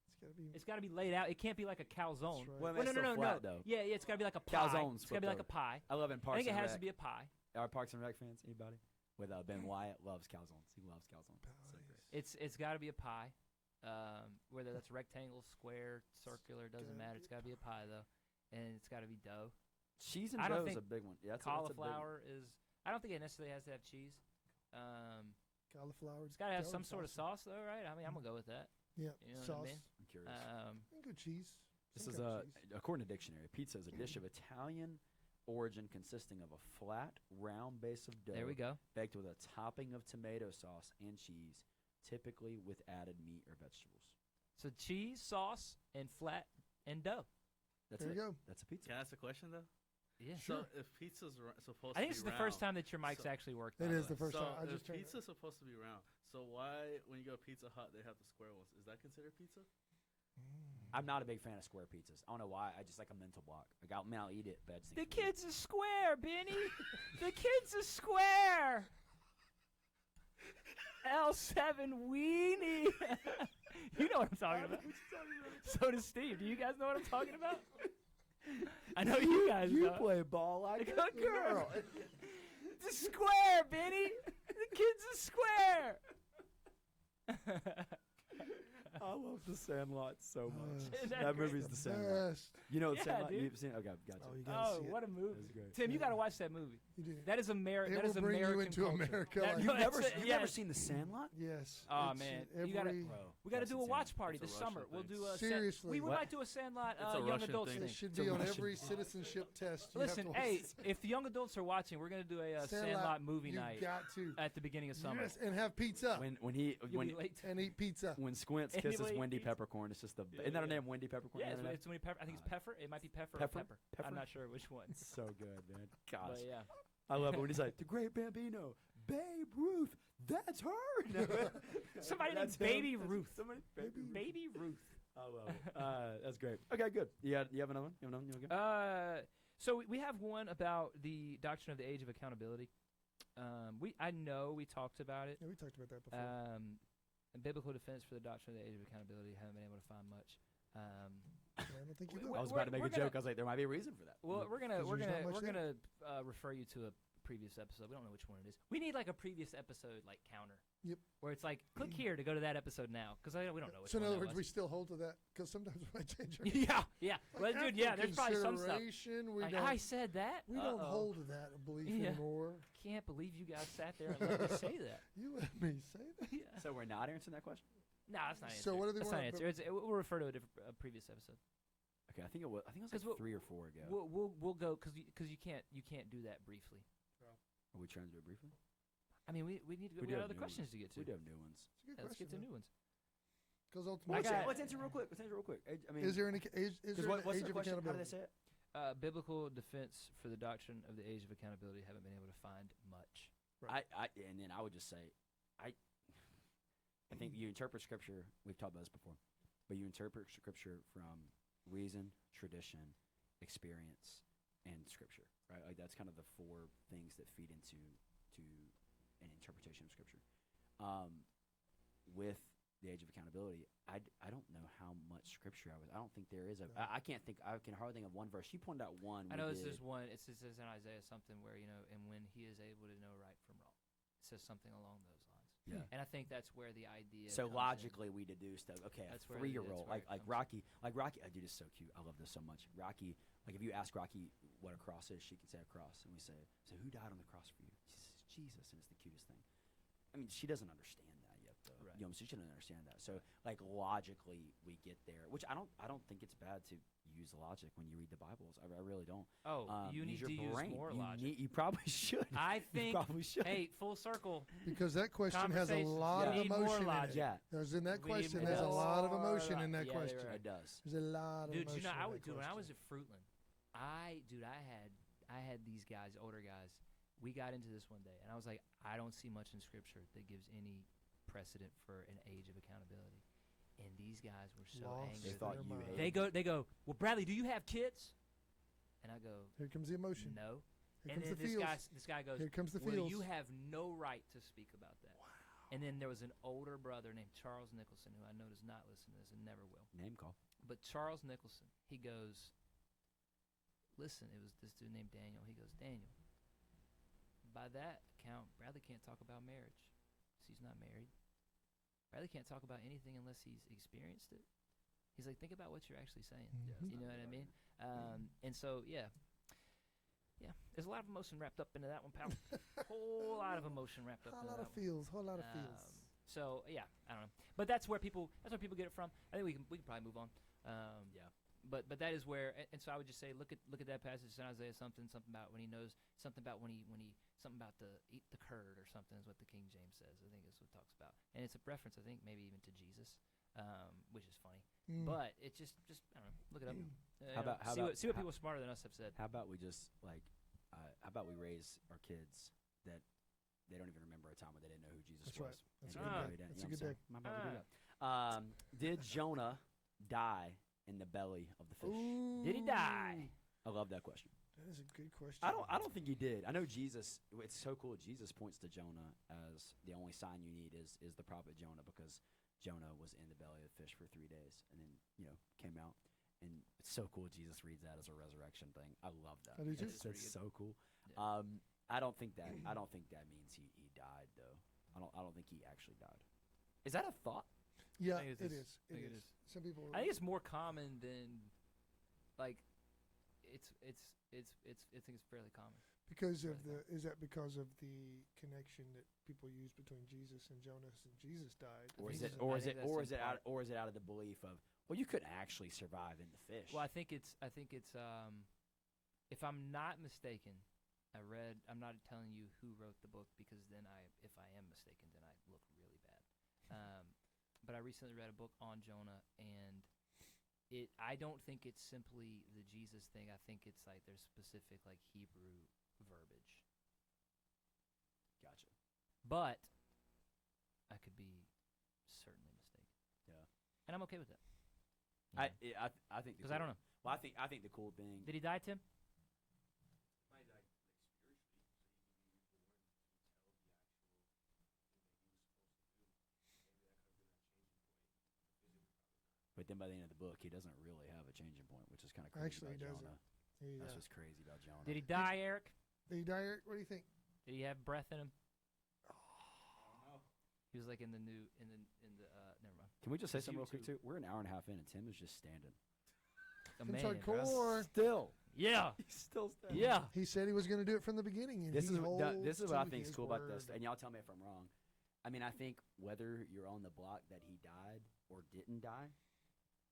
It's got to be. It's got to be laid out. It can't be like a calzone. That's right. Well, Well, that's no, still no, flat, no. though. Yeah, it's got to be like a pie. Calzone's It's got to be like a flipped pie. I love it in I Parks think it and has Rec. to be a pie. Our Parks and Rec fans, anybody? With Ben Wyatt loves calzones. He loves calzones. So great. It's got to be a pie. Whether that's rectangle, square, circular, doesn't gotta matter. be It's got to be a pie though, and it's got to be dough. Cheese and I don't dough is think a big one. Yeah, that's a big one. Cauliflower is. I don't think it necessarily has to have cheese. Cauliflower. It's got to have some sort of sauce though, right? I mean, I'm gonna go with that. Yeah, You know sauce. what I mean? I'm curious. Good cheese. This Some is kind of cheese. according to dictionary, pizza is a dish of Italian origin consisting of a flat, round base of dough There we go. baked with a topping of tomato sauce and cheese, typically with added meat or vegetables. So cheese, sauce, and flat and dough. That's There it. you go. That's a pizza. Can I ask a question though? Yeah. So if pizza's supposed I think to it's be the first round, time that your mic's so- actually worked. It by is way. the first so time. I if just turned. pizza's supposed to be round, so why when you go to Pizza Hut they have the square ones? Is that considered pizza? I'm not a big fan of square pizzas. I don't know why. I just like a mental block. Like, I'll eat it, but I just The think it's weird. kid's a square, Benny. The kid's a square. L7 weenie. You know what I'm talking about. So does Steve. Do you guys know what I'm talking about? I know you guys You know. play ball like a Good girl. girl. It's a square, Benny. The kid's a square. I love The Sandlot so much. Isn't That movie's The Sandlot. Best. You know The Yeah, Sandlot? dude. You've seen it? Okay, gotcha. Oh, you gotta Oh, see it. what a movie. That's great. Tim, you got to watch that movie. You do. That is It that is will bring you American into culture. America That- like- You've no, never, it's a- you've yes. never seen The Sandlot? Yes. Oh, it's man. Every, You gotta- Bro, We got to that's do a insane. watch party It's a this summer. Russian We'll thing. do a Seriously. we What? might do a Sandlot It's a young Russian adults thing. thing. it should It's a be on Russian every thing. citizenship test. You Listen, have to hey, watch. if the young adults are watching, we're gonna do a Sandlot movie you night got to. at the beginning of summer. Yes, and have pizza When he You'll when be late. and eat pizza. when Squints And you kisses eat Wendy pizza. Peppercorn, it's just the Yeah, isn't that her yeah. name? Wendy Peppercorn. Yeah, Isn't that her it's when I think it's Pepper. It might be Pepper. Pepper? Or Pepper. Pepper? I'm not sure which one. name? So good, man. Gosh, But yeah. I love it when he's like the Great Bambino, Babe Ruth. That's her. Somebody named That's him. Baby That's- Ruth. Somebody, Baby Ruth. Baby Ruth. I love it. That's great. Okay, good. You have another one? You have another one? You okay? So we have one about the doctrine of the age of accountability. I know we talked about it. Yeah, we talked about that before. A biblical defense for the doctrine of the age of accountability. Haven't been able to find much. Yeah, I don't think you we- will. I was we're- about to make a we're gonna- joke. I was like, there might be a reason for that. Well, we're gonna 'Cause we're there's gonna not much we're there. gonna refer you to a previous episode. We don't know which one it is. We need like a previous episode like counter. Yep. Where it's like click here to go to that episode now because we don't know which So in one other that words, we was. still hold to that because sometimes when I change our yeah, yeah. Well, Like, dude, yeah. after There's probably some stuff. consideration, We Like, don't. I said that. we don't Uh-oh. hold to that belief Yeah. anymore. Can't believe you guys sat there and let me say that. You let me say that. Yeah. So we're not answering that question. No, that's not an answer. So what do they That's not want? an answer. We'll refer to a different previous episode. Okay, I think it was 'Cause we'll- 3 or 4 ago. We'll go because you can't do that briefly. Are we trying to do it briefly? I mean, we need to We we do got have other new questions ones. to get to. We do have new ones. It's a good Yeah, let's question. get to new ones. Because I ultimately, got- Let's answer real quick. I mean, is there an is because there an what's age the of question? How do they accountability? say it? Biblical defense for the doctrine of the age of accountability. Haven't been able to find much. And then I would just say, I think you interpret scripture. We've talked about this before, but you interpret scripture from reason, tradition, experience, and scripture. Right? Like that's kind of the 4 things that feed into an interpretation of scripture. With the age of accountability, I don't know how much scripture I don't think there is a. No. I can't think. I can hardly think of one verse. You pointed out one. I we know this did. is one. It says in Isaiah something where and when he is able to know right from wrong, it says something along those lines. Yeah. And I think that's where the idea. So comes in. logically, we deduced that okay, That's a where 3-year-old it like comes. Rocky, dude is so cute. I love this so much. Rocky, like if you ask Rocky what a cross is, she can say a cross, and we say, so who died on the cross for you? She says Jesus, and it's the cutest thing. I mean, she doesn't understand that yet, though. Right. You know, so you shouldn't understand that. So like logically, we get there, which I don't think it's bad to use logic when you read the Bibles. I really don't. Oh, you need your to use brain. more you logic. You probably should. I You think. probably should. Hey, full circle. Because that question has a Conversations. lot Yeah. of We need more emotion in logic. it. Yeah, There's in that We need question. more There's a lot of logic. emotion in that Yeah, question. you're right. it does. There's a lot of Dude, emotion. you know, in that when I was question. at Fruitland, I had these guys, older guys. We got into this one day, and I was like, I don't see much in Scripture that gives any precedent for an age of accountability. And these guys were so Lost angry. They thought their you mind. hated They go, well, Bradley, do you have kids? And I go, Here comes the emotion. no. Here And comes then the feels. this guy goes, Here comes the well, feels. you have no right to speak about that. Wow. And then there was an older brother named Charles Nicholson, who I know does not listen to this and never will. name call. But Charles Nicholson, he goes, listen, it was this dude named Daniel. He goes, Daniel, by that account, Bradley can't talk about marriage because he's not married. Bradley can't talk about anything unless he's experienced it. He's like, think about what you're actually saying. Mhm. You know what I mean? And so, yeah, there's a lot of emotion wrapped up into that one, pal. Whole lot of emotion wrapped up Whole into lot that of one. feels. Whole lot of feels. So yeah, I don't know, but that's where people get it from. I think we can probably move on. Yeah. But that is where, and so I would just say, look at that passage in Isaiah, something about when he knows, something about when he something about the eat the curd or something is what the King James says. I think is what it talks about, and it's a reference, I think, maybe even to Jesus, which is funny. Mm. But it just I don't know, look it up. See what people smarter than us have said. How about we just like, how about we raise our kids that they don't even remember a time when they didn't know who Jesus That's was. right. That's a and good they day. really didn't, That's you a know good what day. I'm saying? How about we do that? Did Jonah die in the belly of the fish? Did he die? I love that question. That is a good question. I don't think he did. I know Jesus. It's so cool. Jesus points to Jonah as the only sign you need is the prophet Jonah, because Jonah was in the belly of the fish for 3 days and then came out. And it's so cool. Jesus reads that as a resurrection thing. I love that. I do too. It's so cool. Yeah. I don't think that means he died though. I don't think he actually died. Is that a thought? Yeah, I think it it's- is. I think It it is. Some people. I think it's more common than, like, I think it's fairly common. because of Right. is that because of the connection that people use between Jesus and Jonas, and Jesus died? Or think is it's- it I or is think it that's or in is it part. out of the belief of, well, you couldn't actually survive in the fish? Well, I think it's if I'm not mistaken, I'm not telling you who wrote the book, because then if I am mistaken, then I look really bad. But I recently read a book on Jonah, and I don't think it's simply the Jesus thing. I think it's like there's specific like Hebrew verbiage. Gotcha. But I could be certainly mistaken. Yeah. And I'm okay with that. I think Because I don't know. Well, I think the cool thing. Did he die, Tim? Might die like spiritually, so he could be reborn to tell the actual thing that he was supposed to do. Maybe that could have been that changing point. Physically, But then by the end of the book, he doesn't really have a changing point, which is kind of crazy Actually, he about doesn't. Jonah. Yeah. That's what's crazy about Jonah. Did he die, Eric? Did he die, Eric? What do you think? Did he have breath in him? I don't know. He was like in the never mind. Can we just say It's something real quick YouTube. too? We're an hour and a half in, and Tim is just standing. Tim's Amazing. hardcore. Still, Yeah. he's still standing. Yeah. He said he was going to do it from the beginning, and This he is holds this is what I to think is his cool about this, word. and y'all tell me if I'm wrong. I mean, I think whether you're on the block that he died or didn't die,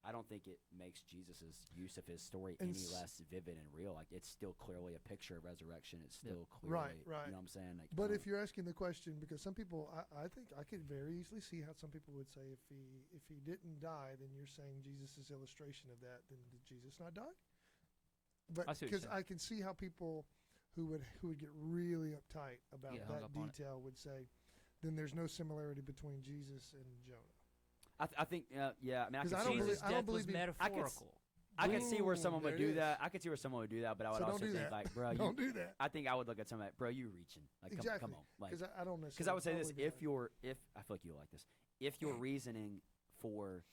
I don't think it makes Jesus' use of his story And any less vivid and real. Like, it's still clearly a picture of resurrection. It's still Right, clearly, right. You know what I'm saying? Like, But if you're asking the question, because some people, I think I could very easily see how some people would say if he didn't die, then you're saying Jesus' illustration of that. Then did Jesus not die? But I see what you're because saying. I can see how people who would get really uptight about Get hung that up on it. detail would say, then there's no similarity between Jesus and Jonah. I think, yeah. I mean, 'Cause I I can don't see believe- Jesus' I don't death was believe he- metaphorical. I can see where Ooh, someone would there do it that. is. I could see where someone would do that, but I would So don't also do think that. like, bro, Don't do that. I think I would look at someone like, bro, you reaching? Like, Exactly. come on, like, Because I don't necessarily. because I would say this: believe that. if I feel like you like this, if your reasoning for,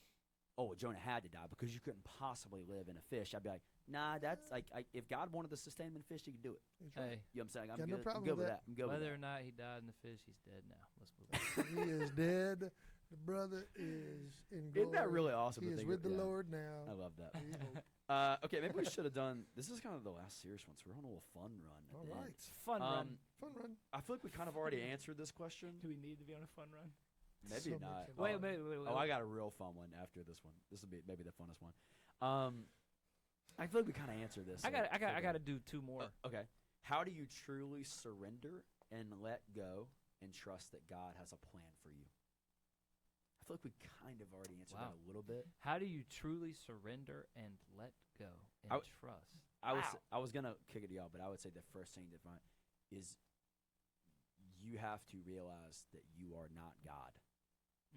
oh, Jonah had to die because you couldn't possibly live in a fish, I'd be like, nah, that's like, if God wanted to sustain him in fish, he could do it. That's right. Hey, You know what I'm saying? I'm Got no good. problem I'm good with with that. that. I'm good with whether that. or not he died in the fish, he's dead now. Let's move on. He is dead. The brother is in glory. Isn't that really awesome? He to is think with of? the Yeah. Lord now. I love that. We hope. Okay, maybe we should have done. This is kind of the last serious one, so we're on a little fun run. At All the end. right. It's fun run. Fun run. I feel like we kind of already answered this question. Do we need to be on a fun run? Maybe So much not. fun. Wait. Oh, I got a real fun one after this one. This will be maybe the funnest one. I feel like we kind of answered this. I got to do two more. Okay. How do you truly surrender and let go and trust that God has a plan for you? I feel like we kind of already answered that a little bit. How do you truly surrender and let go and trust? I was gonna kick it to y'all, but I would say the first thing to find is you have to realize that you are not God.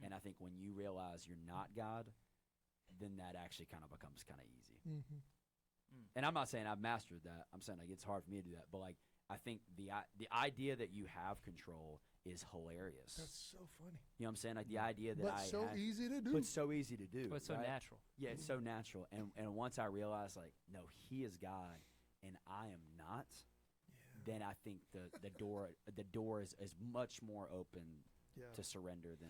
And I think when you realize you're not God, then that actually kind of becomes kind of easy. Mm-hmm. And I'm not saying I've mastered that. I'm saying like it's hard for me to do that. But like I think the idea that you have control is hilarious. That's so funny. You know what I'm saying? Like the idea that But so easy to do. But so easy to do. But it's so right? natural. Yeah, it's so natural. And once I realized like, no, he is God and I am not, then I think the door is much more open to surrender than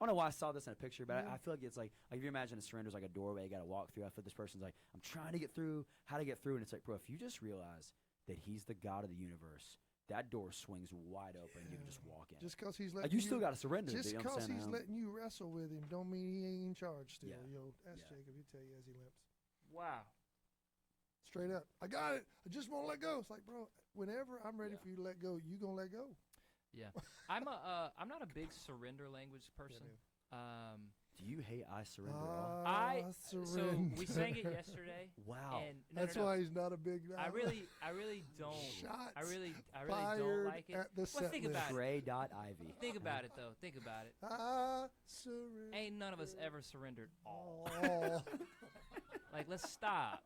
I don't know why I saw this in a picture, but I feel like it's like if you imagine a surrender is like a doorway you got to walk through. I feel this person's like, I'm trying to get through, how to get through. And it's like, bro, if you just realize that he's the God of the universe, that door swings wide open. You can just walk in. Just because he's letting you still got to surrender. Just you know what I'm because saying? he's letting you wrestle with him don't mean he ain't in charge still. Yeah. Yo, ask Jacob. He'll tell you as he limps. Wow. Straight up. I got it. I just won't let go. It's like, bro, whenever I'm ready for you to let go, you going to let go. Yeah. I'm not a big surrender language person. Do you hate I surrender all? So we sang it yesterday. Wow. And That's why he's not a big guy. I really don't. Shots I really fired don't like it. at the Well, think about it. Trey.ivy. Think about it though. Think about it. I surrender. Ain't none of us ever surrendered all. all. Like, let's stop.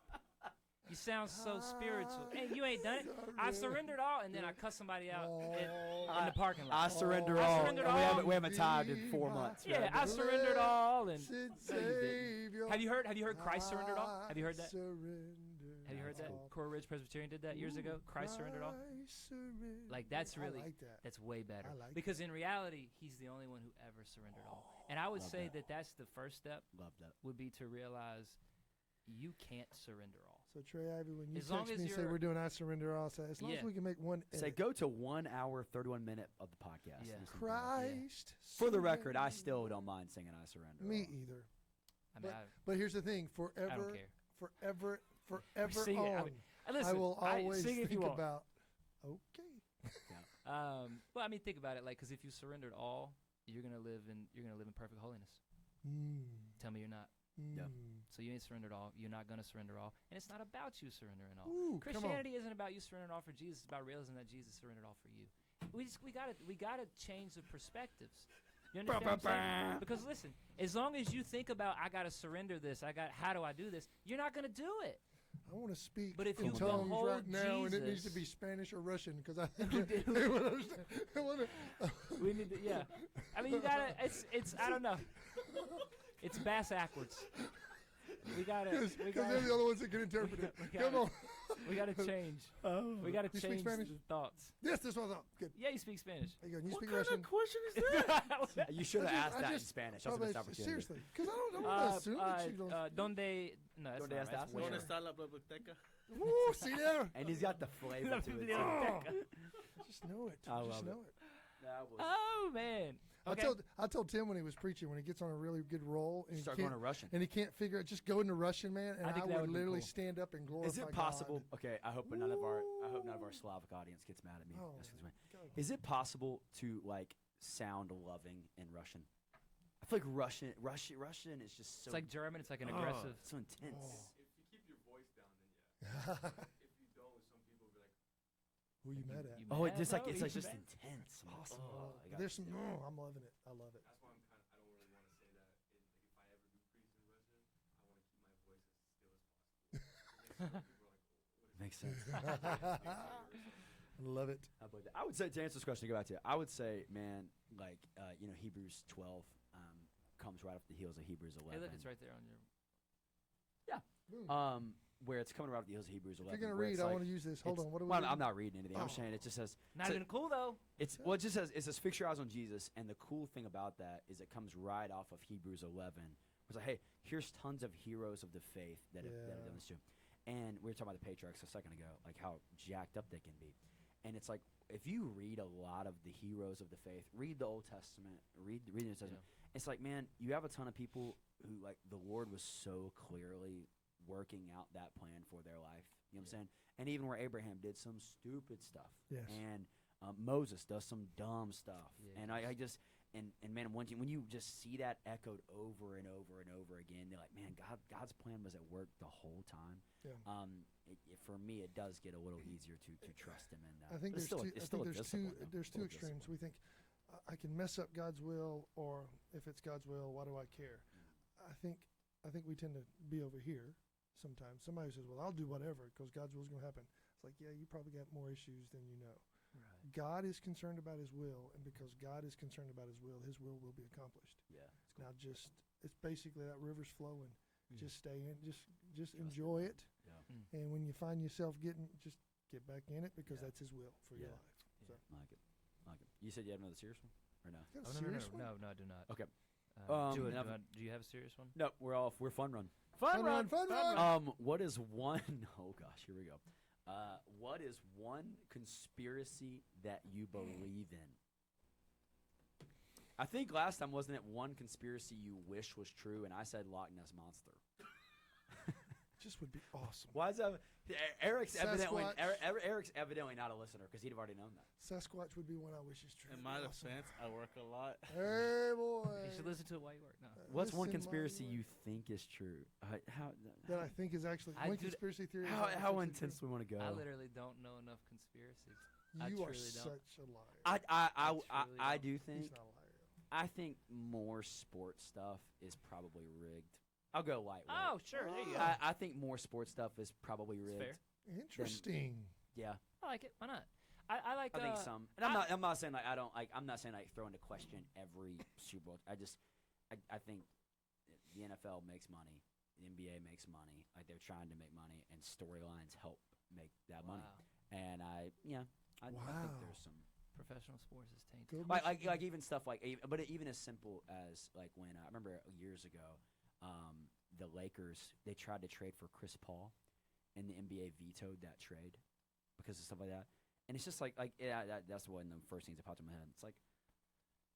You sound so spiritual. Hey, you ain't done it. I surrendered all, and then I cuss somebody out in the parking lot. I surrender I all. surrendered And all. we haven't tied in 4 months. Yeah, right? I surrendered all. And Savior, have you heard Christ surrendered all? Have you heard that? Have Have you heard that? Coral Ridge Presbyterian did that years ago. Christ surrendered all. Like that's really I like that. that's way better I like because in reality he's the only one who ever surrendered all. And I would Love say that. that's the first step Love that. would be to realize you can't surrender all. So Trey Ivy, when you As long text as me and say you're- we're doing I surrender all, say as long as Yeah. we can make one Say edit. go to 1 hour 31 minute of the podcast. Yeah. Listen to that. Christ. For the record, I surrender. still don't mind singing I surrender. Me all. either. I mean, But here's the thing: I don't forever, care. forever Sing it. on, Listen, I will always sing if you think want. about. Okay. Well, I mean, think about it, like, because if you surrendered all, you're gonna live in perfect holiness. Tell me you're not. Yeah. So you ain't surrendered all. You're not gonna surrender all, and it's not about you surrendering all. Ooh, come on. Christianity isn't about you surrendering all for Jesus. It's about realizing that Jesus surrendered all for you. We gotta change the perspectives. You understand what I'm saying? Because listen, as long as you think about I gotta surrender this, how do I do this? You're not gonna do it. I want to speak But if in you tongues behold right now, and it needs to Jesus- be Spanish or Russian because I think they would understand. I wanna- We need to, yeah. I mean, you gotta. It's. I don't know. It's bass backwards. We gotta. Because they're the only ones that can interpret it. we Come gotta- on. We gotta change. We gotta You speak change Spanish? the thoughts. Yes, this one's up. Good. Yeah, you speak Spanish. There you go. You What speak kind Russian. of question is that? You should have I asked that in just- Spanish. That was a missed opportunity. Seriously, because I don't want to assume that you don't. Donde? No, that's Donde not right. estás? That's Where? ¿Dónde where. está la biblioteca? Woo, see there? And he's got the flavor to it. Oh, too. just know it. I Just love know it. it. That was. Oh man. Okay. I told Tim when he was preaching, when he gets on a really good roll and Start he going can't, to Russian. and he can't figure it, just go into Russian, man. And I I, think that would would be literally cool. stand up and glorify Is it God. possible? Okay, I hope none of our Slavic audience gets mad at me. Oh, Excuse me. go. Is it possible to like sound loving in Russian? I feel like Russian is just so. It's like German. It's like an Oh, aggressive. so intense. Oh. If you keep your voice down, then yeah. If you don't, some people be like, Who you mad at? You Oh, mad, it's like bro? it's You like just mad? intense. I'm like, Awesome. oh, I got There's some. this. Oh, I'm loving it. I love it. that's why I don't really want to say that. If I ever do preach in Russian, I want to keep my voice as still as possible. Because some people are like, what is Makes sense. I love it. How about that? I would say to answer this question, to go back to it, I would say, man, like Hebrews 12 comes right off the heels of Hebrews 11. Hey, look, it's right there on your. Where it's coming right off the heels of Hebrews 11. If you're gonna where it's read, I like- want to use this. Hold it's- on. What do we? Well, do? I'm not reading anything. I'm Oh. saying it just says Not so even cool though. it just says fix your eyes on Jesus, and the cool thing about that is it comes right off of Hebrews 11. It's like, hey, here's tons of heroes of the faith that have done this too. And we were talking about the patriarchs a second ago, like how jacked up they can be. And it's like, if you read a lot of the heroes of the faith, read the Old Testament, read the New Testament, it's like, man, you have a ton of people who, like, the Lord was so clearly working out that plan for their life. You know what I'm saying? And even where Abraham did some stupid stuff. Yes. And Moses does some dumb stuff. Yeah, And I just, and man, when you just see that echoed over and over and over again, you're like, man, God's plan was at work the whole time. Yeah. For me, it does get a little easier to trust him in that. I think But there's it's two. still I a think discipline, though. there's Still two a extremes. discipline. We think I can mess up God's will, or if it's God's will, why do I care? I think we tend to be over here sometimes. Somebody says, "Well, I'll do whatever because God's will is going to happen." It's like, yeah, you probably got more issues than you know. Right. God is concerned about His will, and because God is concerned about His will be accomplished. Yeah. Now, it's basically that river's flowing. Mm. Just stay in. Just enjoy it. Yeah. Mm. And when you find yourself just get back in it because Yeah. that's His will for your Yeah. life. I like it. I like it. You said you have another serious one, or no? You got a Oh, no, serious one? no, I do not. Okay. Do you have a serious one? No, we're fun run. Fun run. What is one? Oh gosh, here we go. What is one conspiracy that you believe in? I think last time, wasn't it one conspiracy you wish was true, and I said Loch Ness Monster. Just would be awesome. Why is that? Eric's evidently Sasquatch. Eric's evidently not a listener because he'd have already known that. Sasquatch would be one I wish is true. In my Awesome. defense, I work a lot. Hey boy. You should listen to it while you work. No. What's one Listen, conspiracy my you think is true? How that I think is actually I one do- conspiracy theory. how, that I how think is intense we want to go? I literally don't know enough conspiracies. I true. You are truly don't. such a liar. I truly do think He's not a liar. I think more sports stuff is probably rigged. I'll go lightweight. Oh, sure. There you go. I think more sports stuff is probably That's rigged. fair. Interesting. Yeah, I like it. Why not? I like. I think some. And I'm not saying like I don't like. I'm not saying like throw into question every Super Bowl. I think the NFL makes money, the NBA makes money. Like they're trying to make money, and storylines help make that money. Wow. And I think Wow. there's some. Professional sports is tainted. Go Like even stuff like, but even as simple as like when I remember years ago, the Lakers, they tried to trade for Chris Paul, and the NBA vetoed that trade because of stuff like that. And it's just like that's one of the first things that popped in my head. It's like,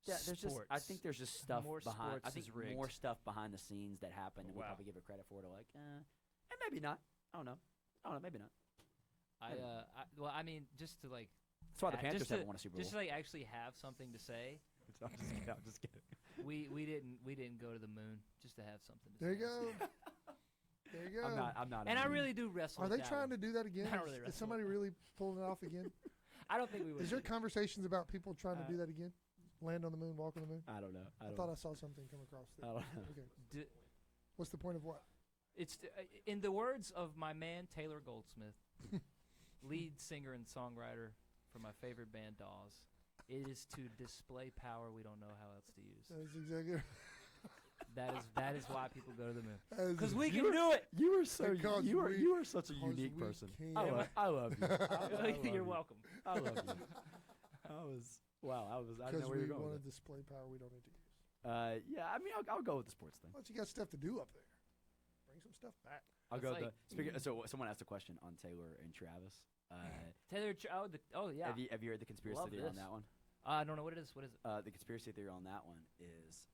yeah, there's just I think there's just stuff More behind. I sports think is rigged. more stuff behind the scenes that happen, and we Wow. probably give it credit for it. Like, and maybe not. I don't know. Maybe not. I mean, just to like. That's why the Panthers just to, haven't won a Super Bowl. Just to like actually have something to say. I'm just kidding. We didn't go to the moon just to have something to There say. you go. There you go. I'm not. And I really do wrestle. Are with they that trying one. to do that again? I don't really Is wrestle somebody with really pulling it off again? I don't think we would. Is there conversations about people trying to do that again? Land on the moon, walk on the moon? I don't know. I thought I saw something come across I there. don't know. Okay. What's the point of what? It's in the words of my man Taylor Goldsmith, lead singer and songwriter for my favorite band Dawes. It is to display power we don't know how else to use. That's exactly. That is why people go to the moon. That's Because we exactly- can do it. You are so Because you we- are such a because unique we person. can. I love you. I love You're you. welcome. I love you. I didn't know Because where you we were going want with to display power we don't need to use. it. Yeah, I mean, I'll go with the sports thing. Well, you got stuff to do up there. Bring some stuff back. I'll It's go like- with the. Speaking, so someone asked a question on Taylor and Travis. Taylor. Yeah. Have you heard the conspiracy Love theory on this. that one? I don't know what it is. What is it? The conspiracy theory on that one is,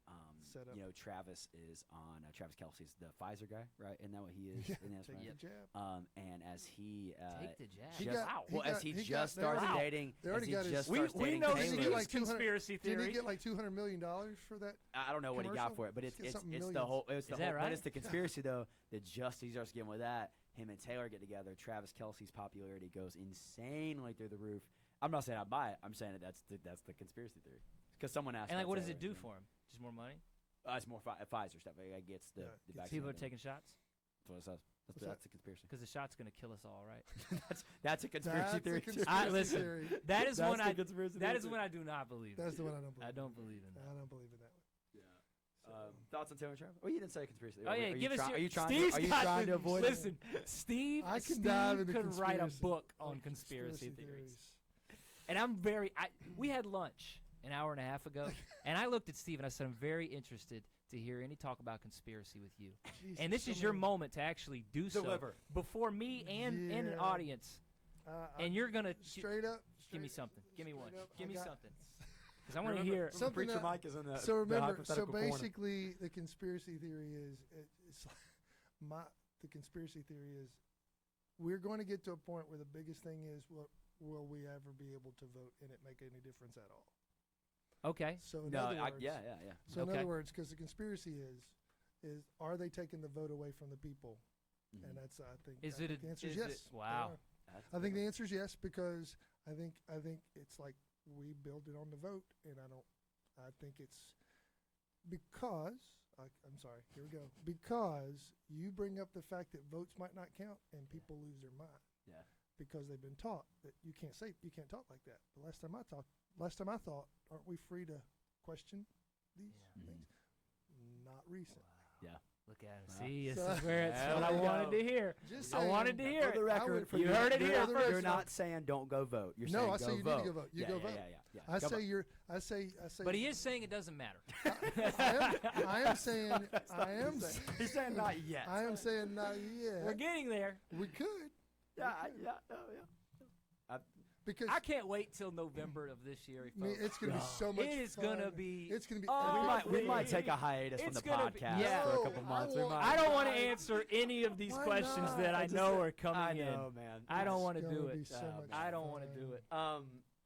Set up. Travis is on Travis Kelce's the Pfizer guy, right? Isn't that what he is? Yeah, Isn't that take right? the jab. And as he Take the jab. He just, got- well, he as got- he he just got- they starts already- dating, they already as he got his- just We starts we dating know Didn't he this get Taylor, like 200 conspiracy Didn't theory. he get like $200 million for that? I don't know what he got commercial? for it, but Let's it's get it's something it's the millions. whole it's Is the that whole but right? it's the conspiracy though that just he starts getting with that. Him and Taylor get together. Travis Kelce's popularity goes insanely through the roof. I'm not saying I buy it. I'm saying that's the conspiracy theory. Because someone asked. And like, that what does it Taylor, do for him? Just more money? It's more Pfizer stuff. It gets the Yeah, the gets vaccine. People are thing. taking shots That's what it says. What's that? That's the conspiracy. because the shot's gonna kill us all, right? that's a conspiracy That's theory. a too. conspiracy listen, theory. That is That's one the I. conspiracy That theory is too. one I do not believe. That's in. the one I don't believe. I don't believe in that. I don't believe in that one. Yeah. Thoughts on Taylor and Travis? Oh, you didn't say conspiracy. Oh yeah, give us your. Are you trying? Steve's Are you got trying the- to avoid it? Listen, Steve. I can Steve dive into could write a conspiracy. book on conspiracy theories. And I'm very. We had lunch an hour and a half ago, and I looked at Steve and I said, I'm very interested to hear any talk about conspiracy with you. Jesus, And this is your moment to actually do Deliver. so before me and an Yeah. audience. And you're gonna. Straight up, Give me straight- something. Give me one. straight up, Give I me got- something. Because I want to Remember, hear. Something Preacher that- Mike is in the So the remember, so hypothetical corner. basically, the conspiracy theory is it's like the conspiracy theory is we're going to get to a point where the biggest thing is will we ever be able to vote and it make any difference at all? Okay. So in No, other words, yeah. So in Okay. other words, because the conspiracy is are they taking the vote away from the people? Mhm. And that's I think Is I it think a- the answer is is yes. it- they wow. are. That's I think good. the answer is yes because I think it's like we build it on the vote, and I think it's because I'm sorry. Here we go. Because you bring up the fact that votes might not count, and people lose their mind Yeah. because they've been taught that you can't talk like that. The last time I thought, aren't we free to question these Yeah. things? Not recent. Yeah. Look at it. Wow. See, this So- is where it's There what I we wanted go. to hear. Just I wanted to saying. hear For it. the record, would- You heard it you're here not- first. You're not saying don't go vote. You're No, saying I go say you need vote. to go vote. You yeah, go yeah, vote. Yeah. I Go say vote. you're. I say. But he is saying it doesn't matter. I am saying. I am. He's saying not yet. I am saying not We're yet. getting there. We could Yeah. because I can't wait till November of this year. I mean, folks. it's gonna be No. so much. It is fun. gonna be. It's gonna be. Oh, epic. We might take a hiatus from It's the gonna be- podcast yeah. for a couple No, months. I We won't. might. I don't want to Why? answer any of these Why questions not? that I Just know say- are coming I in. know, man. I don't It's want to gonna do be it. so much I don't want to fun. do it.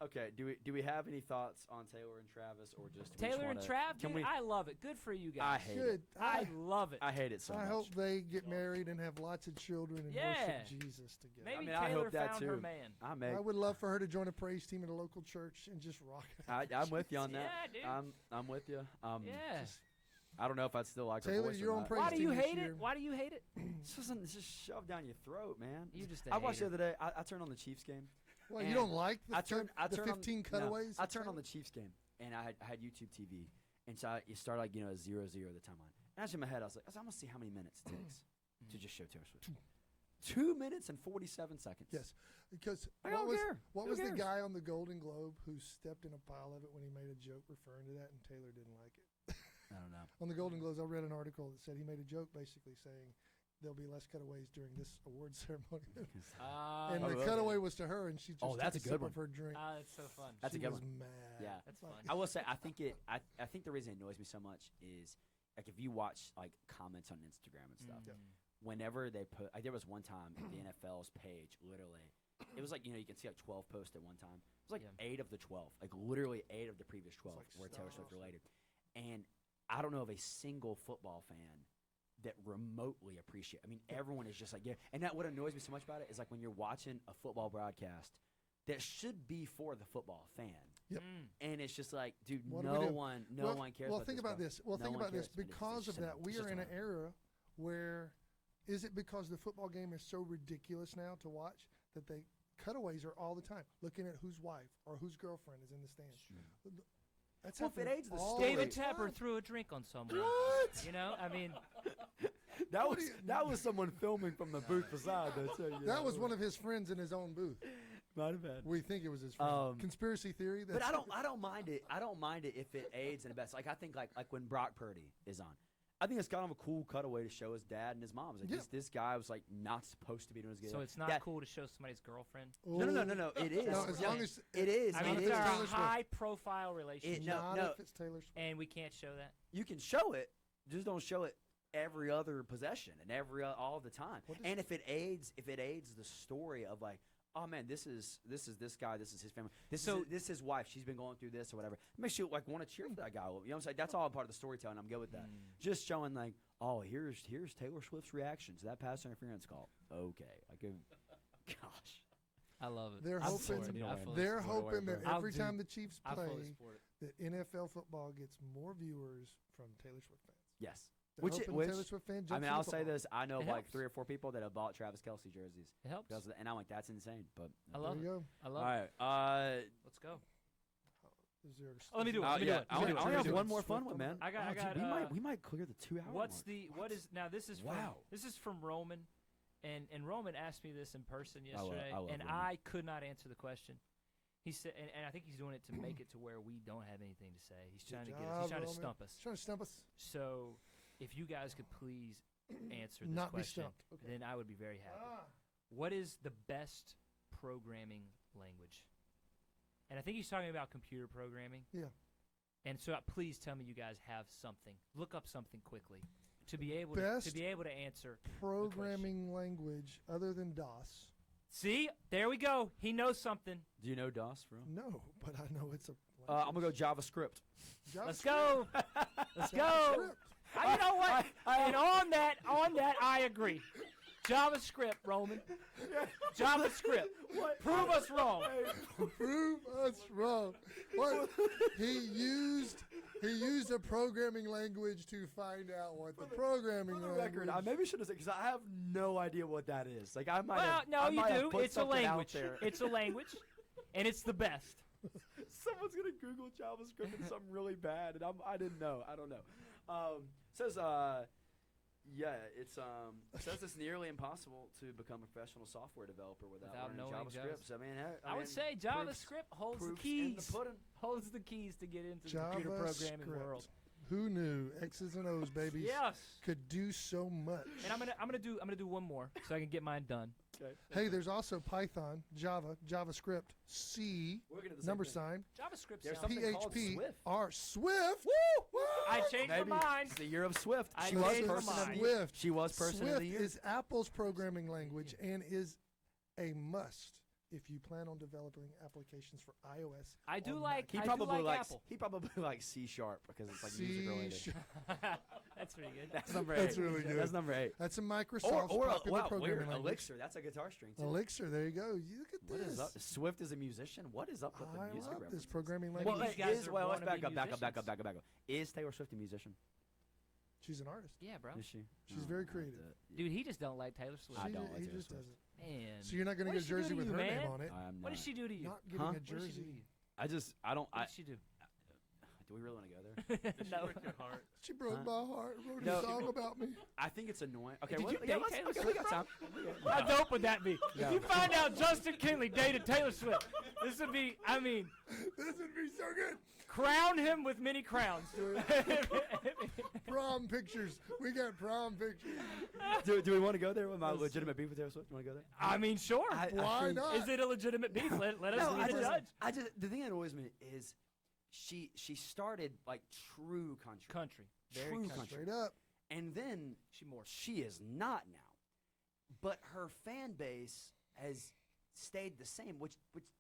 Okay. Do we have any thoughts on Taylor and Travis, or just we just Taylor and wanna- Trav, Can dude, we? I love it. Good for you I guys. hate Good. it. I love it. I hate it so I much. hope they get married and have lots of children and Yeah. worship Jesus together. Maybe mean, I Taylor hope that found her too. man. I may. I would love for her to join a praise team at a local church and just rock it. I'm with you on that. Yeah, dude. I'm with you. Yeah. I don't know if I'd still like her Taylor, voice or you're on not. praise Why do team you this hate year. it? Why do you hate it? It's just shoved down your throat, man. You just a I watched the hater. other day. I turned on the Chiefs game. Well, you And don't like the, I turned the on- 15 no, cutaways? I of turned on Taylor? the Chiefs game, and I had YouTube TV, and so it started like at 0-0 the timeline. And I was in my head, I was like, I'm gonna see how many minutes it takes to just show Taylor Swift. 2 minutes and 47 seconds. Yes, because I don't care. what Who was the cares? guy on the Golden Globe who stepped in a pile of it when he made a joke referring to that, and Taylor didn't like it? I don't know. On the Golden Globes, I read an article that said he made a joke basically saying there'll be less cutaways during this award ceremony. And Oh, the really? cutaway was to her, and she just Oh, that's took a a good sip one. of her drink. That's so fun. That's a She good was one. mad. Yeah. That's Like, fun. I will say, I think the reason it annoys me so much is like if you watch like comments on Instagram and stuff. Yeah. Whenever they put, like there was one time the NFL's page, literally, it was like you can see like 12 posts at one time. It was like Yeah. 8 of the 12, like literally 8 of the previous 12 like were Taylor Star Swift related. And I don't know of a single football fan that remotely appreciate. I mean, everyone is just like, yeah. And that what annoys me so much about it is like when you're watching a football broadcast that should be for the football fan. Yep. And it's just like, dude, What do we do? no one cares. Well, about think this, about bro. this. Well, No think one about this. cares, but it's Because of just that, we it's are just in an annoying. era where is it because the football game is so ridiculous now to watch that they cutaways are all the time, looking at whose wife or whose girlfriend is in the stands. That's Well, if it happening aids the all story- David the Tapper time. threw a drink on someone. What? You know, I mean, That was someone filming from the booth beside though too. That was one of his friends in his own booth. might have been. We think it was his friend. Conspiracy theory. But I don't mind it. I don't mind it if it aids in the best. Like I think like when Brock Purdy is on. I think it's kind of a cool cutaway to show his dad and his mom. It's like Yeah. this guy was like not supposed to be doing his game. so it's not That- cool to show somebody's girlfriend. No. It is. No, as Yeah. long as it is. I mean, it it's is. a Taylor Swift. high-profile relationship, no, not no. if it's Taylor Swift. and we can't show that. You can show it, just don't show it every other possession and all the time. What is- And if it aids the story of like, oh man, this is this guy, this is his family, this is his wife, she's been going through this or whatever. It makes you like want to cheer for that guy. You know what I'm saying? That's all part of the storytelling. I'm good with that. Just showing like, oh, here's Taylor Swift's reaction to that pass interference call. Okay, I give. Gosh. I love it. They're I'm hoping- for it, dude. I fully They're support it. hoping that I'll every do- time the Chiefs I fully play, support it. that NFL football gets more viewers from Taylor Swift fans. Yes. They're Which hoping Taylor Swift fan I jumps mean, into I'll say football. this: I know It of like helps. 3 or 4 people that have bought Travis Kelce jerseys It helps. because of the, and I'm like, that's insane. But I love There you it. go. I all love it. right, Let's go. Is there, Oh, let me do it. uh, Let me do yeah, it. I Let me only do it. I Let only me have do it. one more Swift fun on one, the- man. I got. Oh, I dude, got. we might clear the 2 hour. What's mark. the what is now? This is from Wow. This is from Roman, and Roman asked me this in person I love- yesterday, I love and Roman. I could not answer the question. He said, and I think he's doing it to make it to where we don't have anything to say. He's trying to get us. He's job, trying to Roman. stump us. Trying to stump us. So, if you guys could please answer this Not be question, stumped. Okay. then I would be very happy. Ah. What is the best programming language? I think he's talking about computer programming. Yeah. And so please tell me you guys have something. Look up something quickly to be able Best to answer programming language other than DOS. See, there we go. He knows something. Do you know DOS, bro? No, but I know it's a. I'm gonna go JavaScript. Let's go. Let's go. JavaScript. You know what? And on that, I agree. JavaScript, Roman. JavaScript. Prove us wrong. Prove us wrong. What? He used a programming language to find out what the programming For the language. record, I maybe should have said because I have no idea what that is. Like I might. Well, have, no, I you might have do. put It's a something out language. there. It's a language, and it's the best. Someone's gonna Google JavaScript and something really bad, and I didn't know. I don't know. Says it says it's nearly impossible to become a professional software developer without learning knowing JavaScript. So, I would say JavaScript holds the proof's in the keys. pudding. Holds the keys to get into the computer programming world. Who knew X's and O's babies Yes. could do so much? And I'm gonna do one more so I can get mine done. Okay. Hey, there's also Python, Java, JavaScript, C, We're gonna do the same number thing. sign, JavaScript There's sounds. something called PHP, Swift. R, Swift. Woo! I changed my Maybe. mind. It's the year of Swift. I She was changed my person of mind. the year. Swift. She was person Swift of the year. is Apple's programming language and is a must if you plan on developing applications for iOS. I do or like. Mac. He I probably do like likes Apple. he probably likes C# because it's like music related. That's pretty good. That's number 8. That's really good. That's number 8. That's a Microsoft's Or popular wow, programming weird, language. Elixir. That's a guitar string too. Elixir, there you go. You look at What this. is up? Swift is a musician. What is up with the I music love this references? programming Maybe language. Well, these guys let's are back wannabe up. musicians. Is Taylor Swift a musician? She's an artist. Yeah, bro. Is she? She's Oh, very I have creative. to- Dude, he just don't like Taylor Swift. I She don't ju- like he Taylor just Swift. doesn't. Man. So you're not going to What get a did she do jersey to with you, her man? name on it. I'm What not. did she do to you? Not getting Huh? a What did she do to jersey. you? I don't. What did she do? Do we really want to go there? No. Break your heart. She broke Huh? my heart. Wrote No. a song about me. I think it's annoying. Okay, Did well, you yeah, date let's- Taylor okay, we Swift, got time. How dope would that be? No. If you find out Justin Kinley dated Taylor Swift, this would be, I mean, This would be so good. crown him with many crowns. Prom pictures. We got prom pictures. Do we want to go there with my legitimate beef with Taylor Swift? You want to go there? I mean, sure. Why think- not? Is it a legitimate beef? Let us No, be the judge. I just the thing that annoys me is she started like true country, Country. Very True country. country. Straight up. and then She more. she is not now. But her fan base has stayed the same, which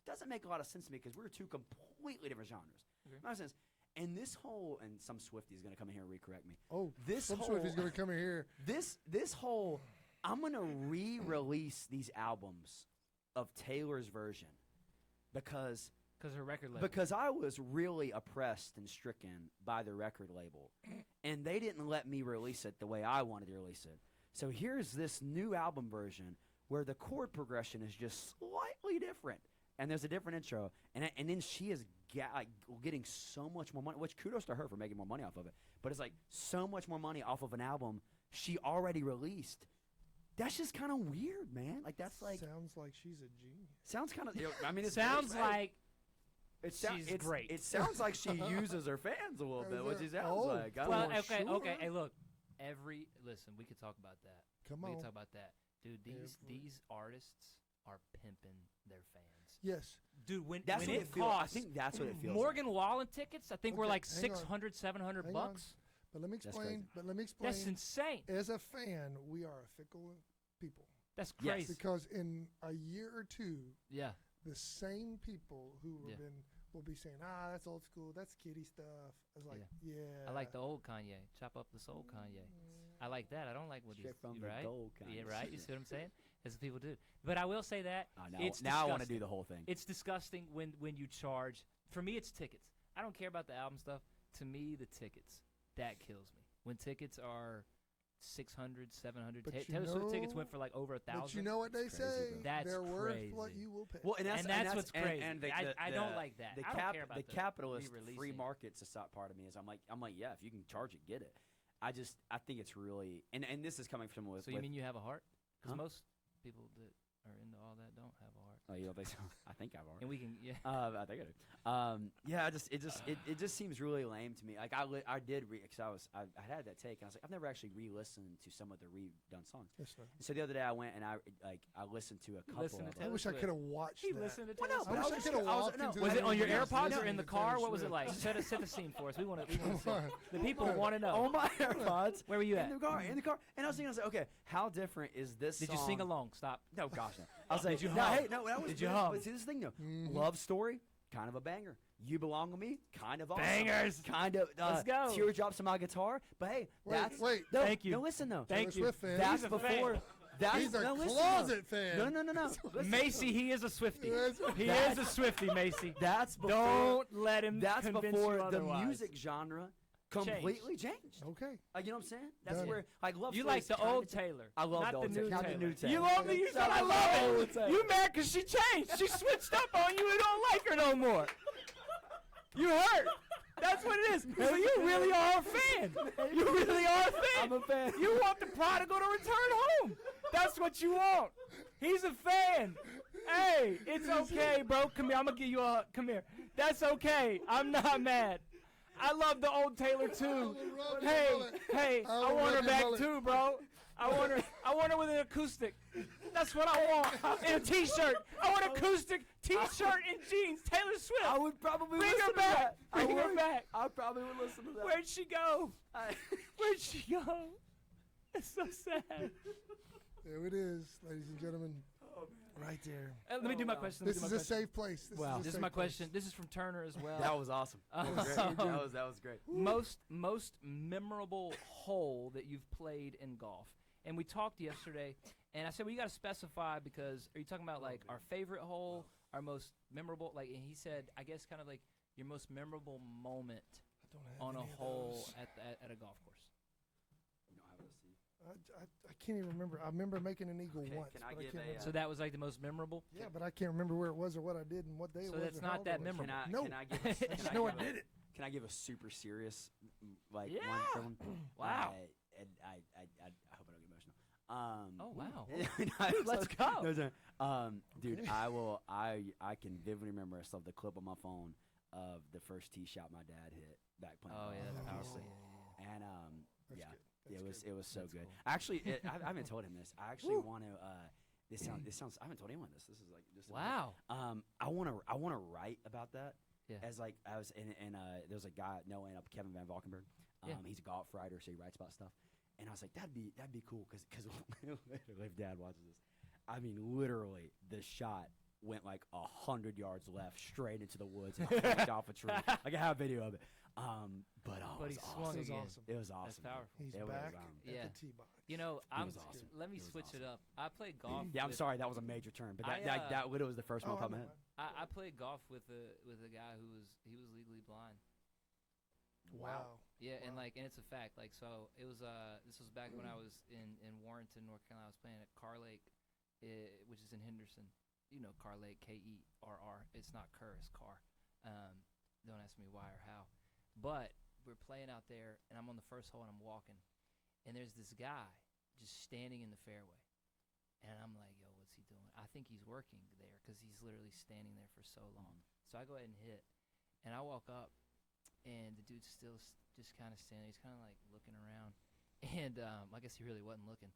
doesn't make a lot of sense to me because we're two completely different genres. Okay. Not sense. And this whole and some Swiftie is gonna come in here and recorrect me. Oh, This some whole Swifty's going to come in here. this whole I'm gonna re-release these albums of Taylor's version because Because her record label. because I was really oppressed and stricken by the record label, and they didn't let me release it the way I wanted to release it. So here's this new album version where the chord progression is just slightly different, and there's a different intro, and then she is getting so much more money. Which kudos to her for making more money off of it. But it's like so much more money off of an album she already released. That's just kind of weird, man. Like that's like Sounds like she's a genius. sounds kind of. I mean, it sounds like She's She's great. It sounds like she uses her fans a little bit, which she sounds Oh, like. I don't well, know. okay, sure. okay. Hey, look. Listen, we could talk about that. Come We on. can talk about that, dude. These Every- these artists are pimping their fans. Yes. Dude, when That's when what it it feels. I costs think that's what it feels. Morgan Wallen tickets, I think were Okay, like hang on. 600, 700 Hang on. bucks. But let me That's explain. crazy. That's insane. As a fan, we are a fickle people. That's Yes. crazy. Because in a year or two, Yeah. the same people who Yeah. will be saying, that's old school, that's kiddie stuff. I was like, yeah. I like the old Kanye. Chop up the soul Kanye. I like that. I don't like what he's Straight from the right. gold Yeah, Kanye. right. You see what I'm saying? That's what people do. But I will say that Oh, now, it's now I want to disgusting. do the whole thing. It's disgusting when you charge. For me, it's tickets. I don't care about the album stuff. To me, the tickets that kills me. When tickets are 600, 700. But you Taylor Swift tickets know- went for like over 1,000. But you know what they That's crazy, say? bro. That's They're worth what crazy. you will pay. Well, and that's what's crazy. And I don't like that. The I don't care about the the capitalist free re-releasing. market part of me is I'm like yeah, if you can charge it, get it. I think it's really and this is coming from with. So you mean you have a heart? Because Huh? most people that are into all that don't have a heart. Oh, you don't think so? I think I've already. And we can, yeah. I think I do. Yeah, it just seems really lame to me. Like I did because I had that take, and I was like, I've never actually re-listened to some of the redone songs. Yes, sir. So the other day I went and I listened to a couple listened of to them. I wish I Swift. could have watched He that. listened to Well, Taylor no, Swift. I wish I could have walked into Was that it on your and just AirPods or listened in the to car? Taylor What was it Swift. like? Set the scene for us. We want to see. The people Come on. want to know. On my AirPods. Where were you at? In the car. And I was thinking, I was like, okay, how different is this Did you song? sing along? Stop. No, gosh, no. I was like, Did you no, hum? hey, no, that was Did you but- hum? But see this thing though, Mhm. Love Story, kind of a banger. You Belong to Me, kind of awesome. Bangers. Kind of. Let's go. Teardrops on my guitar, but hey, that's Wait. no, Thank you. No, listen though. Thank Taylor you. Swift fan. That's He's a before. fan. That's He's a no, listen, closet fan. No. Listen, Macy, he is a Swiftie. He That- is a Swiftie, Macy. That's before. Don't let him That's convince before you the otherwise. music genre completely changed. Okay. Like, you know what I'm saying? That's Done. where like Love You Story like is the kinda old cha- Taylor. I love not the old new Taylor. Not the Taylor. new Taylor. You love me. You said I love old it. Taylor. You mad because she changed. She switched up on you and don't like her no more. You hurt. That's what it is. So you really are a fan. You really are a fan. I'm a fan. You want the prodigal to return home. That's what you want. He's a fan. Hey, it's okay, bro. Come here. I'm going to give you a... Come here. That's okay. I'm not mad. I love the old Taylor, too. Hey, I want her back, too, bro. I want her with an acoustic. That's what I want. In a T-shirt. I want acoustic T-shirt and jeans. Taylor Swift. I would probably Bring listen her to back. that. I Bring her would. back. I probably would listen to that. Where'd she go? I- Where'd she go? It's so sad. There it is, ladies and gentlemen. Right there. Let me do my question. This is a safe place. This is safe my place. question. This is from Turner as well. That was awesome. That was great. That was great. most memorable hole that you've played in golf. And we talked yesterday, and I said, well, you got to specify because are you talking about like our favorite hole, our most memorable? Like, and he said, I guess kind of like your most memorable moment I don't have on a any of hole those. at a golf course. You don't have a receipt. I can't even remember. I remember making an eagle Okay, once. can I but give can't a, remember. So that was like the most memorable. Yeah, but I can't remember where it was or what I did and what day So it was. that's or how not old I that was. memorable. No. Can I give a, I just know I did it. Can I give a super serious, like Yeah. one? For one? Wow. And I hope I don't get emotional. Oh wow. Let's go. Dude, Okay. I can vividly remember. I still have the clip on my phone of the first tee shot my dad hit back playing. Oh golf. yeah, that's Oh, powerful. And That's yeah, good. it was so That's good. cool. Actually, I haven't told him this. I actually want to. This sounds. I haven't told anyone this. This is like just Wow. I want to write about that. Yeah. As like I was in there was a guy knowing up Kevin Van Valkenburg. Yeah. He's a golf writer, so he writes about stuff. And I was like, that'd be cool because literally, if Dad watches this, I mean, literally, the shot went like 100 yards left, straight into the woods, and cracked off a tree. Like I have video of it. But But it he was swung awesome. This is again. awesome. It was awesome. powerful. He's It was, back Yeah. at the tee box. You know, I'm. was awesome. Let me It was switch it awesome. up. I played golf. Yeah, I'm with- sorry, that was a major turn, but I, that literally was the first one Oh, I off my know. head. I played golf with a guy who was legally blind. Wow. Yeah, and Wow. and it's a fact. Like, so it was. This was back when I was in Warrenton, North Carolina. I was playing at Car Lake, which is in Henderson. You know, Car Lake, Kerr. It's not Kerr, it's Carr. Don't ask me why or how. But we're playing out there, and I'm on the first hole, and I'm walking, and there's this guy just standing in the fairway, and I'm like, yo, what's he doing? I think he's working there because he's literally standing there for so long. So I go ahead and hit, and I walk up, and the dude's still just kind of standing. He's kind of like looking around, and I guess he really wasn't looking.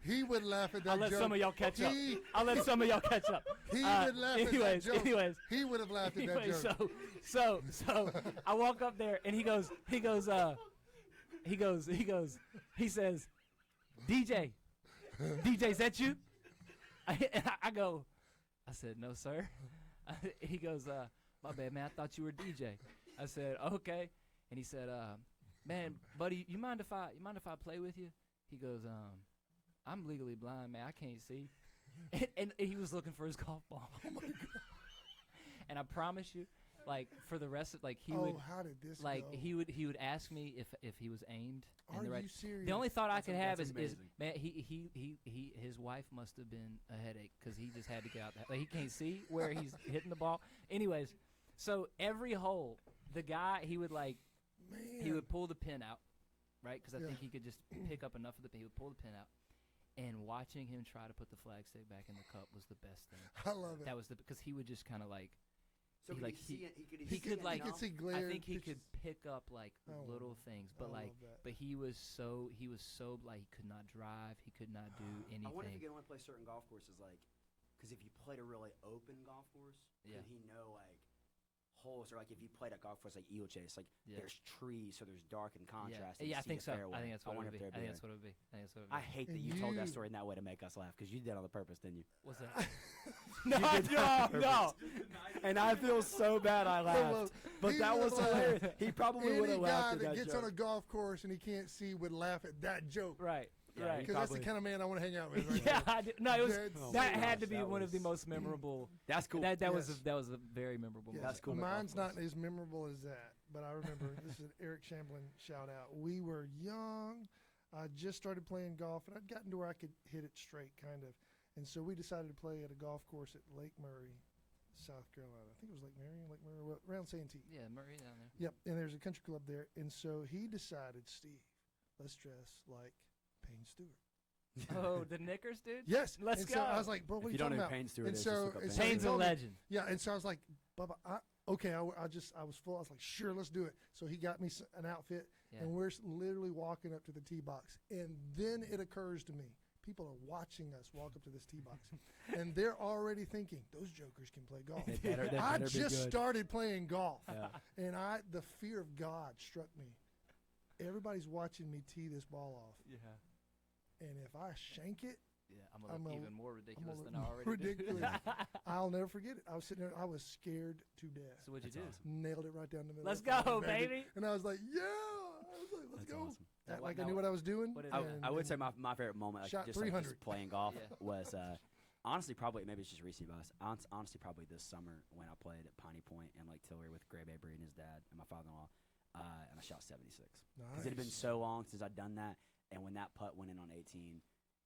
He would laugh at that I'll let joke. some of y'all catch up. He- I'll let some of y'all catch up. He would laugh at that joke. Anyways, He would have laughed at that anyway, joke. so I walk up there and he says, DJ, is that you? I said, no, sir. He goes, my bad, man, I thought you were DJ. I said, okay. And he said, man, buddy, you mind if I play with you? He goes, I'm legally blind, man, I can't see. And he was looking for his golf ball. Oh my God. And I promise you, like for the rest of he would how did this like go? he would ask me if he was aimed in Are the right. you serious? The only thought I could have that's is amazing. man, his wife must have been a headache because he just had to get out. Like he can't see where he's hitting the ball. Anyways, so every hole, the guy he would Man. he would pull the pin out, right? Because I Yeah. think he could just pick up enough of the pin. He would pull the pin out, And watching him try to put the flag stick back in the cup was the best thing. I love it. That was because he would just kind of like. So He, could like, he see it? he could, like, he could see glare. I think he could pick up like Oh, little things, I but like, love that. but he was so like he could not drive, he could not do anything. I wonder if he could only play certain golf courses, like, because if you played a really open golf course, Yeah. could he know like holes, or like if you played a golf course like Eagle Chase, like Yeah. there's trees, so there's dark and contrast. and Yeah, you I see think the so. fairway. I think that's what it wonder would if be. I there'd think be that's what it would be. I think that's what it would I be. hate that And you told that you- story in that way to make us laugh, because you did it on the purpose, didn't you? What's that? You did that on no. And I feel so bad I laughed. But he that would was laugh. hilarious. He probably would Any have laughed guy at that that gets joke. on a golf course and he can't see would laugh at that joke. Right. Yeah, Right. he Because that's the probably- kind of man I want to hang out with. Right Yeah, there. I did. No, it was That's Oh that my had to gosh, be that one of the was- most memorable. That's cool. That was Yes. that was a very memorable. Yes. moment. That's cool. Mine's not as memorable as that, but I remember this is an Eric Shamblin shout out. We were young. I just started playing golf, and I'd gotten to where I could hit it straight, kind of. And so we decided to play at a golf course at Lake Murray, South Carolina. I think it was Lake Murray, well, around Santee. Yeah, Murray down there. Yep, and there's a country club there. And so he decided, Steve, let's dress like Payne Stewart. Oh, the knickers, dude. Yes. Let's and go. So I was like, bro, what If are you you don't talking know about? who Payne Stewart And is, so- just look up and Payne so he Payne's a told me- legend. Yeah, and so I was like, Bubba, okay, I was full. I was like, sure, let's do it. So he got me an outfit, Yeah. and we're literally walking up to the tee box. And then it occurs to me, people are watching us walk up to this tee box, and they're already thinking, those jokers can play golf. They better I be just good. started playing golf, Yeah. and the fear of God struck me. Everybody's watching me tee this ball off, Yeah. and if I shank it, Yeah, I'm gonna I'm look a- even more ridiculous look than I more already do. ridiculous. I'll never forget it. I was sitting there, I was scared to death. So what'd you That's do? awesome. Nailed it right down the middle. Let's of the go, bag. baby. And I was like, yeah. I was like, let's That's go. awesome. Act Now like what- I knew now what I was doing. what did I, And- I would say my favorite moment, like shot just like 300. just playing golf, Yeah. was honestly probably, maybe it's just recent bias. Honestly, probably this summer when I played at Piney Point and Lake Tillery with Greg Avery and his dad and my father-in-law, and I shot 76. Because it had been Nice. so long since I'd done that, and when that putt went in on 18,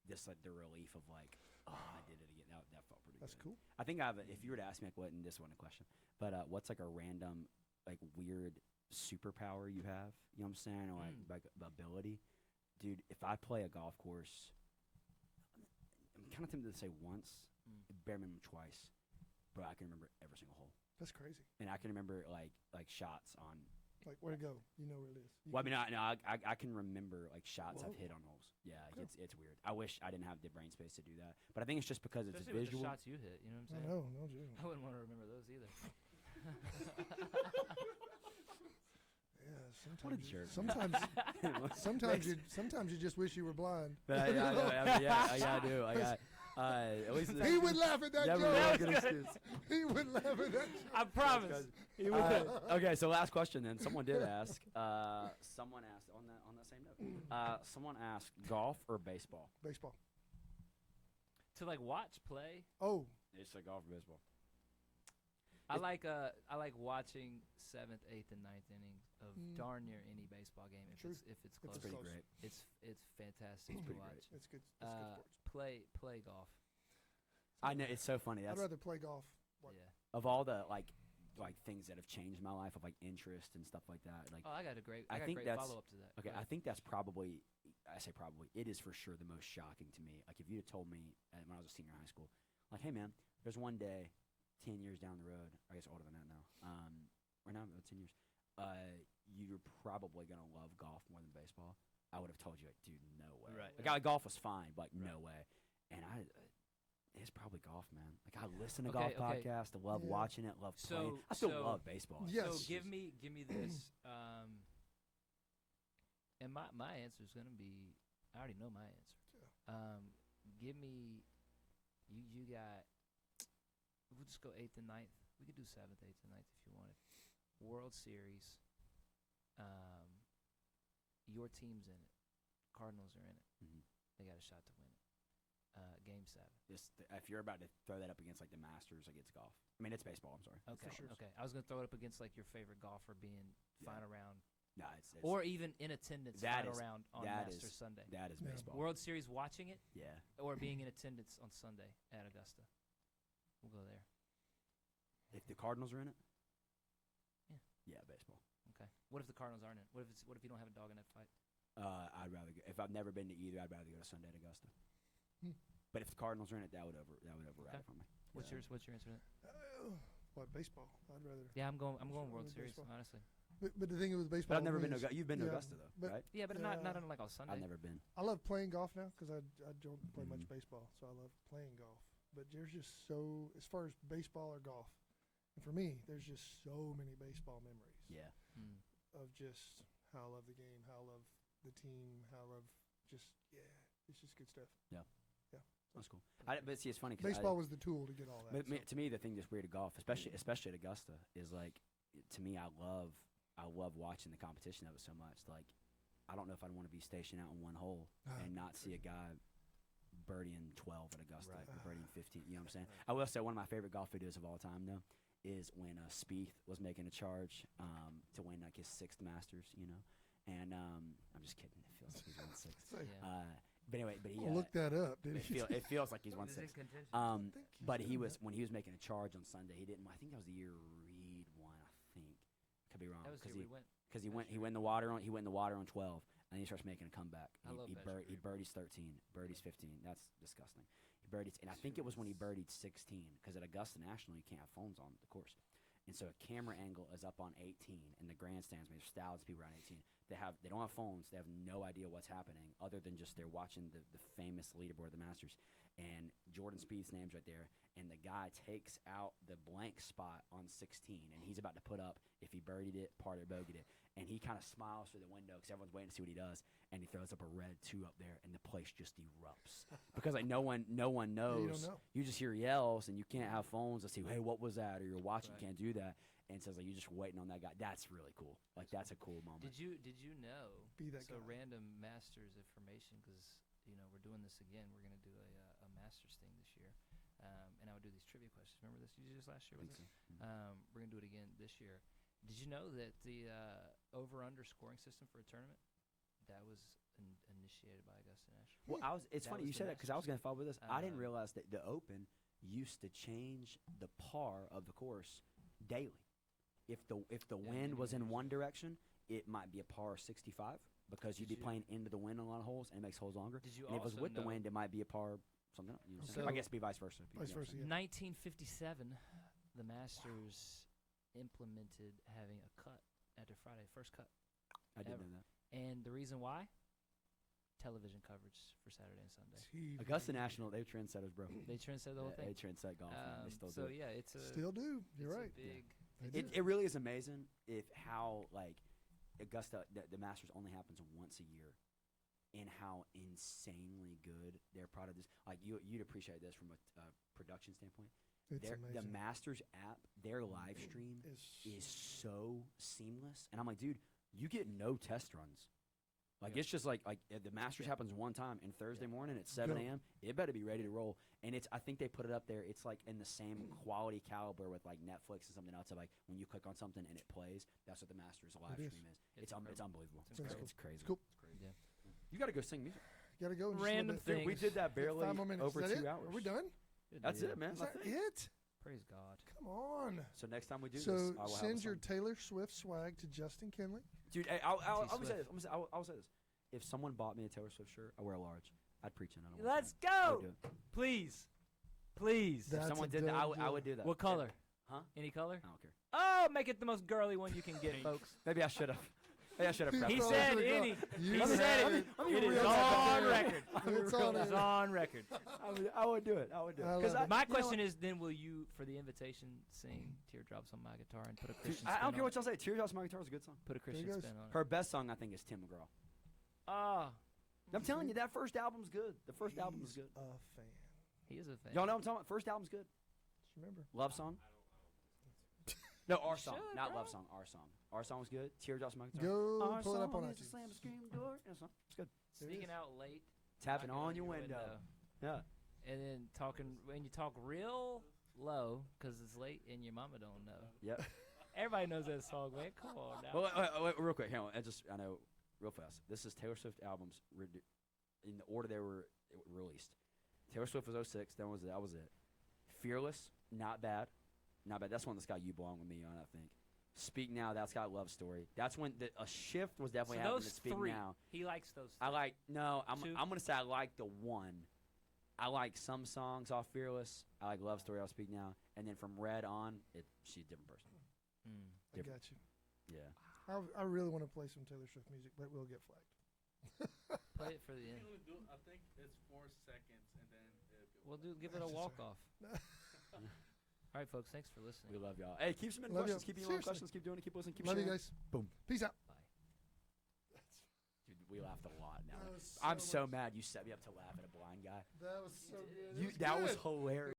just like the relief of like, oh, I did it again. That felt pretty That's good. cool. I think I have. If you were to ask me, like, what, and this wasn't a question, but what's like a random, like, weird superpower you have? You know what I'm saying? Or like ability, dude. If I play a golf course, I'm kind of tempted to say once, bare minimum twice, but I can remember every single hole, That's crazy. and I can remember like shots on. Like, where to go? You know where it is. You Well, I can- mean, I can remember like shots I've Whoa. hit on holes. Yeah, Cool. it's weird. I wish I didn't have the brain space to do that, but I think it's just because it's Especially with visual. the shots you hit. You know what I'm I saying? know, no joke. I wouldn't want to remember those either. Yeah, sometimes. What a you- jerk. Sometimes you just wish you were blind. But I know, I do. I got. At least He would laugh at that never joke. really good excuse. He would laugh at that. I promise. Okay, so last question then. Someone did ask. Someone asked on that same note. Someone asked golf or baseball. Baseball. To like watch play, Oh, It's like golf or baseball. I like watching 7th, 8th, and 9th innings of darn near any baseball game True. if it's It's close. Pretty close. great. It's fantastic to pretty watch. great. it's good. It's good sports. Play golf. I know it's so funny. I'd That's rather play golf. Like, Yeah. of all the like things that have changed my life, of like interest and stuff like that. Like Oh, I got a great. I I got think great that's- follow up to that. okay, Go I ahead. think that's probably. I say probably. It is for sure the most shocking to me. Like if you had told me when I was a senior in high school, like, hey man, there's one day, 10 years down the road, I guess older than that now, or now 10 years, you're probably gonna love golf more than baseball. I would have told you, like, dude, no way. Right. Like, golf was fine, but like, no way. And it's probably golf, man. Like, I listen to golf Okay. podcasts. I love Yeah. watching it. Love playing. I still so- love baseball. Yes. So give me this. And my answer is gonna be. I already know my answer. Give me. You got. We'll just go 8th and 9th. We could do 7th, 8th, and 9th if you wanted. World Series. Your team's in it. Cardinals are in it. Mhm. They got a shot to win it. Game 7. If you're about to throw that up against like the Masters, like it's golf. I mean, it's baseball. I'm sorry. Okay. sure. Okay. I was gonna throw it up against like your favorite golfer being Yeah. final round, No, it's or even in attendance That final is- round on that Masters is- Sunday. that is Yeah. baseball. World Series watching it, Yeah. or being in attendance on Sunday at Augusta. We'll go there. If the Cardinals are in it. Yeah. Yeah, baseball. Okay. What if the Cardinals aren't in it? What if you don't have a dog in that fight? I'd rather go, if I've never been to either, I'd rather go to Sunday at Augusta. Hmm. But if the Cardinals are in it, that would override Okay. it for me. What's Yeah. yours? What's your answer? to that? What, baseball? I'd rather. Yeah, I'm going Sure, World with Series, baseball. honestly. But the thing with baseball. But I've never with been me to. is- You've been to yeah, Augusta though, but- right? Yeah, but Yeah. not on like on Sunday. I've never been. I love playing golf now because I don't play much Mhm. baseball, so I love playing golf. But there's just so, as far as baseball or golf, and for me, there's just so many baseball memories Yeah. Mm. of just how I love the game, how I love the team, how I love just, it's just good stuff. That's cool. But see, it's funny 'cause Baseball was the tool to get all that. But to me, the thing that's weird at golf, especially at Augusta, is like, to me, I love watching the competition of it so much. Like, I don't know if I'd want to be stationed out in one hole and not see a guy birdieing 12 at Augusta, Right. or birdieing 15. You know what I'm saying? I will say one of my favorite golf videos of all time, though, is when Spieth was making a charge to win like his 6th Masters. You know, and I'm just kidding. It feels like he's won 6. Say, Yeah. But anyway, but he look that up, did he? it feels like he's won Is 6. it contention? think he's But done he that. was when he was making a charge on Sunday. He didn't. I think that was the year Reed won. I think could be wrong That was because here we went. he last went he year. went in the water on 12 and he starts making a comeback. I love that He streak. birdies 13, birdies 15. That's disgusting. He birdies, and I think it was when he birdied 16 because at Augusta National you can't have phones on the course, and so a camera angle is up on 18 in the grandstands. I mean, there's thousands of people around 18. They don't have phones. They have no idea what's happening other than just they're watching the famous leaderboard of the Masters. And Jordan Spieth's name's right there. And the guy takes out the blank spot on 16. And he's about to put up if he birdied it, par or bogeyed it. And he kind of smiles through the window because everyone's waiting to see what he does. And he throws up a red 2 up there. And the place just erupts. Because like no one knows. know. You just hear yells and you can't have phones to see, hey, what was that? Or you're watching, Right. you can't do that. And so like, you're just waiting on that guy. That's really cool. Like that's a cool moment. Did you know? Be that so guy. random Masters information because we're doing this again. We're gonna do a Masters thing this year, and I would do these trivia questions. Remember this? You did this last year I with think us. so. We're gonna do it again this year. Did you know that the over/under scoring system for a tournament that was initiated by Augusta National? Well, it's That funny was you the said that because I was going to follow with this. I didn't Uh, realize that the Open used to change the par of the course daily. If the Yeah, wind maybe was in years. one direction, it might be a par 65 because you'd be Did you- playing into the wind on a lot of holes and it makes holes longer. Did you And if it was also with the know- wind, it might be a par something else. You know what I'm saying? So- I guess it'd be vice versa. Vice You know what versa, I'm yeah. 1957, the Masters implemented having a cut after Friday, first cut. saying? I didn't ever. know that. And the reason why? Television coverage for Saturday and Sunday. TV. Augusta National, they're trendsetters, bro. They trendset the whole They thing. trendset golf. Man. They still so do. it. yeah, it's a Still do. You're it's right. A big. They It, do. it really is amazing if how like Augusta the Masters only happens once a year, and how insanely good their product is. Like you'd appreciate this from a production standpoint. It's The amazing. Masters app, their live stream is so seamless, and I'm like, dude, you get no test runs. Like Yeah. it's just like if the Masters Yeah. happens one time, and Thursday Yeah. morning at 7 Go. a.m., it better be ready to roll. And I think they put it up there. It's like in the same quality caliber with like Netflix and something else. Of like when you click on something and it plays, that's what the Masters live It is. stream is. It's It's incredible. unbelievable. It's incredible. It's crazy. It's cool. Yeah. You got to go sing music. Gotta go. in just a little Random bit. thing. We did that barely 5 more minutes. over Is that 2 it? hours. Are we done? Good That's deal. it, man. Is I that think. it? Praise God. Come on. So next time we do So this, I will have a send your song. Taylor Swift swag to Justin Kinley. Dude, hey, I'm gonna say T-Swift. this. I'll say this. If someone bought me a Taylor Swift shirt, I wear a large. I'd preach it. I don't Let's I would go. do it. Please. Please. That's If someone a did that, done I deal. would do that. What color? Huh? Any color? I don't care. Oh, make it the most girly one you can get, folks. Maybe I should have. Maybe I should have. He prepped He it. probably said should've gone- any. You He have said it. it. Let me It is real on secretary. record. It's on It's there. on record. I would do it. I would do I it. 'Cause love it. My you know question what? is, then will you, for the invitation, sing "Teardrops on My Guitar" and put a Dude, Christian I don't spin care on what y'all say. Teardrops on My Guitar is a good song. Put a Christian goes. spin on it. Her best song, I think, is Tim McGraw. Ah, I'm telling you, that first album's good. The first album is He's good. a fan. he is a fan. Y'all know what I'm talking about? First album's good. Just remember. Love song? No, our You song. should, Not bro. love song. Our song. Our song was good. Teardrops on My Guitar. Go Our pull it up song on is the iTunes. slam scream door. Yeah, song. It's good. There it Sneaking is. out late, Tapping knocking on your window. Yeah. and then talking when you talk real low because it's late and your mama don't know. Yep. Everybody knows that song, man. Come on now. Well, wait, real quick. Hang on. I know real fast. This is Taylor Swift albums in the order they were released. Taylor Swift was 06. That was it. Fearless, not bad. Not bad. That's one that's got You Belong With Me on, I think. Speak Now, that's got Love Story. That's when a shift was definitely So happening those to Speak three, Now. he likes those. I like, no, I'm Two? going to say I like the one. I like some songs off Fearless. I like Love Story, I'll Speak Now. And then from Red on, she's a different person. I got you. Yeah. I really want to play some Taylor Swift music, but we'll get flagged. Play it for the end. I think it's 4 seconds, and then We'll give it a That's just walk off. All right, folks. Thanks for listening. We love y'all. Hey, keep submitting Love questions. y'all. Keep emailing Seriously. questions. Keep doing it. Keep listening. Keep Love sharing. you guys. Boom. Peace out. Bye. Dude, we laughed a lot now. That was I'm so so much- mad you set me up to laugh at a blind guy. That was so good. It was That was good. hilarious.